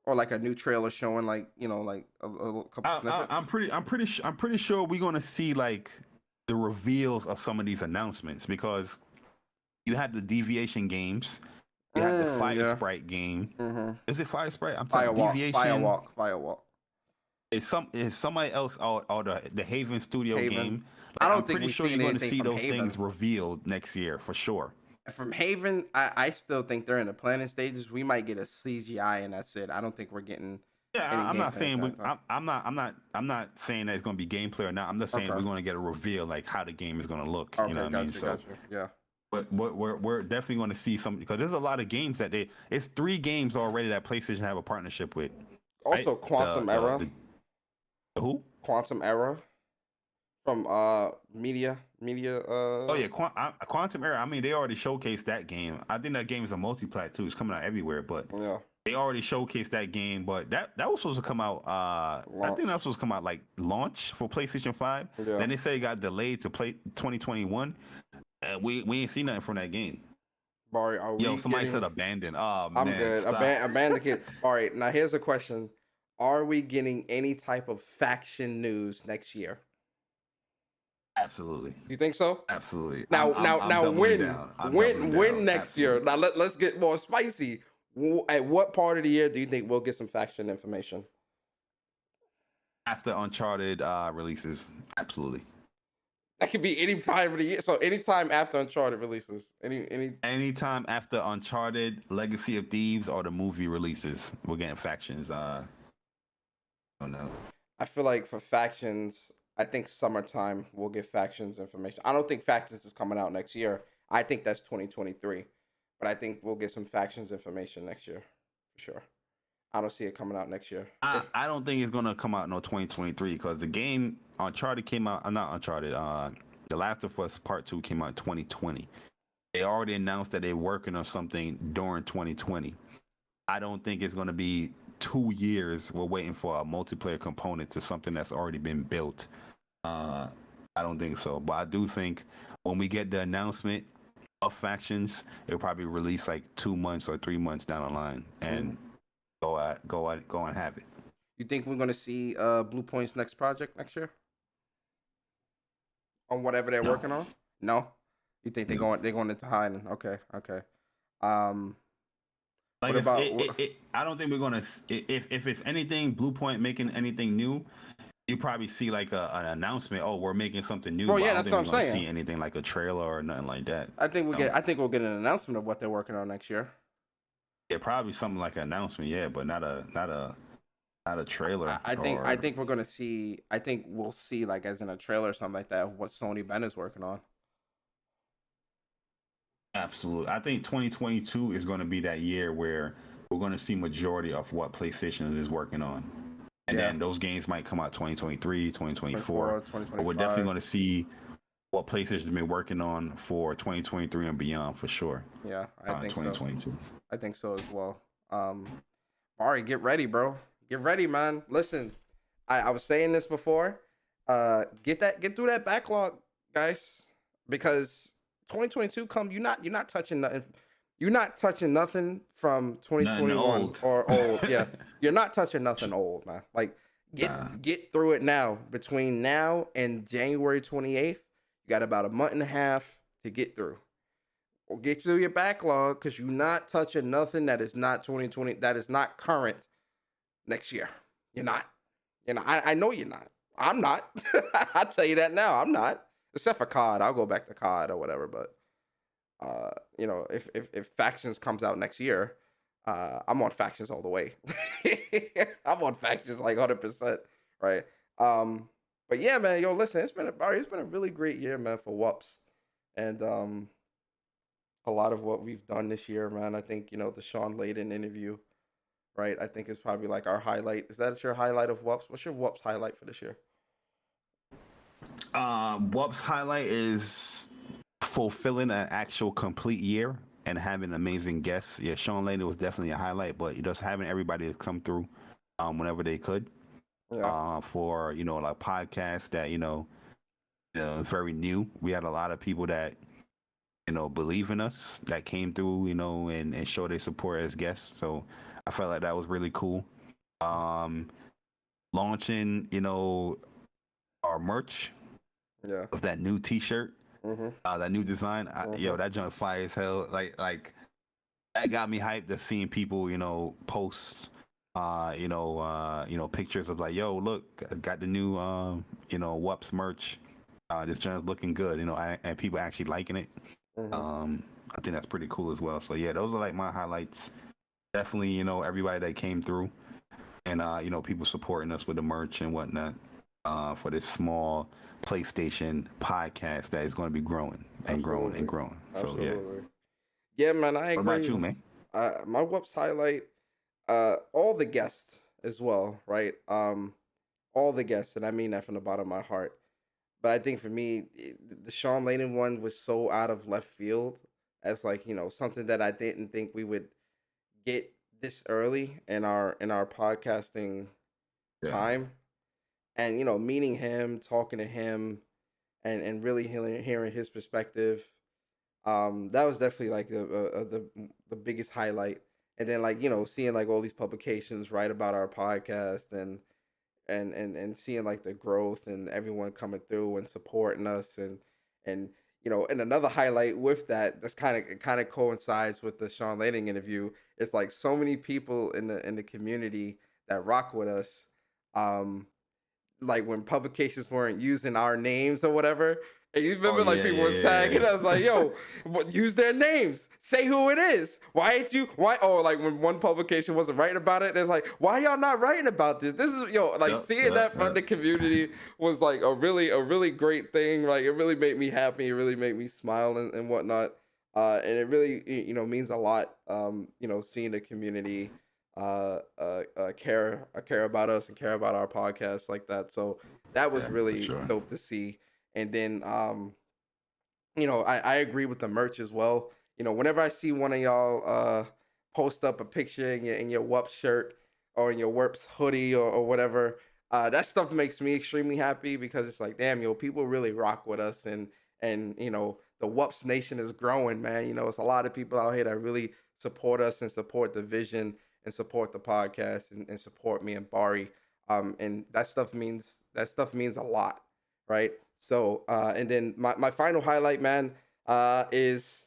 or like a new trailer showing like a couple snippets? I'm pretty sure we're gonna see like the reveals of some of these announcements, because you had the Deviation games, you had the Fire Sprite game. Mm-hmm. Is it Fire Sprite? I'm Firewalk. Deviation. Firewalk. Is somebody else or the Haven Studio game? Like, I'm pretty sure you're going to see those things revealed next year for sure. From Haven, I still think they're in the planning stages. We might get a CGI and that's it. I don't think we're getting. Yeah, I'm not saying I'm not saying that it's going to be gameplay or not. I'm just saying we're going to get a reveal like how the game is going to look. Okay, you know what I mean? Gotcha. Yeah. But we're definitely going to see something, because there's a lot of games that it's 3 games already that PlayStation have a partnership with. Also, right? Quantum Era. Who? Quantum Era from Media. Oh yeah, Quantum Era. I mean, they already showcased that game. I think that game is a multi-plat too. It's coming out everywhere, but they already showcased that game. But that was supposed to come out. I think that was supposed to come out like launch for PlayStation 5. Yeah. Then they say it got delayed to 2021. And we ain't seen nothing from that game. Bari, somebody said abandoned. Oh man, I'm good. Abandoned kid. All right, now here's a question: are we getting any type of faction news next year? Absolutely. You think so? Absolutely. Now, when next year? Now let's get more spicy. At what part of the year do you think we'll get some faction information? After Uncharted releases, absolutely. That could be any time of the year. So anytime after Uncharted releases. Anytime after Uncharted, Legacy of Thieves, or the movie releases, we're getting factions. I don't know. I feel like for factions, I think summertime we'll get factions information. I don't think factions is coming out next year. I think that's 2023, but I think we'll get some factions information next year for sure. I don't see it coming out next year. I don't think it's gonna come out no 2023 because the game Uncharted came out. Not Uncharted. The Last of Us Part 2 came out in 2020. They already announced that they're working on something during 2020. I don't think it's gonna be 2 years. We're waiting for a multiplayer component to something that's already been built. I don't think so. But I do think when we get the announcement of factions, it'll probably release like 2 months or 3 months down the line, and go and have it. You think we're gonna see Blue Point's next project next year? On whatever they're working on? No? You think they're going into hiding? Okay. Like what about I don't think we're gonna if it's anything Blue Point making anything new, you probably see like an announcement. Oh, we're making something new. Bro, yeah, I don't that's think what we're I'm gonna saying. see anything like a trailer or nothing like that. I think we'll get an announcement of what they're working on next year. Yeah, probably something like an announcement, yeah, but not a trailer. I think we're gonna see. I think we'll see like as in a trailer or something like that of what Sony Ben is working on. Absolutely. I think 2022 is going to be that year where we're going to see majority of what PlayStation is working on. And then those games might come out 2023, 2024. But we're definitely going to see what PlayStation's been working on for 2023 and beyond for sure. Yeah, I think 2022. so. I think so as well. Bari, get ready, bro. Get ready, man. Listen, I was saying this before. Get through that backlog, guys, because 2022 come. You're not touching nothing. You're not touching nothing from 2021 or old. Yeah, you're not touching nothing old, man. Like get through it now. Between now and January 28th, you got about a month and a half to get through. Or get through your backlog because you're not touching nothing that is not 2020. That is not current next year. You're not. I know you're not. I'm not. I'll tell you that now. I'm not. Except for COD. I'll go back to COD or whatever. But if Factions comes out next year, I'm on Factions all the way. I'm on Factions like 100%, right? But yeah, man, yo, listen, it's been a really great year, man, for WUPS'd. And a lot of what we've done this year, man. I think, the Sean Layden interview, right? I think is probably like our highlight. Is that your highlight of WUPS'd? What's your WUPS'd highlight for this year? WUPS'd highlight is fulfilling an actual complete year and having amazing guests. Yeah, Sean Layden was definitely a highlight, but just having everybody come through whenever they could. Yeah. For like podcasts that it's very new. We had a lot of people that believe in us that came through and show their support as guests. So I felt like that was really cool. Launching our merch. Yeah. Of that new T-shirt, that new design, that junk fire as hell. Like that got me hyped. Just seeing people, post, pictures of like, yo, look, I got the new, WUPS'd merch. This junk's looking good, and people actually liking it. I think that's pretty cool as well. So yeah, those are like my highlights. Definitely, everybody that came through, and people supporting us with the merch and whatnot. For this small PlayStation podcast that is going to be growing and growing and growing. So Absolutely. Yeah, man, I agree. What about you, man? My WUPS'd highlight, all the guests as well, right? All the guests, and I mean that from the bottom of my heart. But I think for me, the Sean Layden one was so out of left field as like, something that I didn't think we would get this early in our podcasting time. And, meeting him, talking to him, and really hearing his perspective, that was definitely like the biggest highlight. And then like, seeing like all these publications write about our podcast and seeing like the growth and everyone coming through and supporting us and and another highlight with that that's kind of coincides with the Sean Layden interview. It's like so many people in the community that rock with us. Like when publications weren't using our names or whatever. And you remember people were tagging us like, yo, use their names. Say who it is. Why? Oh, like when one publication wasn't writing about it, it's like, why y'all not writing about this? This is, seeing that from the community was like a really great thing. Like it really made me happy. It really made me smile and whatnot. And it really means a lot. Seeing the community care about us and care about our podcast like that. So that was Yeah, for really sure. dope to see. And then I agree with the merch as well. Whenever I see one of y'all post up a picture in your WUPS shirt or in your WUPS hoodie or whatever, that stuff makes me extremely happy because it's like, damn, people really rock with us, and the WUPS Nation is growing, man. It's a lot of people out here that really support us and support the vision and support the podcast and support me and Bari. And that stuff means a lot, right? So, and then my final highlight, man, is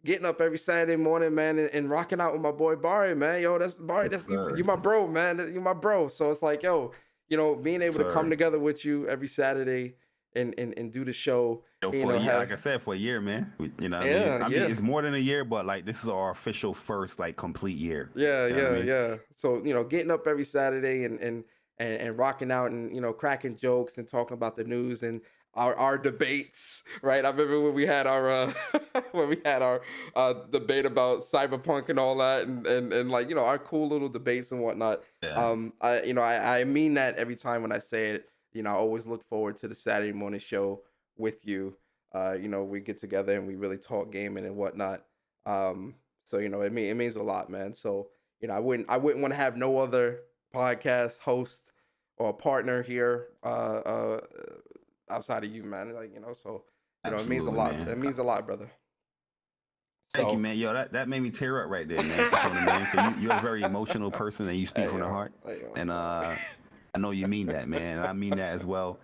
getting up every Saturday morning, man, and rocking out with my boy Bari, man. Yo, that's Bari. Yes, That's you, sir. you my bro, man. You my bro. So it's like, yo, being Yes, able to come sir. together with you every Saturday and do the show. Yo, You for a know, year, have like I said, for a year, man. You know what I mean? yeah, I mean, yeah. it's more than a year, but like this is our official first like complete year. Yeah, You know what I yeah, mean? yeah. So, getting up every Saturday and rocking out and cracking jokes and talking about the news and our debates, right? I remember when we had our when we had our debate about cyberpunk and all that and like, our cool little debates and whatnot. Yeah. I mean that every time when I say it. I always look forward to the Saturday morning show with you. We get together and we really talk gaming and whatnot. So it means a lot, man. So I wouldn't want to have no other podcast host or partner here outside of you, man. Like so it means a Absolutely, lot. man. It means a lot, brother. Thank you, So man. Yo, that made me tear up right there, man. Persona, man. 'Cause you're a very emotional person and you speak hey from the yo, heart. hey yo, And I know you mean that, man. And I mean that as well.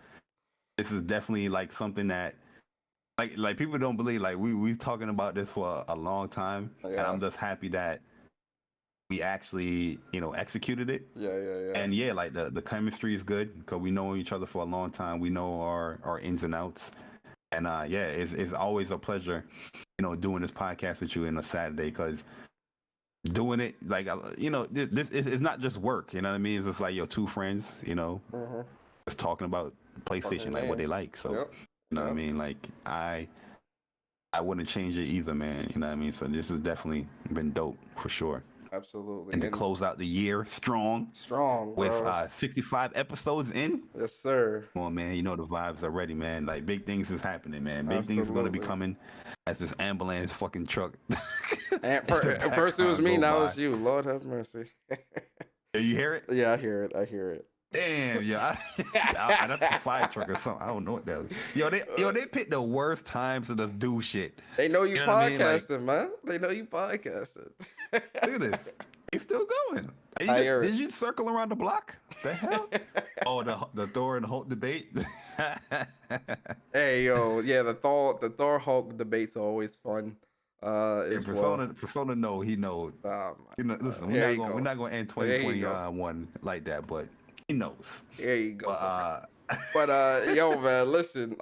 This is definitely like something that like people don't believe. Like we've talking about this for a long time, and yeah, I'm just happy that we actually executed it. yeah, yeah, yeah. And yeah, like the chemistry is good because we know each other for a long time. We know our ins and outs. And yeah, it's always a pleasure, doing this podcast with you on a Saturday because doing it like this it's not just work. You know what I mean? It's just like your two friends, Mm-hmm. just talking about PlayStation, Fucking like what they games. like. So Yep. you know what I Yep. mean? Like I wouldn't change it either, man. You know what I mean? So this has definitely been dope for sure. Absolutely. And to And close out the year strong strong, with bro. 65 episodes in. Yes, sir. Come on, man. You know the vibes already, man. Like big things is happening, man. Big things are gonna be Absolutely. coming as this ambulance fucking truck And in the at first it was background me, go now by. it's you. Lord have mercy. You hear it? Yeah, I hear it. I hear it. Damn, yeah. That's a fire truck or something. I don't know what that is. They pick the worst times to just do shit. They know you You know what I mean? Like, podcasting, man. They know you podcasting. look at this. It's still going. And I hear it. did you circle around the block? The hell? Oh, the Thor and Hulk debate. Hey yo, yeah, the Thor Hulk debates are always fun. Yeah, As well. Persona know he knows. Oh my Listen, God. There you we're go. not gonna end There you 2021 like that, but he knows. There you go. But Yo, man, listen.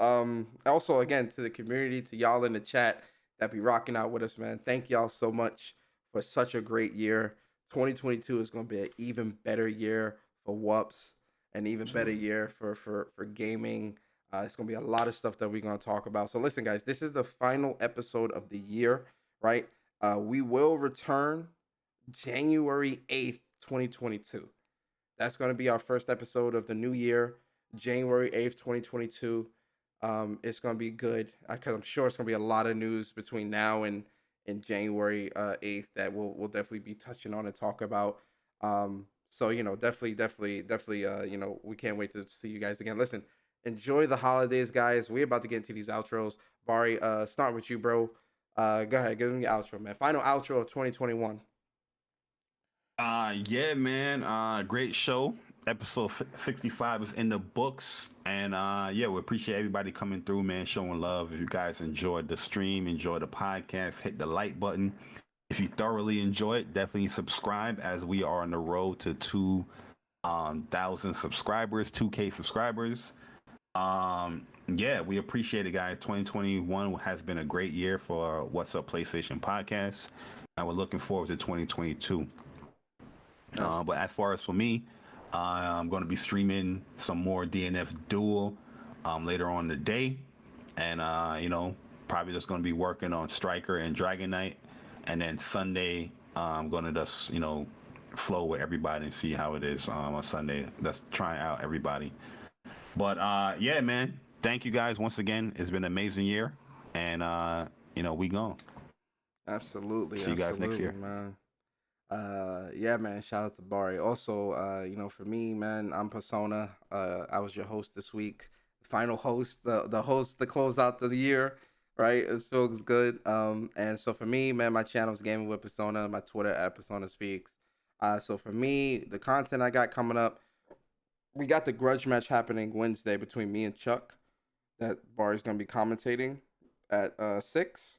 Also, again, to the community, to y'all in the chat that be rocking out with us, man. Thank y'all so much for such a great year. 2022 is gonna be an even better year for WUPS, an even better year for gaming. It's gonna be a lot of stuff that we're gonna talk about. So listen, guys, this is the final episode of the year, right? We will return January 8th, 2022. That's going to be our first episode of the new year, January 8th, 2022. It's going to be good because I'm sure it's going to be a lot of news between now and January 8th that we'll definitely be touching on and talk about. So, definitely, we can't wait to see you guys again. Listen, enjoy the holidays, guys. We're about to get into these outros. Bari, starting with you, bro. Go ahead, give me your outro, man. Final outro of 2021. yeah, man. Great show. Episode 65 is in the books, and yeah, we appreciate everybody coming through, man, showing love. If you guys enjoyed the stream, enjoyed the podcast, hit the like button. If you thoroughly enjoy it, definitely subscribe, as we are on the road to 2,000 subscribers, 2K subscribers. Yeah, we appreciate it, guys. 2021 has been a great year for What's Up PlayStation podcast, and we're looking forward to 2022. But as far as for me, I'm going to be streaming some more DNF Duel later on in the day, and probably just going to be working on Striker and Dragon Knight, and then Sunday I'm going to just flow with everybody and see how it is on Sunday. That's trying out everybody. But yeah, man, thank you guys once again. It's been an amazing year, and we gone. Absolutely. See you guys next year, man. Yeah, man. Shout out to Bari. Also, for me, man, I'm Persona. I was your host this week. Final host, the host to close out the year. Right, it feels good. And so for me, man, my channel is Gaming with Persona. My Twitter at Persona Speaks. So for me, the content I got coming up, we got the grudge match happening Wednesday between me and Chuck. That Bari's gonna be commentating at 6.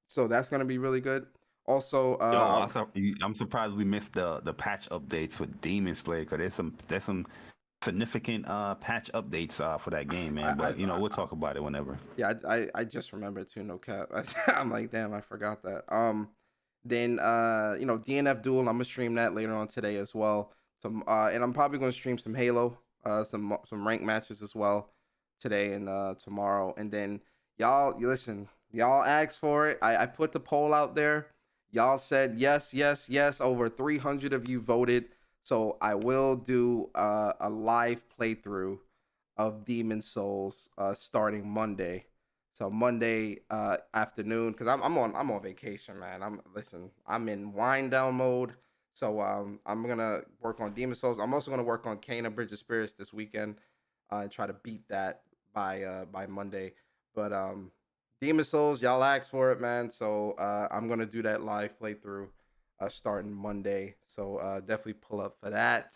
So that's gonna be really good. Also, I'm surprised we missed the patch updates with Demon Slayer, because there's some significant patch updates for that game, man. But we'll talk about it whenever. Yeah, I just remembered too. No cap. I'm like, damn, I forgot that. Then DNF Duel. I'm gonna stream that later on today as well. And I'm probably gonna stream some Halo, some ranked matches as well today and tomorrow. And then y'all asked for it. I put the poll out there. Y'all said yes. Over 300 of you voted. So I will do a live playthrough of Demon Souls starting Monday. So Monday afternoon, because I'm on vacation, man. I'm in wind down mode. So I'm gonna work on Demon Souls. I'm also gonna work on Kena Bridge of Spirits this weekend and try to beat that by Monday. But Demon Souls, y'all asked for it, man. So I'm gonna do that live playthrough starting Monday. So definitely pull up for that.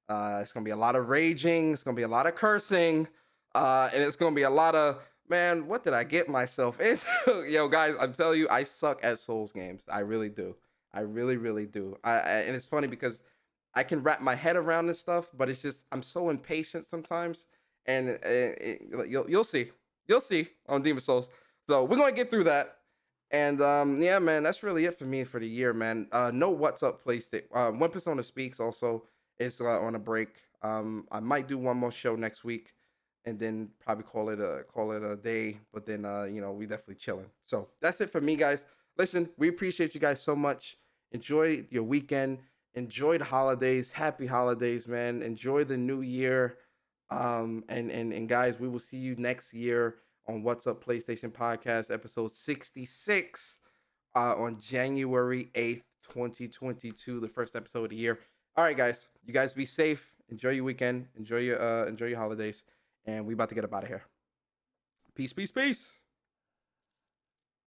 It's gonna be a lot of raging. It's gonna be a lot of cursing, and it's gonna be a lot of, man, what did I get myself into? Yo, guys, I'm telling you, I suck at Souls games. I really do. I really, really do. And it's funny because I can wrap my head around this stuff, but it's just I'm so impatient sometimes. And you'll see on Demon Souls. So we're gonna get through that. And yeah, man, that's really it for me for the year, man. No What's Up PlayStation. When Persona Speaks also is on a break. I might do one more show next week, and then probably call it a day. But then we definitely chilling. So that's it for me, guys. Listen, we appreciate you guys so much. Enjoy your weekend. Enjoy the holidays. Happy holidays, man. Enjoy the new year. And guys, we will see you next year on What's Up PlayStation Podcast, episode 66, on January 8th, 2022, the first episode of the year. All right, guys. You guys be safe. Enjoy your weekend. Enjoy your holidays. And we about to get up out of here. Peace, peace, peace.